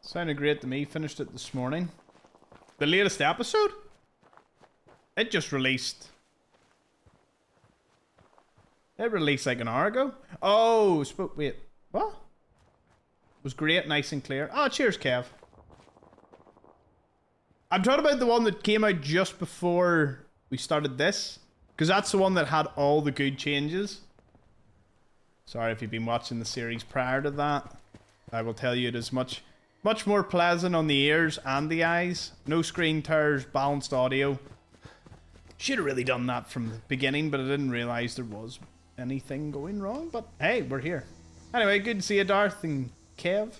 Sounded great to me. Finished it this morning. The latest episode? It just released. It released like an hour ago. Oh, wait. What? Was great, nice and clear. Oh, cheers, Kev. I'm talking about the one that came out just before we started this. Because that's the one that had all the good changes. Sorry if you've been watching the series prior to that. I will tell you it is much more pleasant on the ears and the eyes. No screen tears, balanced audio. Should have really done that from the beginning, but I didn't realize there was anything going wrong. But hey, we're here. Anyway, good to see you, Darth and Kev.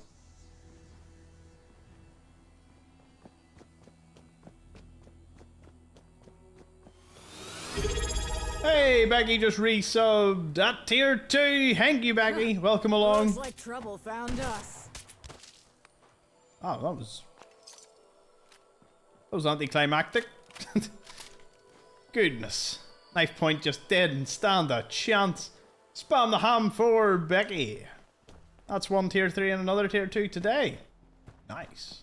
Hey, Becky just resubbed at tier 2. Thank you, Becky. Welcome along. Looks like trouble found us. Oh, that was anticlimactic. Goodness. Knife Point just didn't stand a chance. Spam the ham for Becky. That's one tier 3 and another tier 2 today. Nice.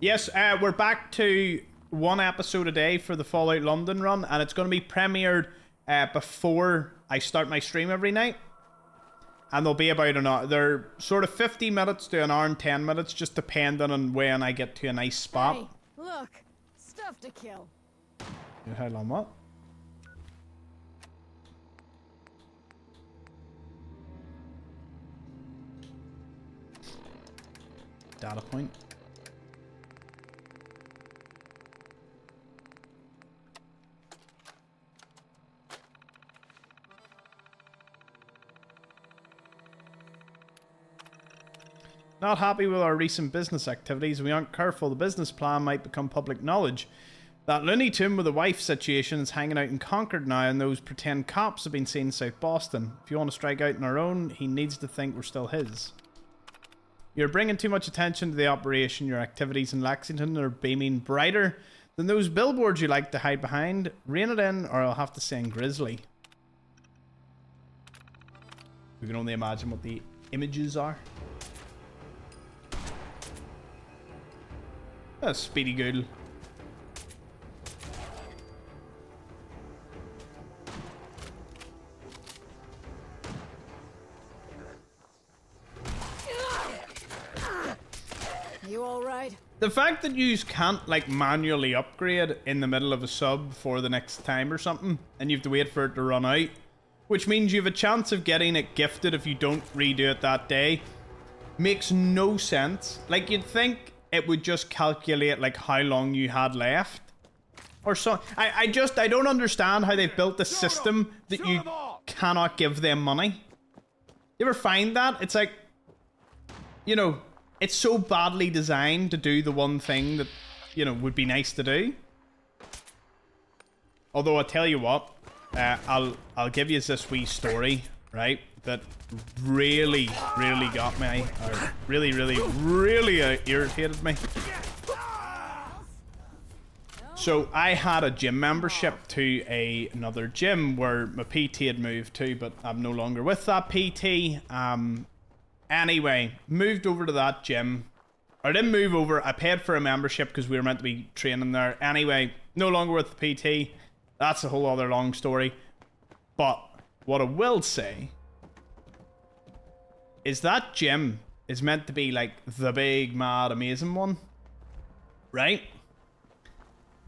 Yes, we're back to one episode a day for the Fallout London run, and it's going to be premiered before I start my stream every night. And they'll be about an hour. They're sort of 50 minutes to an hour and 10 minutes, just depending on when I get to a nice spot. Hey, look, stuff to kill. How long what? Data point. Not happy with our recent business activities. If we aren't careful, the business plan might become public knowledge. That Looney Tune with a wife situation is hanging out in Concord now, and those pretend cops have been seen in South Boston. If you want to strike out on our own, he needs to think we're still his. You're bringing too much attention to the operation. Your activities in Lexington are beaming brighter than those billboards you like to hide behind. Rein it in, or I'll have to send Grizzly. We can only imagine what the images are. That's Speedy Goodle. You alright? The fact that you can't like manually upgrade in the middle of a sub for the next time or something, and you have to wait for it to run out, which means you have a chance of getting it gifted if you don't redo it that day, makes no sense. Like, you'd think it would just calculate like how long you had left or so. I don't understand how they've built a system that you cannot give them money. You ever find that? It's like, you know, it's so badly designed to do the one thing that, you know, would be nice to do. Although I tell you what, I'll give you this wee story, right? That really got me, or really irritated me. So I had a gym membership to another gym where my PT had moved to, but I'm no longer with that PT. Anyway, moved over to that gym. I didn't move over. I paid for a membership because we were meant to be training there. Anyway, no longer with the PT. That's a whole other long story. But what I will say is that gym is meant to be like the big, mad, amazing one. Right?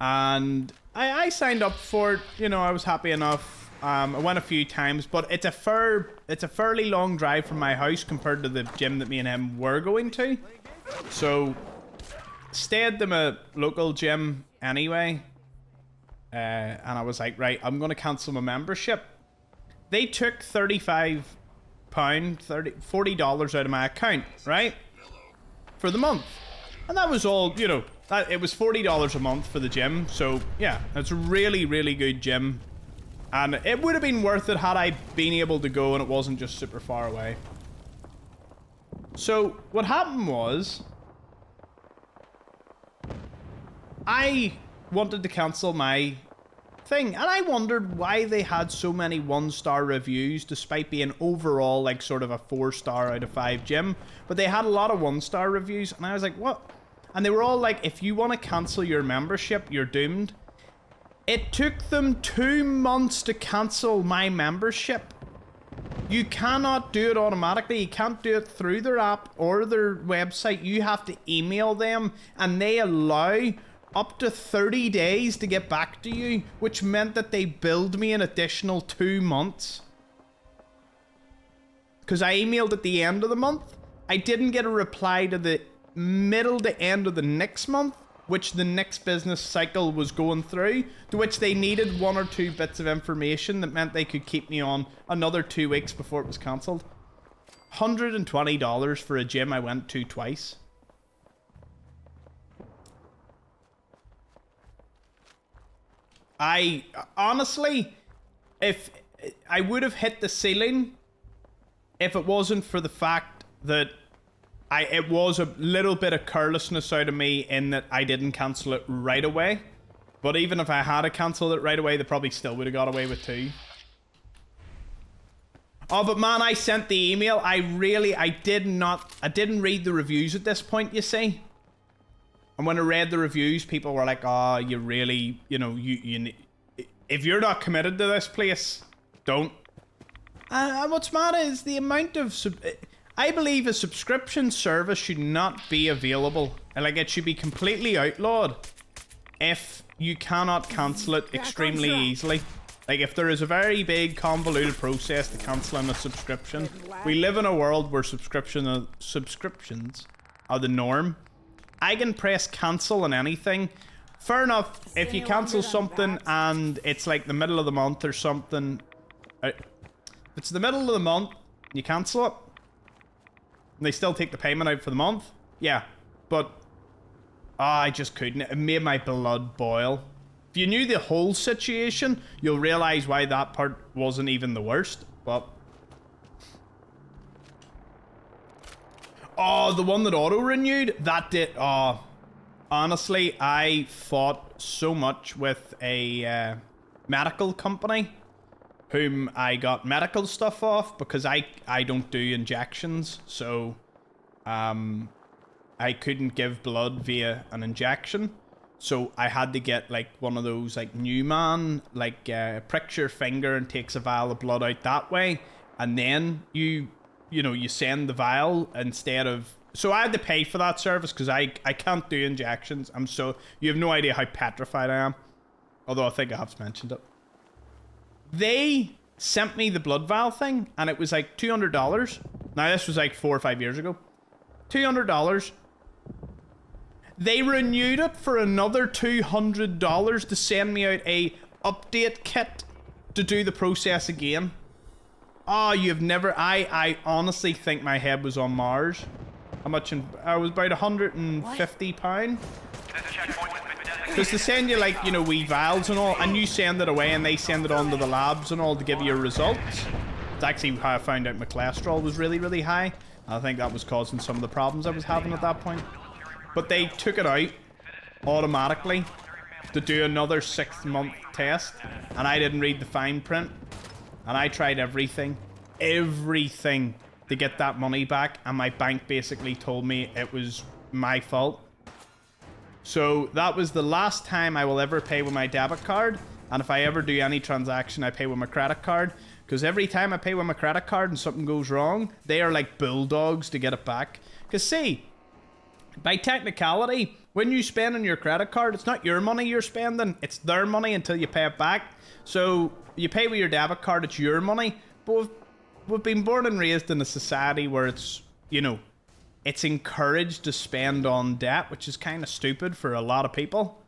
And I signed up for it. You know, I was happy enough. I went a few times, but it's a fairly long drive from my house compared to the gym that me and him were going to. So, stayed in a local gym anyway. And I was like, right, I'm going to cancel my membership. They took £40 out of my account, right? For the month. And that was all, you know, it was $40 a month for the gym. So, yeah, it's a really good gym. And it would have been worth it had I been able to go and it wasn't just super far away. So, what happened was, I wanted to cancel my thing. And I wondered why they had so many 1-star reviews, despite being overall like sort of a 4-star out of 5 gym. But they had a lot of 1-star reviews. And I was like, what? And they were all like, if you want to cancel your membership, you're doomed. It took them 2 months to cancel my membership. You cannot do it automatically. You can't do it through their app or their website. You have to email them, and they allow up to 30 days to get back to you, which meant that they billed me an additional 2 months. Because I emailed at the end of the month. I didn't get a reply to the middle to end of the next month, which the next business cycle was going through, to which they needed 1 or 2 bits of information that meant they could keep me on another 2 weeks before it was cancelled. $120 for a gym I went to twice. I honestly, if I would have hit the ceiling if it wasn't for the fact that it was a little bit of carelessness out of me in that I didn't cancel it right away. But even if I had cancelled it right away, they probably still would have got away with 2. Oh, but man, I sent the email. I didn't read the reviews at this point, you see. And when I read the reviews, people were like, oh, you really, you know, you if you're not committed to this place, don't. And what's mad is the amount of... I believe a subscription service should not be available. Like, it should be completely outlawed if you cannot cancel it extremely easily. Like, if there is a very big convoluted process to cancelling a subscription. We live in a world where subscriptions are the norm. I can press cancel on anything. Fair enough, if you cancel something and it's like the middle of the month or something. If it's the middle of the month, you cancel it. And they still take the payment out for the month. Yeah, but I just couldn't. It made my blood boil. If you knew the whole situation, you'll realize why that part wasn't even the worst. But oh, the one that auto-renewed, that did. Oh, honestly, I fought so much with a medical company whom I got medical stuff off because I don't do injections, so I couldn't give blood via an injection. So I had to get like one of those like Newman, like pricks your finger and takes a vial of blood out that way, and then you send the vial instead of. So I had to pay for that service because I can't do injections. You have no idea how petrified I am. Although I think I have mentioned it. They sent me the blood vial thing, and it was like $200. Now, this was like 4 or 5 years ago. $200. They renewed it for another $200 to send me out a update kit to do the process again. Oh, you've never... I honestly think my head was on Mars. How much? I was about £150. To Because they send you, like, you know, wee vials and all, and you send it away and they send it on to the labs and all to give you your results. It's actually how I found out my cholesterol was really, really high. I think that was causing some of the problems I was having at that point. But they took it out automatically to do another 6-month test, and I didn't read the fine print, and I tried everything to get that money back, and my bank basically told me it was my fault. So that was the last time I will ever pay with my debit card, and if I ever do any transaction, I pay with my credit card, because every time I pay with my credit card and something goes wrong, they are like bulldogs to get it back. Because see, by technicality, when you spend on your credit card, it's not your money you're spending, it's their money until you pay it back. So you pay with your debit card, it's your money, but we've been born and raised in a society where it's, you know, it's encouraged to spend on debt, which is kind of stupid for a lot of people.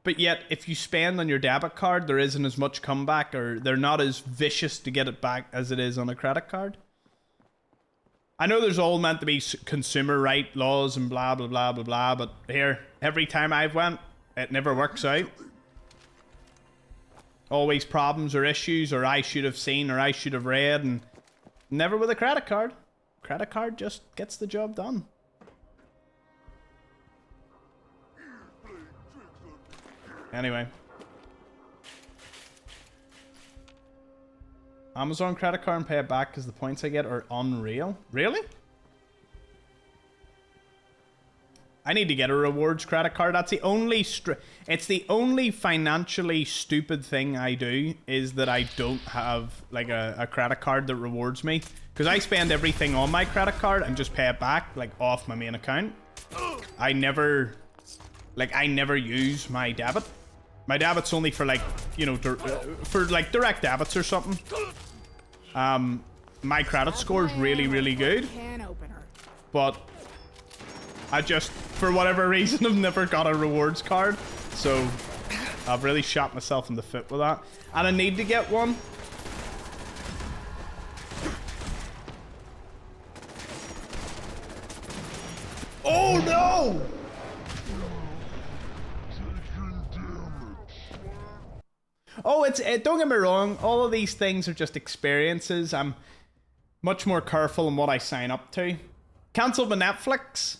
But yet, if you spend on your debit card, there isn't as much comeback, or they're not as vicious to get it back as it is on a credit card. I know there's all meant to be consumer right laws and blah, blah, blah, blah, blah, but here, every time I've went, it never works out. Always problems or issues, or I should have seen, or I should have read, and never with a credit card. Credit card just gets the job done. Anyway. Amazon credit card and pay it back because the points I get are unreal. Really? I need to get a rewards credit card. That's the only it's the only financially stupid thing I do, is that I don't have like a credit card that rewards me. Because I spend everything on my credit card and just pay it back, like off my main account. I never use my debit. My debit's only for like, you know, for like direct debits or something. My credit score is really, really good. But I just, for whatever reason, I've never got a rewards card. So I've really shot myself in the foot with that. And I need to get one. Oh no! Oh, don't get me wrong, all of these things are just experiences. I'm much more careful in what I sign up to. Cancelled my Netflix.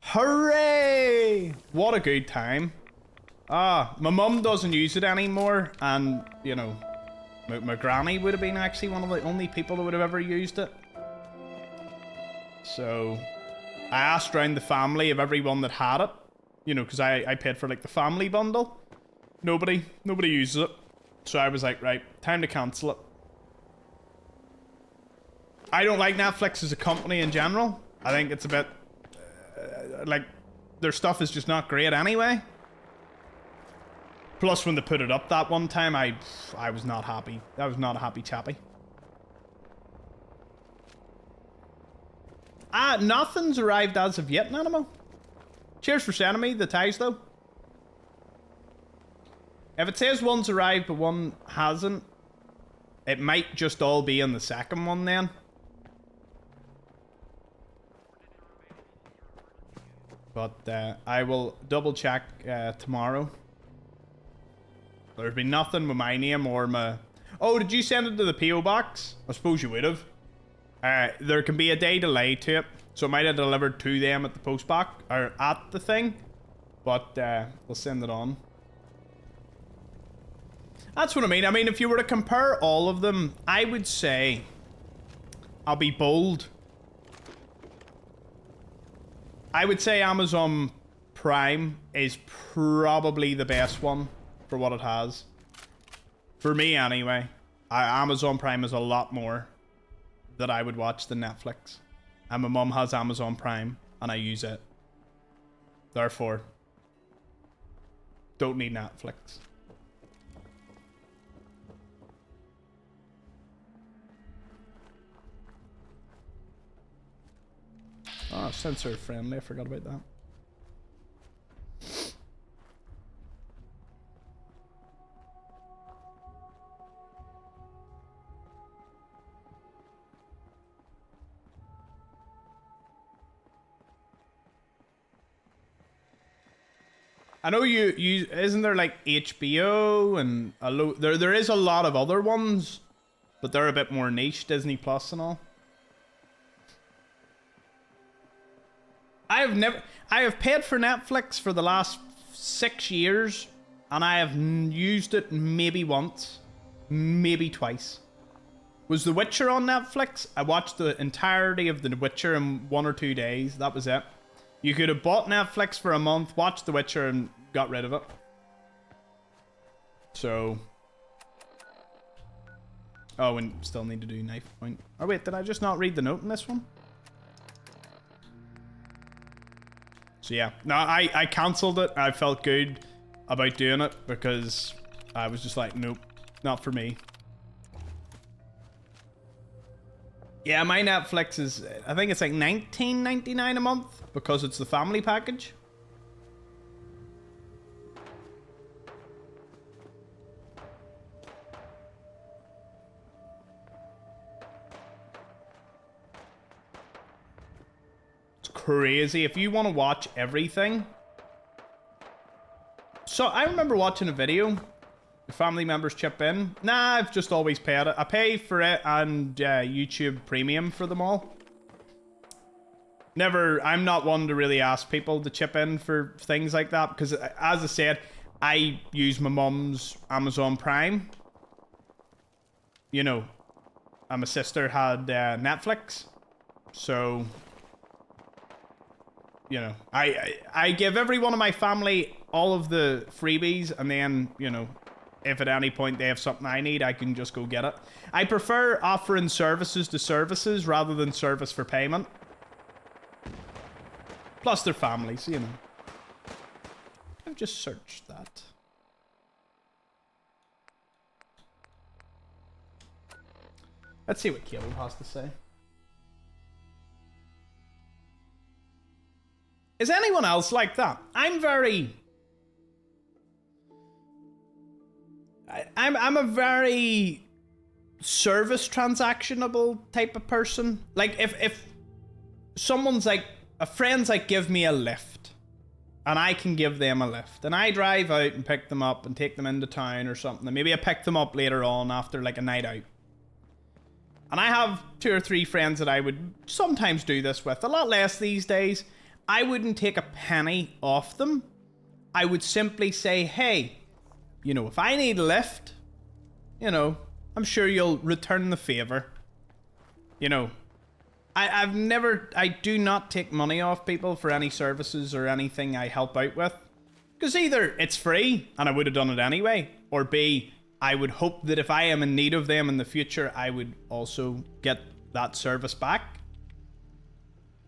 Hooray! What a good time. My mum doesn't use it anymore, and, you know, my granny would have been actually one of the only people that would have ever used it. So I asked around the family of everyone that had it, you know, because I paid for like the family bundle. Nobody uses it. So I was like, right, time to cancel it. I don't like Netflix as a company in general. I think it's a bit, like, their stuff is just not great anyway. Plus, when they put it up that one time, I was not happy. I was not a happy chappy. Nothing's arrived as of yet, Nanimo. Cheers for sending me the ties, though. If it says one's arrived but one hasn't, it might just all be on the second one then. But I will double check tomorrow. There's been nothing with my name or my... Oh, did you send it to the PO box? I suppose you would have. There can be a day delay to it, so it might have delivered to them at the post box, or at the thing. But we'll send it on. That's what I mean. I mean, if you were to compare all of them, I would say, I'll be bold, I would say Amazon Prime is probably the best one for what it has. For me, anyway. Amazon Prime is a lot more that I would watch than Netflix. And my mum has Amazon Prime, and I use it. Therefore, don't need Netflix. Oh, sensor friendly. I forgot about that. I know you isn't there like HBO and there is a lot of other ones, but they're a bit more niche, Disney Plus and all. I have paid for Netflix for the last 6 years, and I have used it maybe once, maybe twice. Was The Witcher on Netflix? I watched the entirety of The Witcher in 1 or 2 days. That was it. You could have bought Netflix for a month, watched The Witcher, and got rid of it. So... Oh, and still need to do knife point. Oh wait, did I just not read the note in this one? So yeah, no, I cancelled it. I felt good about doing it because I was just like, nope, not for me. Yeah, my Netflix is, I think it's like $19.99 a month because it's the family package. It's crazy. If you want to watch everything. So I remember watching a video. The family members chip in. Nah, I've just always paid it. I pay for it and YouTube Premium for them all. I'm not one to really ask people to chip in for things like that because, as I said, I use my mum's Amazon Prime. You know, and my sister had Netflix. So, you know, I give every one of my family all of the freebies and then, you know, if at any point they have something I need, I can just go get it. I prefer offering services to services rather than service for payment. Plus they're families, you know. I've just searched that. Let's see what Caleb has to say. Is anyone else like that? I'm a very service transactionable type of person. Like if someone's like, a friend's like, give me a lift, and I can give them a lift, and I drive out and pick them up and take them into town or something, and maybe I pick them up later on after like a night out. And I have 2 or 3 friends that I would sometimes do this with, a lot less these days. I wouldn't take a penny off them. I would simply say, hey, you know, if I need a lift, you know, I'm sure you'll return the favor. You know, I do not take money off people for any services or anything I help out with. Because either it's free and I would have done it anyway, or B, I would hope that if I am in need of them in the future, I would also get that service back.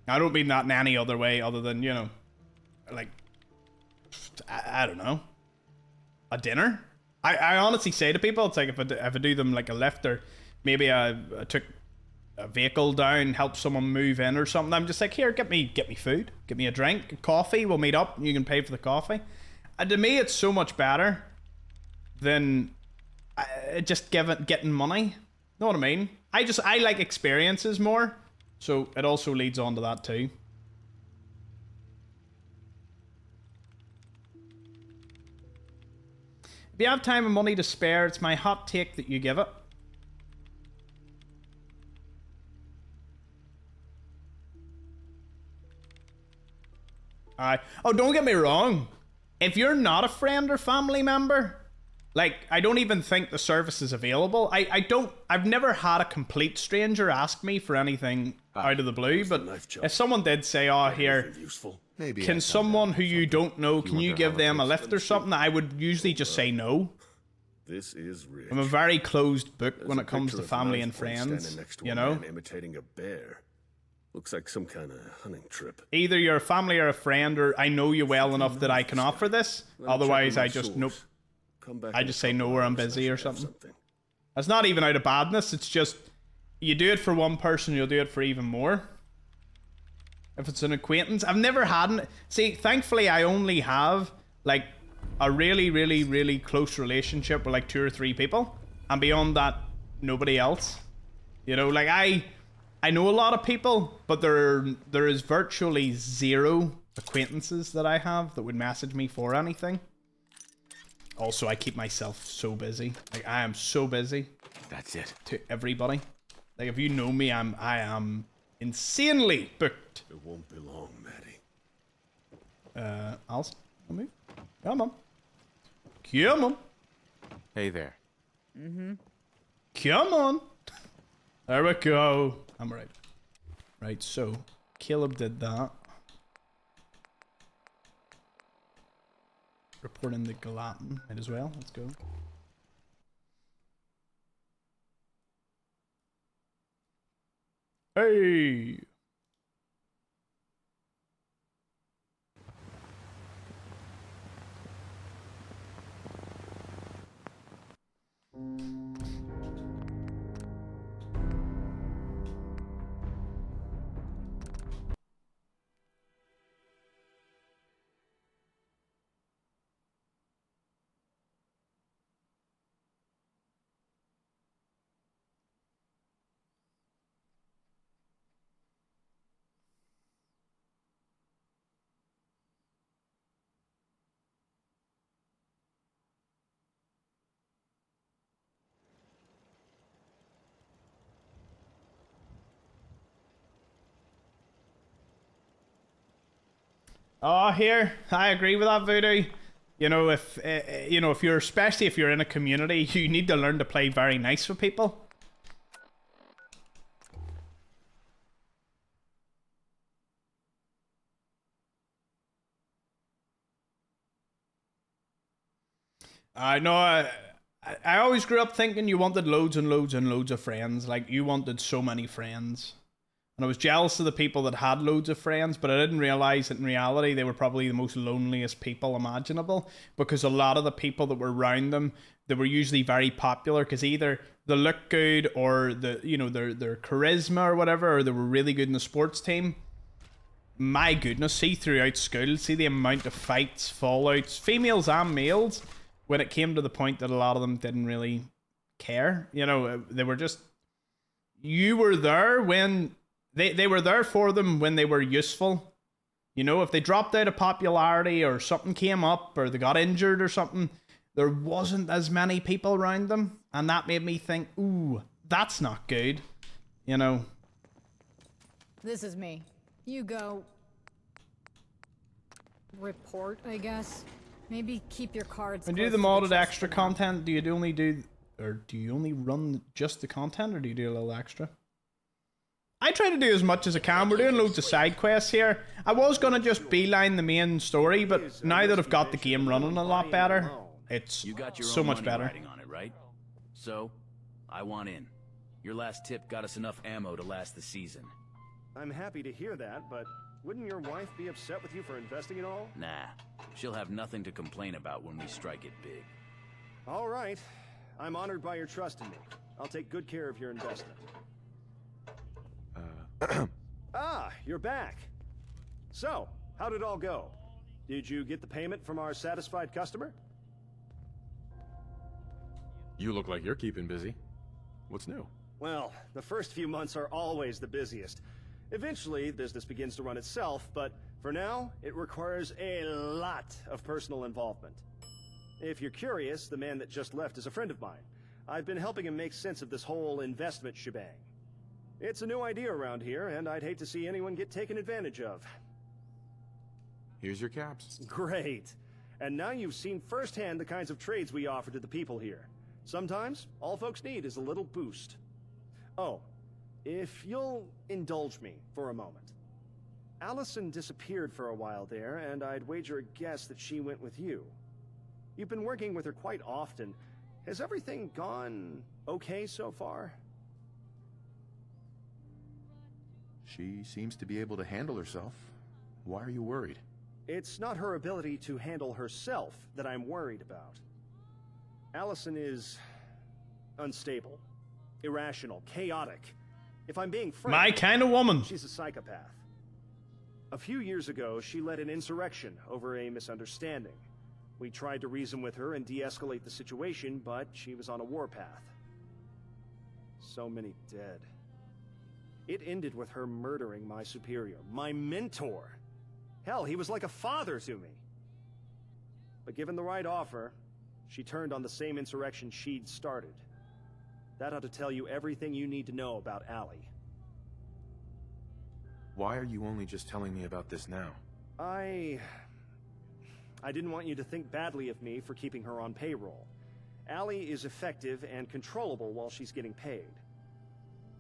I don't mean that in any other way other than, you know, like, I don't know, a dinner. I honestly say to people, it's like if I do them like a lift, or maybe I took a vehicle down, help someone move in or something, I'm just like, here, get me food, get me a drink, a coffee, we'll meet up, and you can pay for the coffee. And to me, it's so much better than just getting money. Know what I mean? I like experiences more. So it also leads on to that too. If you have time and money to spare, it's my hot take that you give it. Oh, don't get me wrong. If you're not a friend or family member, like, I don't even think the service is available. I've never had a complete stranger ask me for anything out of the blue, but if someone did say, oh, here, can someone who you don't know, can you give them a lift or something? I would usually just say no. This is rich. I'm a very closed book when it comes to family and friends, you know? Imitating a bear. Looks like some kind of hunting trip. Either you're a family or a friend, or I know you well enough that I can offer this. Otherwise, I just, nope. I just say no, or I'm busy or something. That's not even out of badness. It's just, you do it for one person, you'll do it for even more. If it's an acquaintance. I've never had... See, thankfully, I only have, like, a really, really, really close relationship with, like, 2 or 3 people. And beyond that, nobody else. You know, like, I know a lot of people, but there is virtually zero acquaintances that I have that would message me for anything. Also, I keep myself so busy. Like, I am so busy. That's it. To everybody. Like, if you know me, I am insanely booked. It won't be long, Maddie. Alice, come on. Come on. Come on. Hey there. Mm-hmm. Come on. There we go. I'm right. Right, so Caleb did that. Reporting the Gallatin. Might as well. Let's go. Hey. Oh, here, I agree with that, Voodoo. You know, if you're, especially if you're in a community, you need to learn to play very nice with people. I know. I always grew up thinking you wanted loads and loads and loads of friends. Like, you wanted so many friends. And I was jealous of the people that had loads of friends, but I didn't realize that in reality they were probably the most loneliest people imaginable, because a lot of the people that were around them, they were usually very popular because either they looked good or their charisma or whatever, or they were really good in the sports team. My goodness, see throughout school, see the amount of fights, fallouts, females and males, when it came to the point that a lot of them didn't really care. You know, they were just, you were there when they were there for them when they were useful. You know, if they dropped out of popularity or something came up or they got injured or something, there wasn't as many people around them. And that made me think, ooh, that's not good. You know. This is me. You go... report, I guess. Maybe keep your cards. When you do the modded extra content, do you only run just the content, or do you do a little extra? I try to do as much as I can. We're doing loads of side quests here. I was gonna just beeline the main story, but now that I've got the game running a lot better, it's so much better. Riding on it, right? So, I want in. Your last tip got us enough ammo to last the season. I'm happy to hear that, but wouldn't your wife be upset with you for investing it all? Nah, she'll have nothing to complain about when we strike it big. All right. I'm honored by your trust in me. I'll take good care of your investment. Ah, you're back. So, how did it all go? Did you get the payment from our satisfied customer? You look like you're keeping busy. What's new? Well, the first few months are always the busiest. Eventually, business begins to run itself, but for now, it requires a lot of personal involvement. If you're curious, the man that just left is a friend of mine. I've been helping him make sense of this whole investment shebang. It's a new idea around here, and I'd hate to see anyone get taken advantage of. Here's your caps. Great. And now you've seen firsthand the kinds of trades we offer to the people here. Sometimes, all folks need is a little boost. Oh, if you'll indulge me for a moment. Allison disappeared for a while there, and I'd wager a guess that she went with you. You've been working with her quite often. Has everything gone okay so far? She seems to be able to handle herself. Why are you worried? It's not her ability to handle herself that I'm worried about. Allison is unstable, irrational, chaotic. If I'm being frank, my kind of woman. She's a psychopath. A few years ago, she led an insurrection over a misunderstanding. We tried to reason with her and de-escalate the situation, but she was on a warpath. So many dead. It ended with her murdering my superior, my mentor. Hell, he was like a father to me. But given the right offer, she turned on the same insurrection she'd started. That ought to tell you everything you need to know about Allie. Why are you only just telling me about this now? I didn't want you to think badly of me for keeping her on payroll. Allie is effective and controllable while she's getting paid.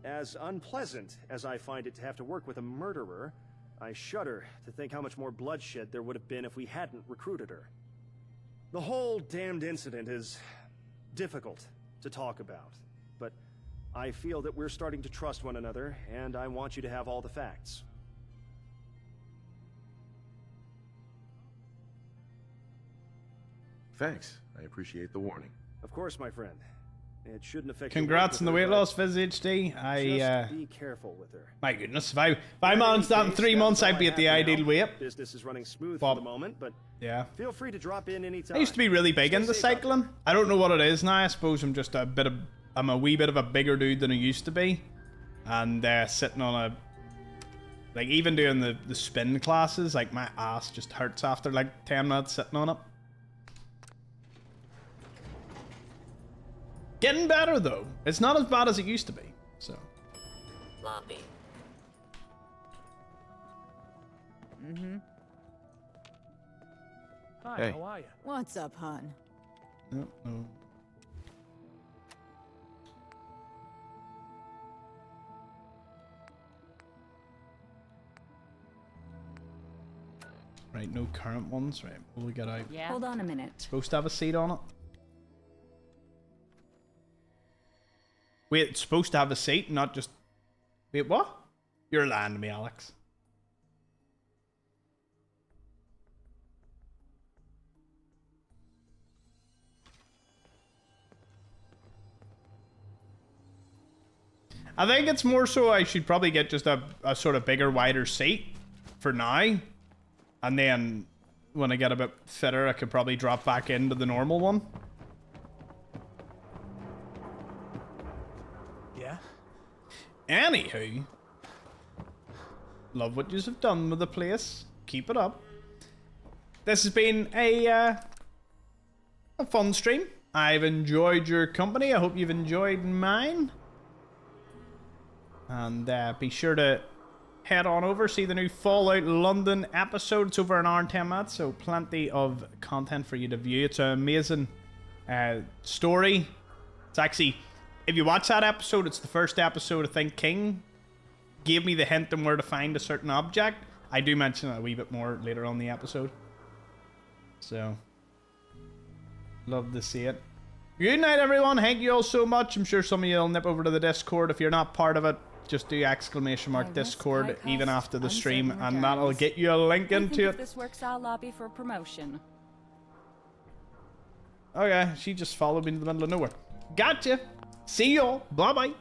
As unpleasant as I find it to have to work with a murderer, I shudder to think how much more bloodshed there would have been if we hadn't recruited her. The whole damned incident is difficult to talk about, but I feel that we're starting to trust one another, and I want you to have all the facts. Thanks. I appreciate the warning. Of course, my friend. It shouldn't affect Congrats on the weight loss, Viz HD. Just be careful with her. My goodness, if I managed that in 3 months, I'd be at the ideal weight. Business is running smooth for the moment, but yeah. Feel free to drop in anytime. I used to be really big into cycling. I don't know what it is now. I suppose I'm just I'm a wee bit of a bigger dude than I used to be. And sitting on like even doing the spin classes, like my ass just hurts after like 10 minutes sitting on it. Getting better though. It's not as bad as it used to be. So. Lobby. Hi, Hey. how are you? What's up, hon? No. Right, no current ones. Right, what we got out? Yeah. Hold on a minute. Supposed to have a seat on it. Wait, it's supposed to have a seat, not just... Wait, what? You're lying to me, Alex. I think it's more so I should probably get just a sort of bigger, wider seat for now. And then when I get a bit fitter, I could probably drop back into the normal one. Yeah? Anywho, love what you have done with the place. Keep it up. This has been a fun stream. I've enjoyed your company. I hope you've enjoyed mine. And be sure to head on over, see the new Fallout London episode. It's over an hour and 10 minutes, so plenty of content for you to view. It's an amazing story. It's actually, if you watch that episode, it's the first episode I think King gave me the hint on where to find a certain object. I do mention it a wee bit more later on in the episode. So, love to see it. Good night, everyone. Thank you all so much. I'm sure some of you will nip over to the Discord. If you're not part of it, just do ! Discord even after the stream, and that'll get you a link into If it. this works, I'll lobby for promotion. Okay, she just followed me to the middle of nowhere. Gotcha. See y'all. Bye bye.